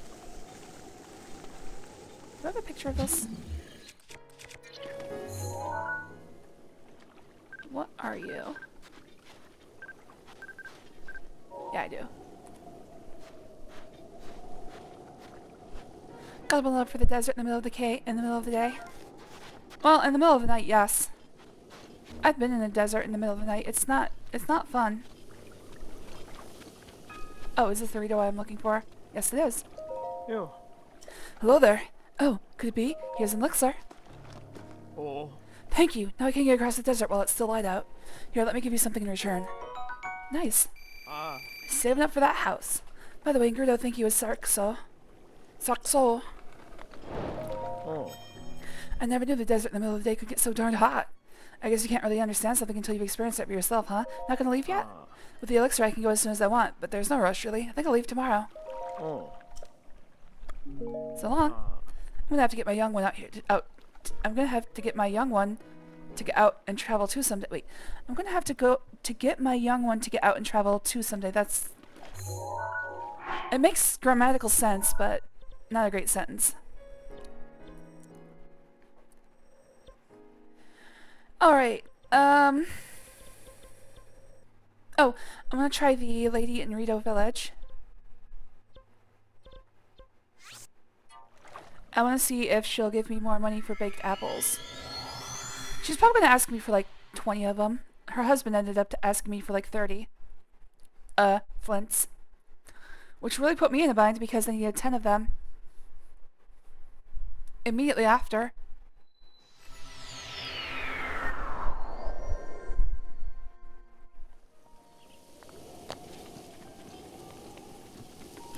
Do I have a picture of this? What are you? Yeah, I do. Got one love for the desert in the middle of the day. Well, in the middle of the night, yes. I've been in the desert in the middle of the night. It's not fun. Oh, is this the Rito I'm looking for? Yes, it is.
Ew.
Hello there. Oh, could it be? Here's an elixir.
Oh.
Thank you. Now I can get across the desert while it's still light out. Here, let me give you something in return. Nice.
Ah.
Saving up for that house. By the way, Gerudo, thank you as Sarkso. Sarkso.
Oh.
I never knew the desert in the middle of the day could get so darn hot. I guess you can't really understand something until you've experienced it for yourself, huh? Not gonna leave yet? With the elixir, I can go as soon as I want, but there's no rush, really. I think I'll leave tomorrow.
Oh.
So long. I'm gonna have to get my young one I'm gonna have to get my young one to get out and travel to someday. Wait. I'm gonna have to go to get my young one to get out and travel to someday. That's... It makes grammatical sense, but not a great sentence. Alright, oh, I'm gonna try the lady in Rito Village. I wanna see if she'll give me more money for baked apples. She's probably gonna ask me for like 20 of them. Her husband ended up asking me for like 30. Flints. Which really put me in a bind because I needed 10 of them. Immediately after.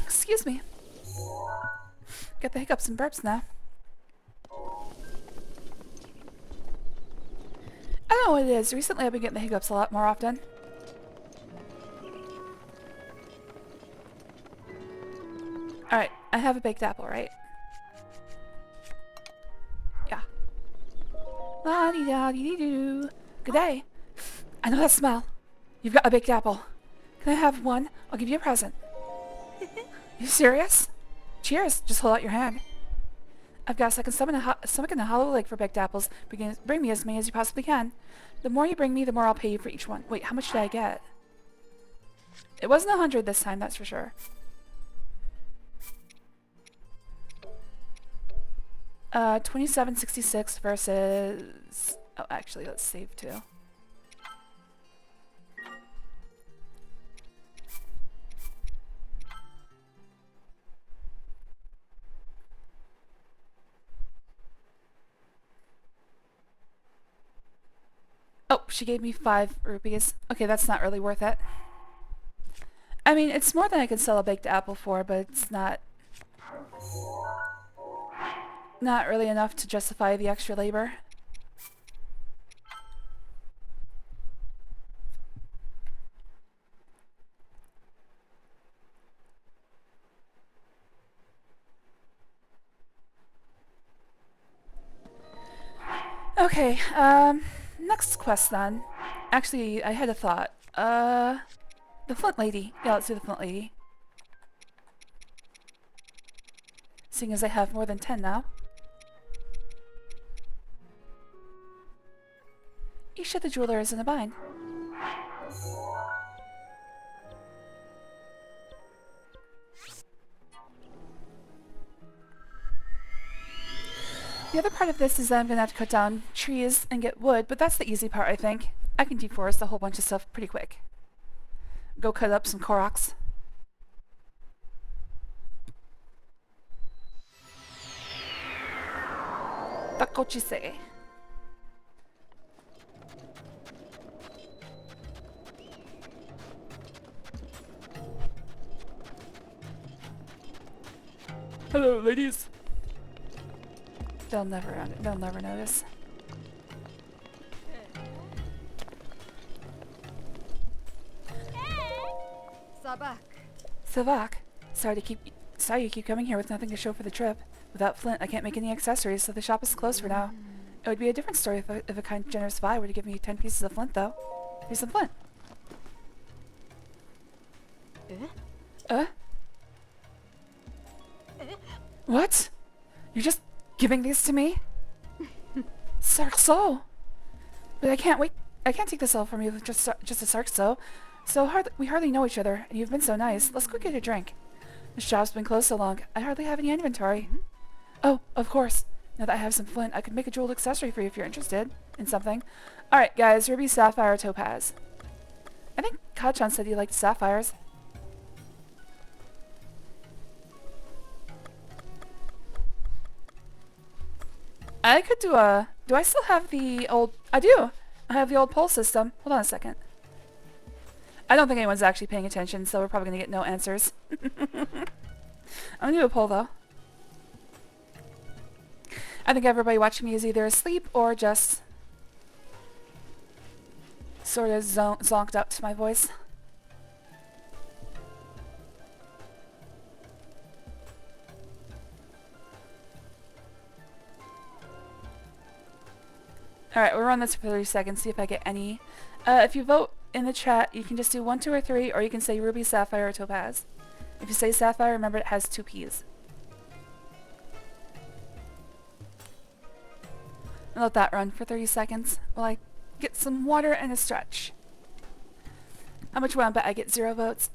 Excuse me. Get the hiccups and burps now. I don't know what it is. Recently I've been getting the hiccups a lot more often. Alright, I have a baked apple, right? Yeah. La-dee-da-dee-dee-doo. Good day. I know that smell. You've got a baked apple. Can I have one? I'll give you a present. You serious? Cheers. Just hold out your hand. I've got a second stomach and a hollow leg for baked apples. Bring me as many as you possibly can. The more you bring me, the more I'll pay you for each one. Wait, how much did I get? It wasn't 100 this time, that's for sure. 2766 versus... Oh, actually, let's save too. Oh, she gave me 5 rupees. Okay, that's not really worth it. I mean, it's more than I could sell a baked apple for, but it's not really enough to justify the extra labor. Okay, next quest then. Actually, I had a thought. The Flint Lady. Yeah, let's do the Flint Lady. Seeing as I have more than 10 now. Isha the jeweler is in a bind. The other part of this is that I'm gonna have to cut down trees and get wood, but that's the easy part, I think. I can deforest a whole bunch of stuff pretty quick. Go cut up some Koroks. Takochise. Hello, ladies. They'll never notice.
Sabak.
Savak, sorry you keep coming here with nothing to show for the trip. Without Flint, I can't make any accessories, so the shop is closed for now. It would be a different story if a kind, generous buyer were to give me 10 pieces of Flint, though. Here's some Flint. What? You're just giving these to me? Sarkso! But I can't wait. I can't take this all from you with just a Sarkso. We hardly know each other, and you've been so nice. Let's go get a drink. The shop's been closed so long, I hardly have any inventory. Oh, of course. Now that I have some Flint, I could make a jeweled accessory for you if you're interested in something. Alright, guys, Ruby, Sapphire, Topaz. I think Kachan said he liked sapphires. I could do a... Do I still have the old... I do! I have the old poll system. Hold on a second. I don't think anyone's actually paying attention, so we're probably going to get no answers. I'm going to do a poll, though. I think everybody watching me is either asleep or just sort of zonked up to my voice. Alright, we'll run this for 30 seconds, see if I get any. If you vote in the chat, you can just do 1, 2, or 3, or you can say Ruby, Sapphire, or Topaz. If you say Sapphire, remember it has 2 P's. I'll let that run for 30 seconds while I get some water and a stretch. How much would I bet I get 0 votes?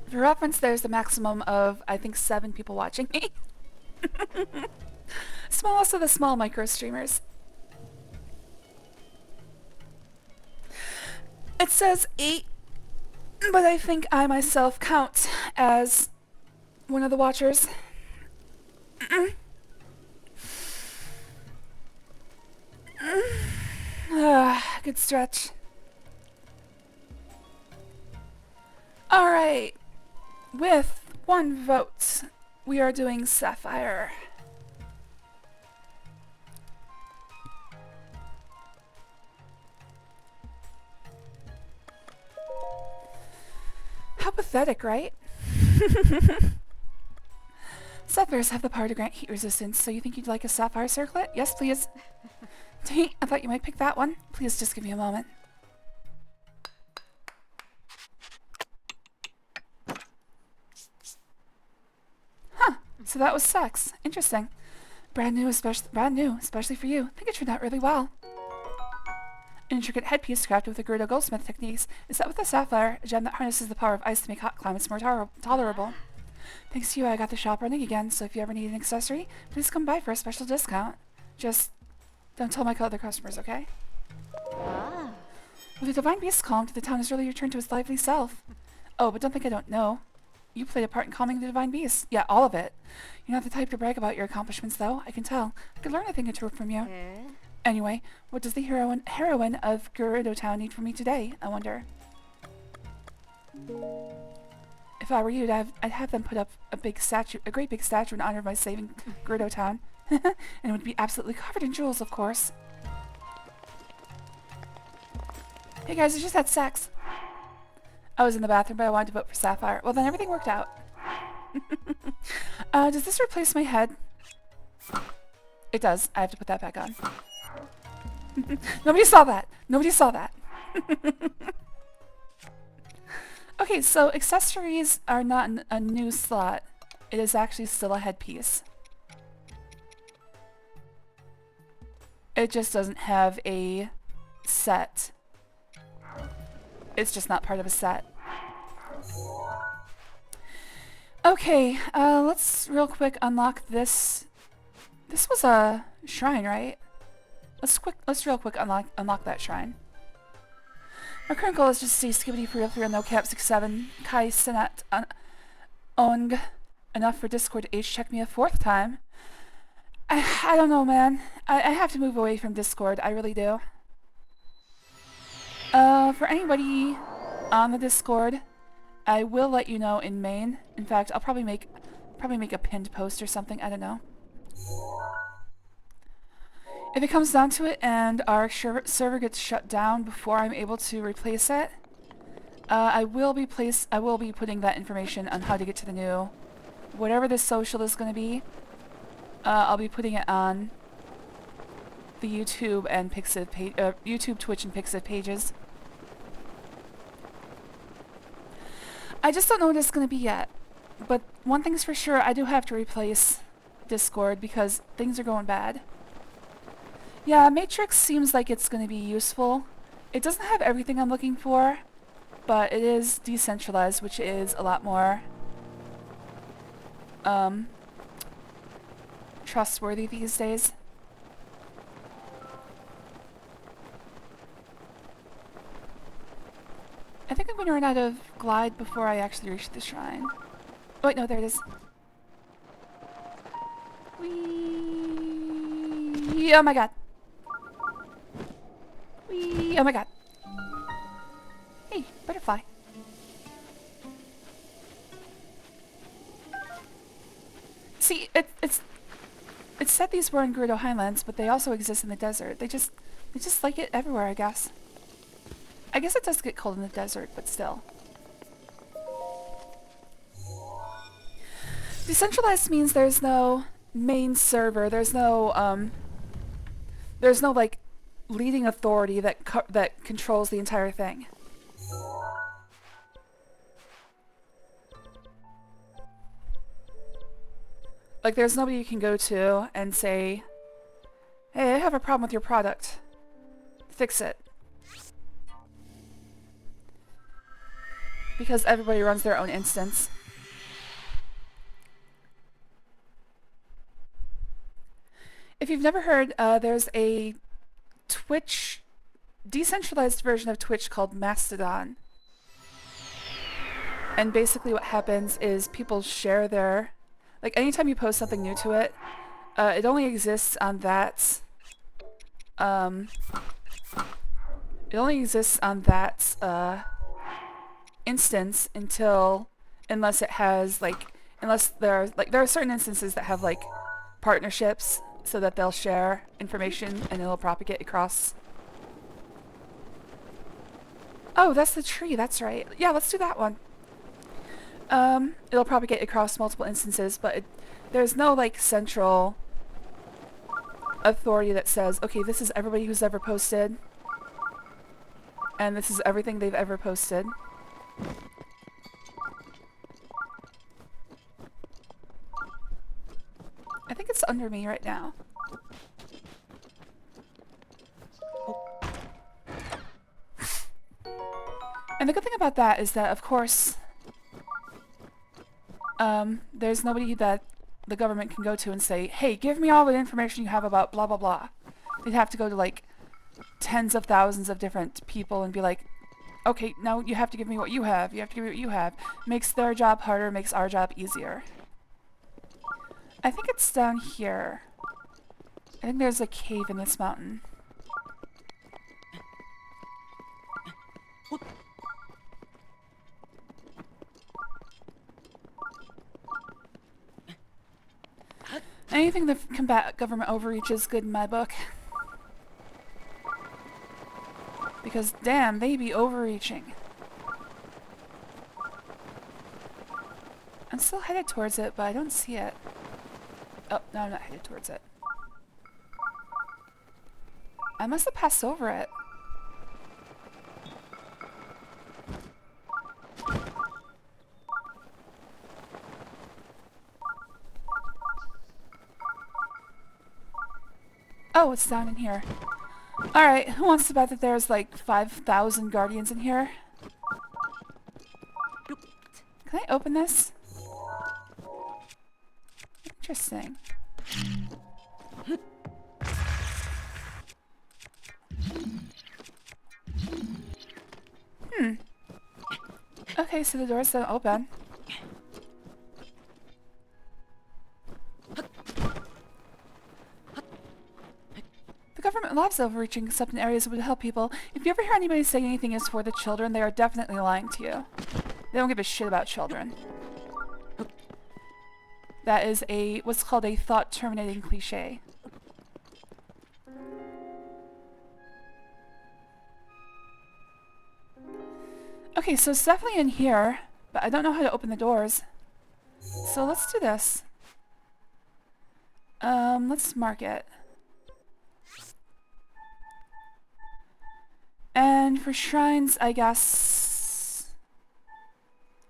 For reference, there's a maximum of, I think, 7 people watching me. Smallest of the small micro streamers. It says 8, but I think I myself count as one of the watchers. Good stretch. Alright. With 1 vote, we are doing Sapphire. How pathetic, right? Sapphires have the power to grant heat resistance, so you think you'd like a sapphire circlet? Yes, please. Dang, I thought you might pick that one. Please just give me a moment. Huh, so that was sex. Interesting. Brand new, especially for you. I think it turned out really well. An intricate headpiece crafted with the Gerudo goldsmith techniques is set with a sapphire, a gem that harnesses the power of ice to make hot climates more tolerable. Thanks to you, I got the shop running again, so if you ever need an accessory, please come by for a special discount. Just don't tell my other customers, okay?
Ah.
With the divine beast calmed, the town has really returned to its lively self. Oh, but don't think I don't know. You played a part in calming the divine beast. Yeah, all of it. You're not the type to brag about your accomplishments, though. I can tell. I could learn a thing or two from you. Anyway, what does the heroine of Gerudo Town need from me today, I wonder? If I were you, I'd have them put up a great big statue in honor of my saving Gerudo Town. And it would be absolutely covered in jewels, of course. Hey guys, I just had sex. I was in the bathroom, but I wanted to vote for Sapphire. Well, then everything worked out. Does this replace my head? It does. I have to put that back on. Nobody saw that. Nobody saw that. Okay, so accessories are not a new slot. It is actually still a headpiece. It just doesn't have a set. It's just not part of a set. Okay, let's real quick unlock this. This was a shrine, right? Let's real quick unlock that shrine. Our current goal is just to see Skibbity 303 no cap 67 Kai Senat Ong enough for Discord to age check me a 4th time. I don't know, man. I have to move away from Discord. I really do. For anybody on the Discord, I will let you know in main. In fact, I'll probably make a pinned post or something. I don't know. If it comes down to it and our server gets shut down before I'm able to replace it, I will be putting that information on how to get to the new, whatever this social is going to be. I'll be putting it on the YouTube and Pixiv page, YouTube, Twitch, and Pixiv pages. I just don't know what it's going to be yet. But one thing's for sure, I do have to replace Discord because things are going bad. Yeah, Matrix seems like it's going to be useful. It doesn't have everything I'm looking for, but it is decentralized, which is a lot more trustworthy these days. I think I'm going to run out of glide before I actually reach the shrine. Oh, wait, no, there it is. Whee! Oh my god. Whee! Oh my god. Hey, butterfly. See, it said these were in Gerudo Highlands, but they also exist in the desert. They just like it everywhere, I guess. I guess it does get cold in the desert, but still. Decentralized means there's no main server. There's no like leading authority that controls the entire thing. Like there's nobody you can go to and say, "Hey, I have a problem with your product. Fix it." Because everybody runs their own instance. If you've never heard, there's a Twitch, decentralized version of Twitch called Mastodon. And basically what happens is people share their, like anytime you post something new to it, it only exists on that, instance unless it has unless there are certain instances that have like partnerships so that they'll share information and it'll propagate across. Oh, that's the tree, that's right. Yeah, let's do that one. It'll propagate across multiple instances, but there's no like central authority that says, okay, this is everybody who's ever posted and this is everything they've ever posted. I think it's under me right now. And the good thing about that is that, of course, there's nobody that the government can go to and say, hey, give me all the information you have about blah blah blah. They'd have to go to like tens of thousands of different people and be like, okay, now you have to give me what you have. You have to give me what you have. Makes their job harder, makes our job easier. I think it's down here. I think there's a cave in this mountain. Anything to combat government overreach is good in my book. Because damn, they be overreaching. I'm still headed towards it, but I don't see it. Oh, no, I'm not headed towards it. I must have passed over it. Oh, it's down in here. Alright, who wants to bet that there's like 5,000 guardians in here? Can I open this? Interesting. Okay, so the doors don't open. The government loves overreaching except in areas that would help people. If you ever hear anybody say anything is for the children, they are definitely lying to you. They don't give a shit about children. That is what's called a thought-terminating cliche. Okay, so it's definitely in here, but I don't know how to open the doors. So let's do this. Let's mark it. And for shrines, I guess...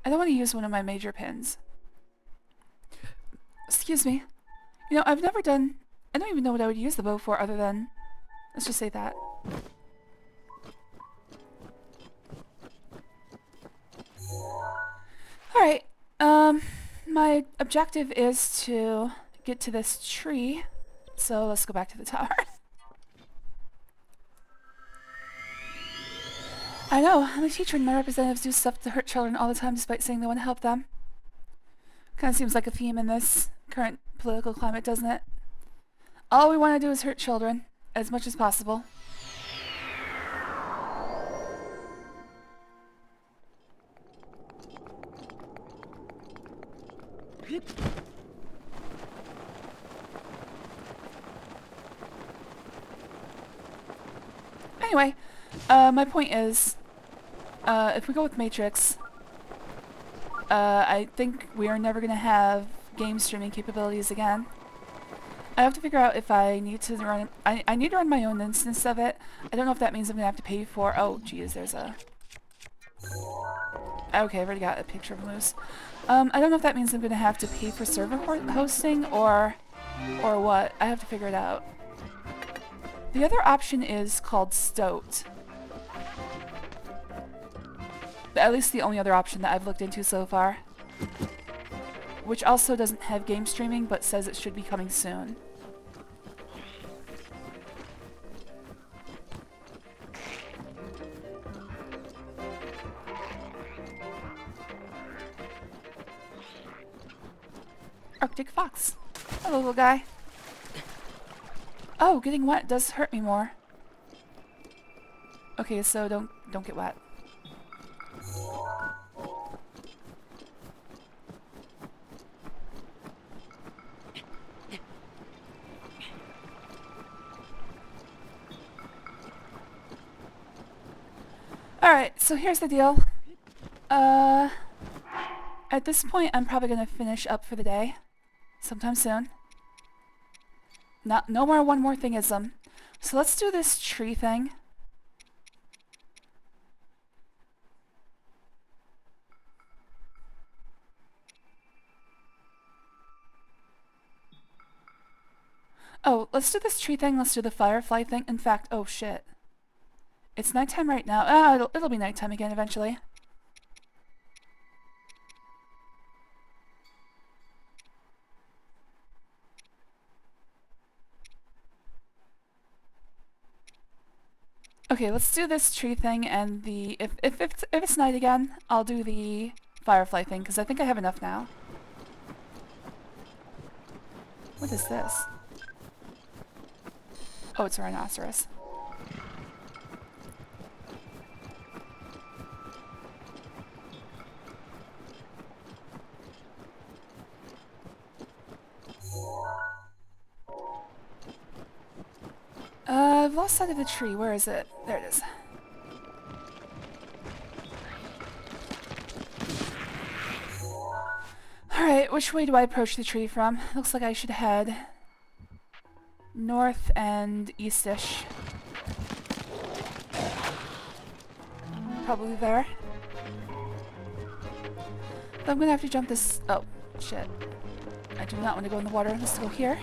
I don't want to use one of my major pins. Excuse me. You know, I've never done... I don't even know what I would use the bow for other than... Let's just say that. Alright, my objective is to get to this tree, so let's go back to the tower. I know, I'm a teacher and my representatives do stuff to hurt children all the time despite saying they want to help them. Kinda seems like a theme in this current political climate, doesn't it? All we want to do is hurt children, as much as possible. Anyway, my point is, if we go with Matrix, I think we are never going to have game streaming capabilities again. I have to figure out if I need to run... I need to run my own instance of it. I don't know if that means I'm going to have to pay for... Oh, geez, there's a... Okay, I've already got a picture of a moose. I don't know if that means I'm going to have to pay for server hosting or what. I have to figure it out. The other option is called Stoat. At least the only other option that I've looked into so far. Which also doesn't have game streaming, but says it should be coming soon. Arctic fox. Hello, little guy. Oh, getting wet does hurt me more. Okay, so don't get wet. Alright, so here's the deal. At this point, I'm probably gonna finish up for the day. Sometime soon. No more one more thingism. So let's do this tree thing. Oh, let's do this tree thing, let's do the firefly thing. In fact, oh shit. It's nighttime right now. Ah, it'll be nighttime again eventually. Okay, let's do this tree thing and the... If it's night again, I'll do the firefly thing, because I think I have enough now. What is this? Oh, it's a rhinoceros. I've lost sight of the tree. Where is it? There it is. Alright, which way do I approach the tree from? Looks like I should head north and eastish. Probably there. But I'm gonna have to jump this... Oh, shit. I do not want to go in the water. Let's go here.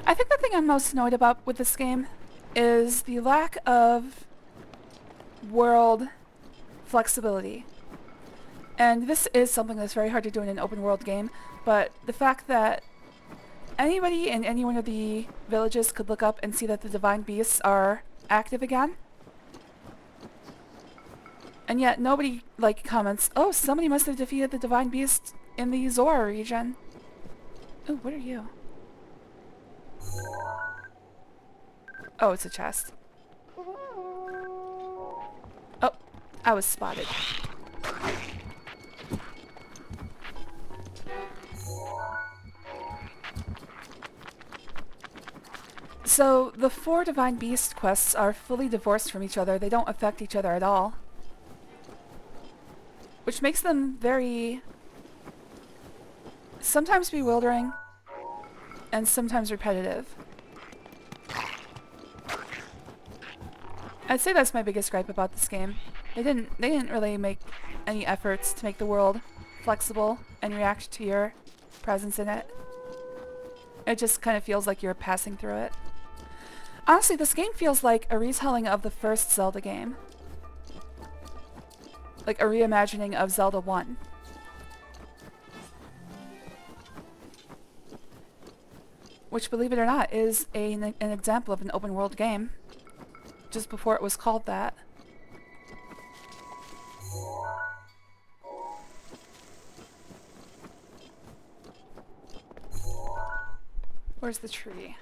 I think the thing I'm most annoyed about with this game is the lack of world flexibility. And this is something that's very hard to do in an open world game, but the fact that anybody in any one of the villages could look up and see that the divine beasts are active again. And yet nobody, like, comments, oh, somebody must have defeated the divine beast in the Zora region. Oh, what are you? Oh, it's a chest. Oh, I was spotted. So, the 4 Divine Beast quests are fully divorced from each other. They don't affect each other at all. Which makes them very... sometimes bewildering, and sometimes repetitive. I'd say that's my biggest gripe about this game. They didn't really make any efforts to make the world flexible and react to your presence in it. It just kind of feels like you're passing through it. Honestly, this game feels like a retelling of the first Zelda game. Like a reimagining of Zelda 1. Which, believe it or not, is an example of an open world game. Just before it was called that. Where's the tree?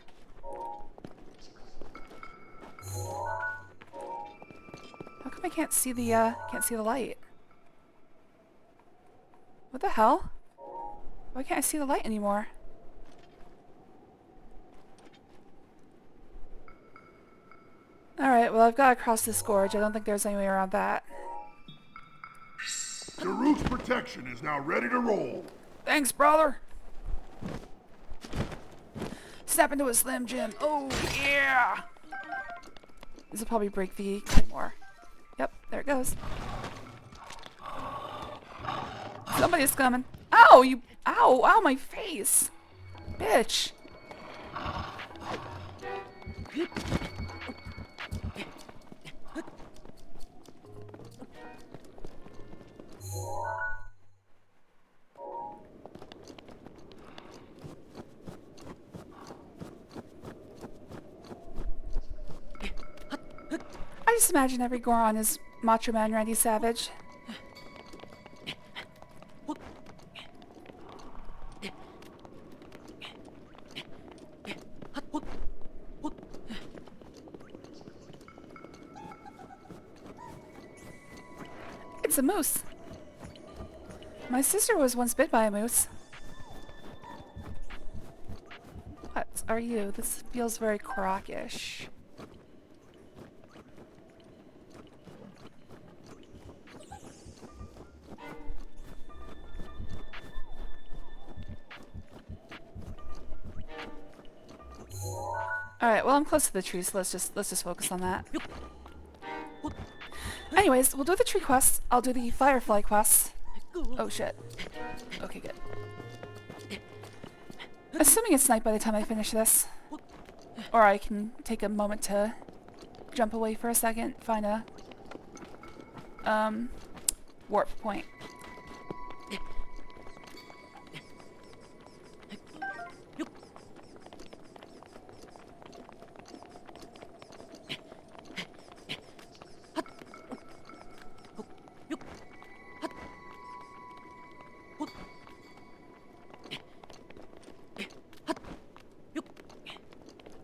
How come I can't see the light? What the hell? Why can't I see the light anymore? Alright, well I've got to cross this gorge. I don't think there's any way around that.
Daruk's protection is now ready to roll.
Thanks, brother! Snap into a Slim Jim. Oh, yeah! This will probably break the claymore. Yep, there it goes. Somebody's coming. Ow, you... Ow, ow, my face! Bitch! I just imagine every Goron is Macho Man Randy Savage. It's a moose. My sister was once bit by a moose. What are you? This feels very Croc-ish. Alright, well I'm close to the tree, so let's just focus on that. Anyways, we'll do the tree quests. I'll do the firefly quests. Oh shit. Okay, good. Assuming it's night by the time I finish this. Or I can take a moment to jump away for a second, find a warp point.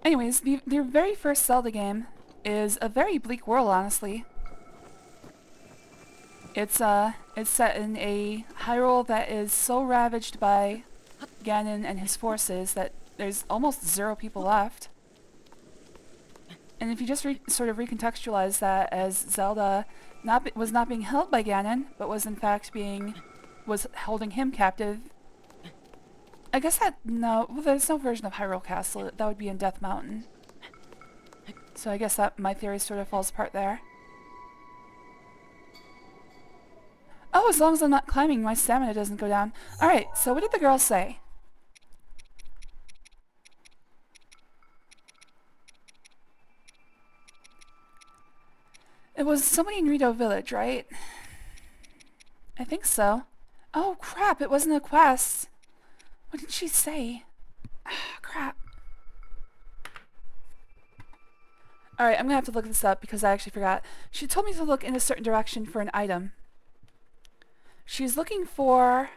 Anyways, the very first Zelda game is a very bleak world, honestly. It's set in a Hyrule that is so ravaged by Ganon and his forces that there's almost 0 people left. And if you just sort of recontextualize that as Zelda was not being held by Ganon, but was in fact was holding him captive. I guess well, there's no version of Hyrule Castle. That would be in Death Mountain. So I guess that my theory sort of falls apart there. Oh, as long as I'm not climbing, my stamina doesn't go down. Alright, so what did the girl say? It was somebody in Rito Village, right? I think so. Oh, crap, it wasn't a quest. What did she say? Ah, crap. Alright, I'm gonna have to look this up because I actually forgot. She told me to look in a certain direction for an item. She's looking for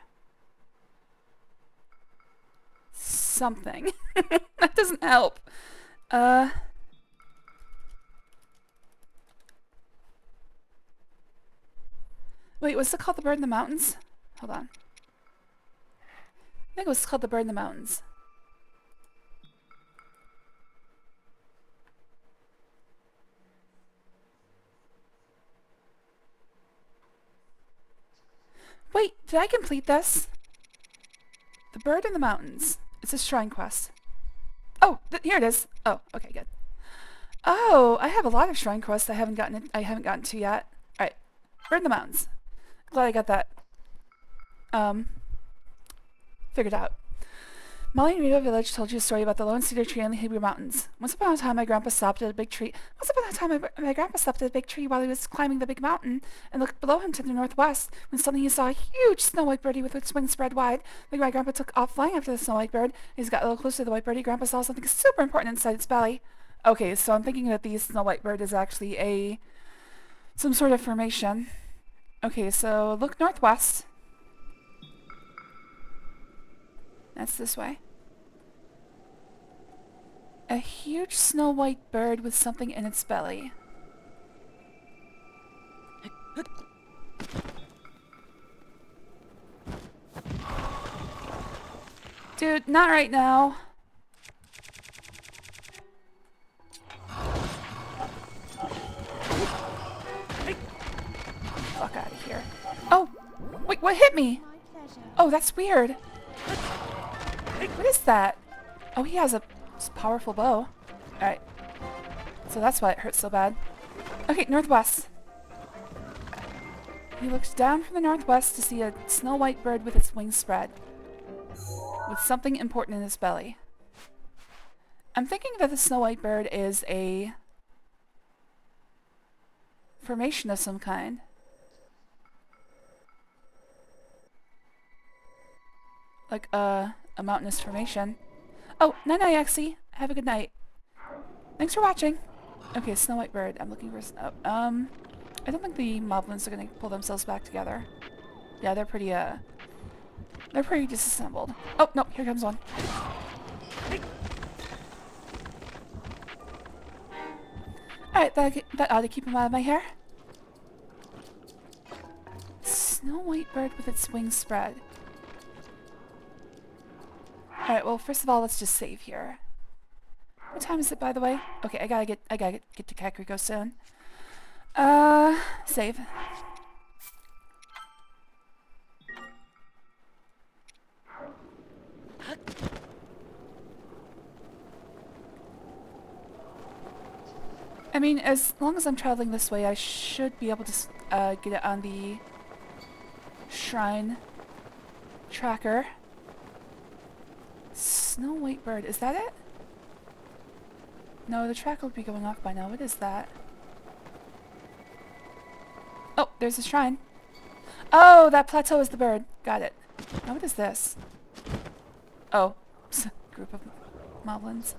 something. That doesn't help. Wait, was it called the Bird in the Mountains? Hold on. I think it was called the Bird in the Mountains. Wait, did I complete this? The Bird in the Mountains. It's a shrine quest. Oh, here it is. Oh, okay, good. Oh, I have a lot of shrine quests I haven't gotten to yet. Alright. Bird in the Mountains. Glad I got that figured out. Molly in Rito Village told you a story about the lone cedar tree in the Hebrew Mountains. Once upon a time, my grandpa stopped at a big tree. My grandpa stopped at a big tree while he was climbing the big mountain and looked below him to the northwest. When suddenly he saw a huge snow white birdie with its wings spread wide. My grandpa took off flying after the snow white bird. As he got a little closer to the white birdie, Grandpa saw something super important inside its belly. Okay, so I'm thinking that the snow white bird is actually some sort of formation. Okay, so look northwest. That's this way. A huge snow white bird with something in its belly. Dude, not right now. Fuck out of here. Oh! Wait, what hit me?
My pleasure.
Oh, that's weird. What is that? Oh, he has a powerful bow. Alright. So that's why it hurts so bad. Okay, northwest. He looks down from the northwest to see a snow white bird with its wings spread. With something important in its belly. I'm thinking that the snow white bird is a formation of some kind. Like a mountainous formation. Oh, night-night, Exy. Have a good night. Thanks for watching. Okay, snow white bird. I'm looking for... I don't think the moblins are gonna pull themselves back together. Yeah, they're pretty disassembled. Oh, no, here comes one. Alright, that ought to keep him out of my hair. Snow white bird with its wings spread. Alright, well, first of all, let's just save here. What time is it, by the way? Okay, I gotta get to Kakariko soon. Save. I mean, as long as I'm traveling this way, I should be able to get it on the shrine tracker. Snow white bird, is that it? No, the tracker would be going off by now. What is that? Oh, there's a shrine. Oh, that plateau is the bird. Got it. Now what is this? Oh, group of moblins.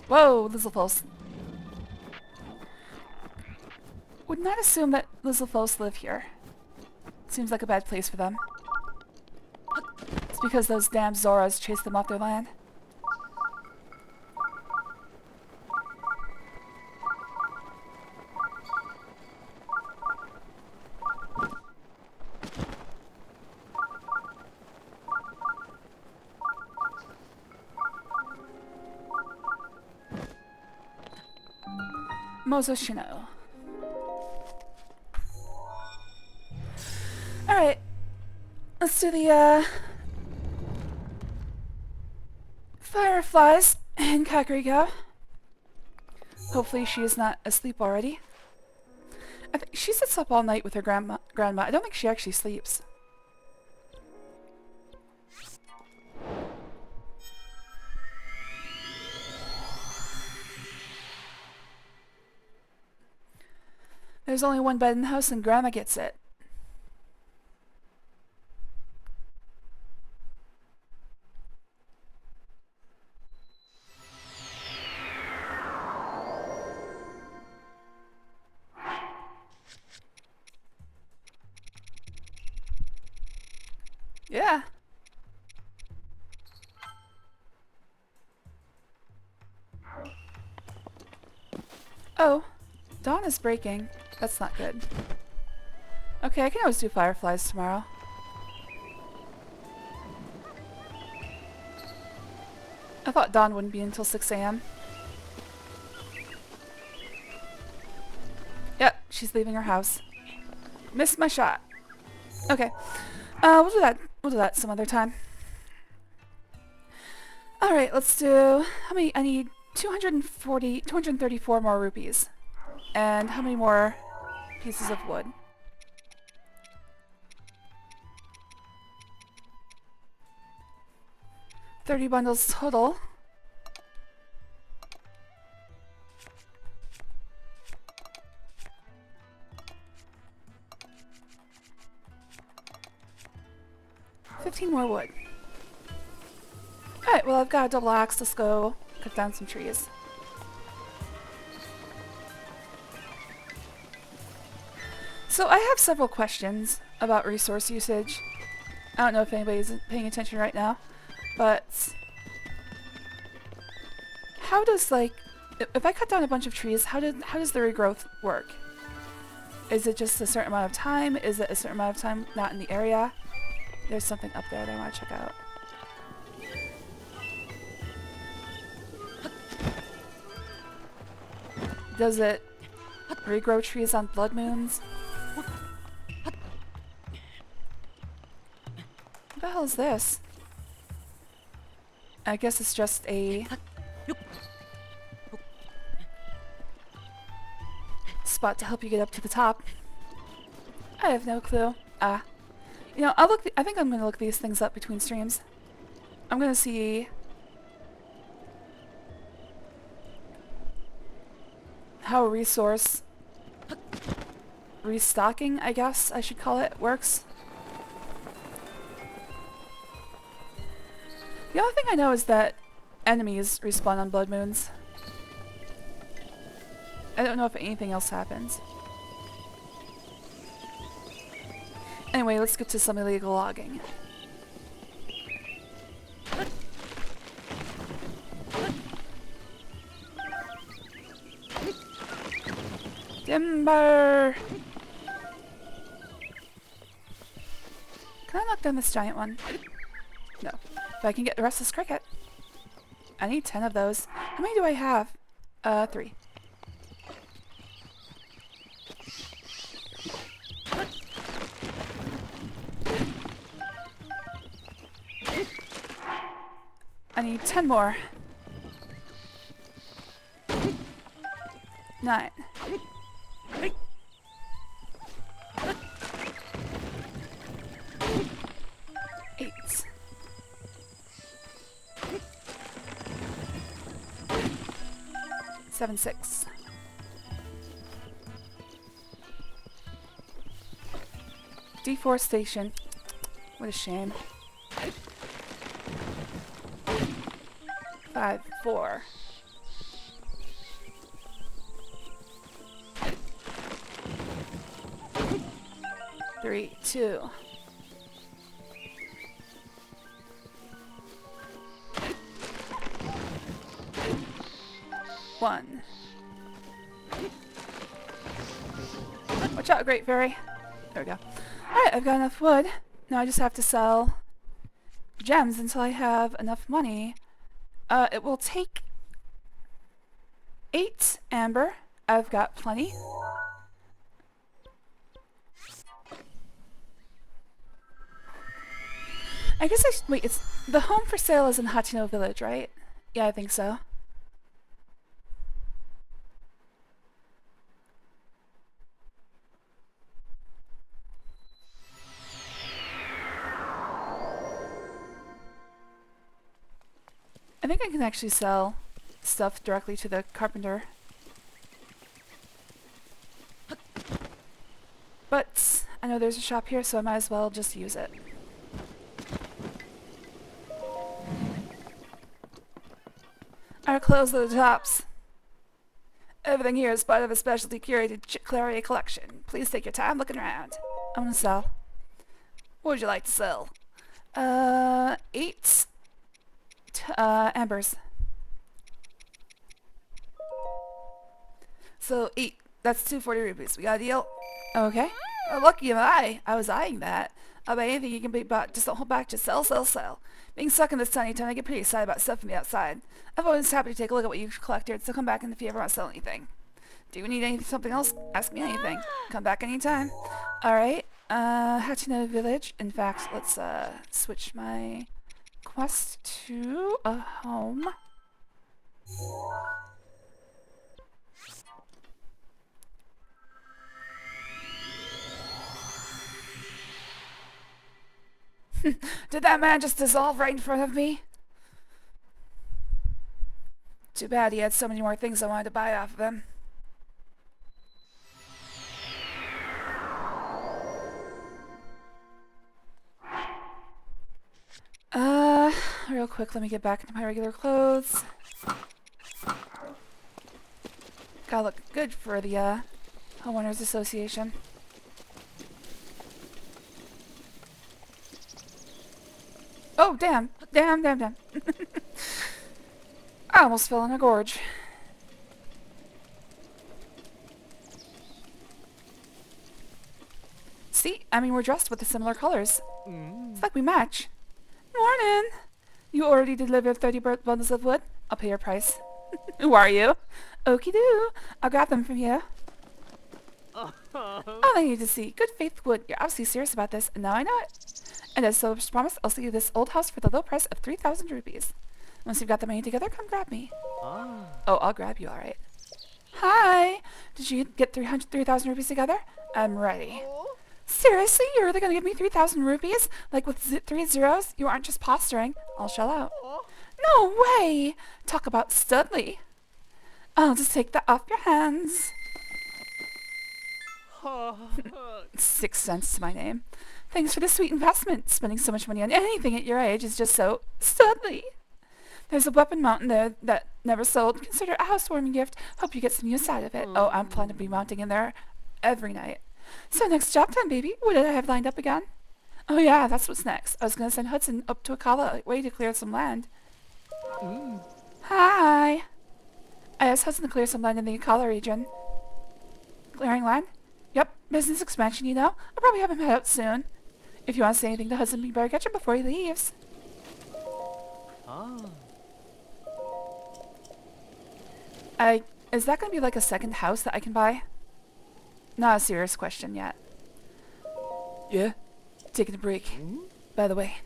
Whoa, Lizzlepulse. Would not assume that Lizzlepulse live here. Seems like a bad place for them. because those damn Zoras chased them off their land. Mozoshino. Alright. Let's do the, Fireflies in Kakariko. Hopefully she is not asleep already. I think she sits up all night with her grandma. I don't think she actually sleeps. There's only one bed in the house and Grandma gets it. Yeah. Oh, dawn is breaking. That's not good. Okay, I can always do fireflies tomorrow. I thought dawn wouldn't be until 6 a.m. Yep, she's leaving her house. Missed my shot. Okay. We'll do that. We'll do that some other time. Alright, let's do... How many? I need 234 more rupees. And how many more pieces of wood? 30 bundles total. $15 more wood. Alright, well I've got a double axe. Let's go cut down some trees. So I have several questions about resource usage. I don't know if anybody's paying attention right now, but how does, like, if I cut down a bunch of trees, how does the regrowth work? Is it just a certain amount of time? Is it a certain amount of time not in the area? There's something up there that I want to check out. Does it regrow trees on blood moons? What the hell is this? I guess it's just a spot to help you get up to the top. I have no clue. You know, I think I'm gonna look these things up between streams. I'm gonna see how resource restocking, I guess I should call it, works. The only thing I know is that enemies respawn on blood moons. I don't know if anything else happens. Anyway, let's get to some illegal logging. Timber! Can I knock down this giant one? No. But I can get the rest of this cricket. I need 10 of those. How many do I have? 3. I need 10 more. 9. 8. 7, 6. Deforestation. What a shame. 5, 4. 3, 2. 1. Watch out, Great Fairy. There we go. Alright, I've got enough wood. Now I just have to sell gems until I have enough money. It will take 8 amber. I've got plenty. I guess wait, it's the home for sale is in Hatino Village, right? Yeah, I think so. I think I can actually sell stuff directly to the carpenter. But I know there's a shop here, so I might as well just use it. Our clothes are the tops. Everything here is part of a specialty curated Claria collection. Please take your time looking around. I'm gonna sell. What would you like to sell? 8 ambers. So 8. That's 240 rupees. We got a deal? Okay. Oh, lucky am I. I was eyeing that. I'll buy anything you can be bought. Just don't hold back. Just sell, sell, sell. Being stuck in this tiny town, I get pretty excited about stuff from the outside. I'm always happy to take a look at what you've collected, so come back if you ever want to sell anything. Do you need something else? Ask me anything. Come back anytime. Alright. Hatino Village. In fact, let's switch my quest to a home. Did that man just dissolve right in front of me? Too bad he had so many more things I wanted to buy off of him. Real quick, let me get back into my regular clothes. Gotta look good for the Homeowners Association. Oh, damn. Damn, damn, damn. I almost fell in a gorge. See? I mean, we're dressed with the similar colors. It's like we match. Morning! You already delivered 30 bundles of wood? I'll pay your price. Who are you? Okie doo. I'll grab them from you. All I need to see. Good faith wood. You're obviously serious about this, and now I know it. And as so promised, I'll sell you this old house for the low price of 3,000 rupees. Once you've got the money together, come grab me. Oh, I'll grab you, alright. Hi! Did you get 3,000 rupees together? I'm ready. Seriously? You're really gonna give me 3,000 rupees? Like with 3 zeros? You aren't just posturing. I'll shell out. No way! Talk about studly. I'll just take that off your hands. 6 cents to my name. Thanks for the sweet investment. Spending so much money on anything at your age is just so studly. There's a weapon mountain there that never sold. Consider it a housewarming gift. Hope you get some use out of it. Oh, I'm planning to be mounting in there every night. So next job time, baby. What did I have lined up again? Oh yeah, that's what's next. I was gonna send Hudson up to Akala way to clear some land. Hi. I asked Hudson to clear some land in the Akala region. Clearing land? Yep, business expansion, you know. I'll probably have him head out soon. If you want to say anything to Hudson, you better catch him before he leaves. Is that gonna be like a second house that I can buy? Not a serious question yet. Yeah? Taking a break. By the way,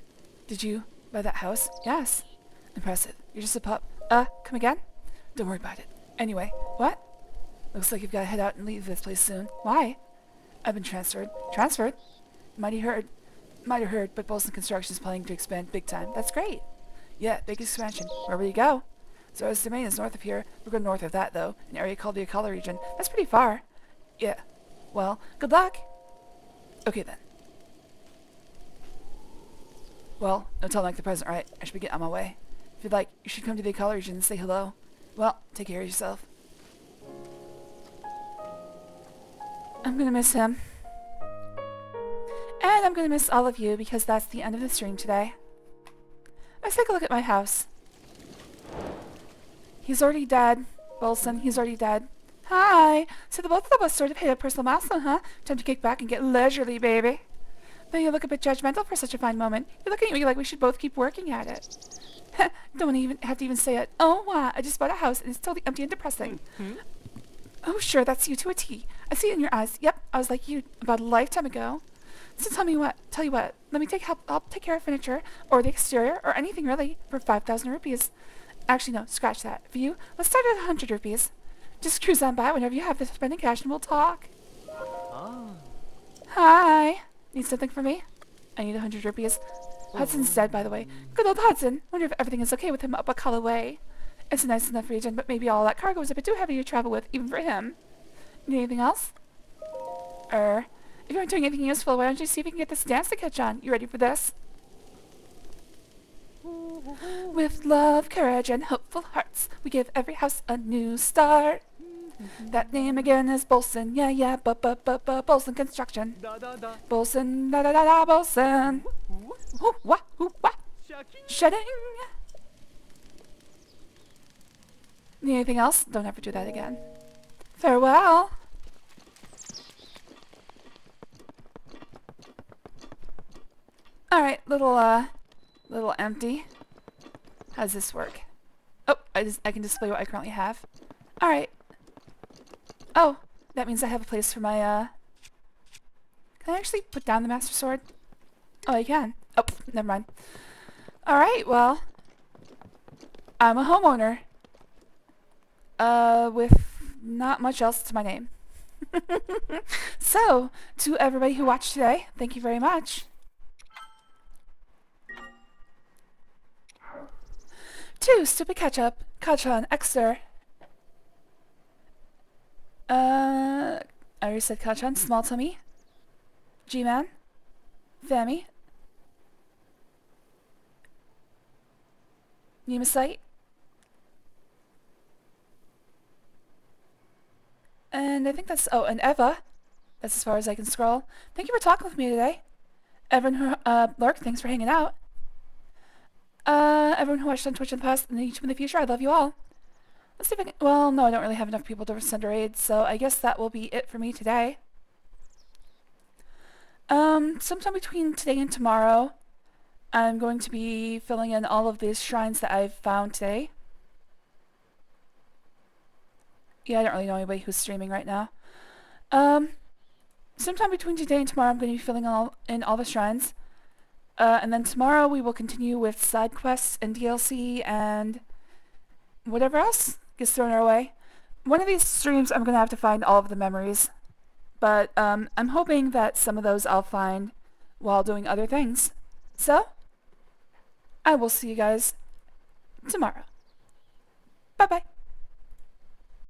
did you buy that house? Yes. Impressive. You're just a pup. Come again? Don't worry about it. Anyway, what? Looks like you've got to head out and leave this place soon. Why? I've been transferred. Transferred? Might have heard, but Bolson Construction is planning to expand big time. That's great. Yeah, big expansion. Wherever you go. Zora's Domain is north of here. We're going north of that, though. An area called the Akala region. That's pretty far. Yeah. Well, good luck. Okay, then. Well, no telling like the present, right? I should be getting on my way. If you'd like, you should come to the Akala region and say hello. Well, take care of yourself. I'm gonna miss him. And I'm gonna miss all of you because that's the end of the stream today. Let's take a look at my house. He's already dead. Bolson, he's already dead. Hi! So the both of us sort of hit a personal milestone, huh? Time to kick back and get leisurely, baby. Though you look a bit judgmental for such a fine moment. You're looking at me like we should both keep working at it. Don't even have to even say it. Oh, wow, I just bought a house and it's totally empty and depressing. Oh, sure, that's you to a T. I see it in your eyes. Yep, I was like you about a lifetime ago. So tell you what, let me help take care of furniture, or the exterior, or anything really, for 5,000 rupees. Actually, no, scratch that. For you, let's start at 100 rupees. Just cruise on by whenever you have the spending cash and we'll talk. Hi! Need something from me? I need 100 rupees. Hudson's dead, by the way. Good old Hudson! Wonder if everything is okay with him up Akala Way. It's a nice enough region, but maybe all that cargo is a bit too heavy to travel with, even for him. Need anything else? If you aren't doing anything useful, why don't you see if you can get this dance to catch on? You ready for this? With love, courage, and hopeful hearts, we give every house a new start. That name again is Bolson, yeah, Bolson Construction. Bolson, da, Bolson. Hoo, wah, shedding. Need anything else? Don't ever do that again. Farewell. Alright, little empty. How does this work? Oh, I can display what I currently have. Alright. Oh, that means I have a place for my, Can I actually put down the Master Sword? Oh, I can. Oh, never mind. Alright, well. I'm a homeowner. With not much else to my name. So, to everybody who watched today, thank you very much. 2. Stupid Ketchup. Kachan. Exter. I already said Kachan. Small Tummy. G-Man. Fami. Nemasite. And I think that's... Oh, and Eva. That's as far as I can scroll. Thank you for talking with me today. Everyone who... Lark, thanks for hanging out. Everyone who watched on Twitch in the past and YouTube in the future, I love you all. Let's see if I can... Well, no, I don't really have enough people to send a raid, so I guess that will be it for me today. Sometime between today and tomorrow, I'm going to be filling in all of these shrines that I've found today. Yeah, I don't really know anybody who's streaming right now. Sometime between today and tomorrow, I'm going to be filling in all the shrines. And then tomorrow we will continue with side quests and DLC and whatever else gets thrown our way. One of these streams I'm going to have to find all of the memories. But I'm hoping that some of those I'll find while doing other things. So, I will see you guys tomorrow. Bye-bye.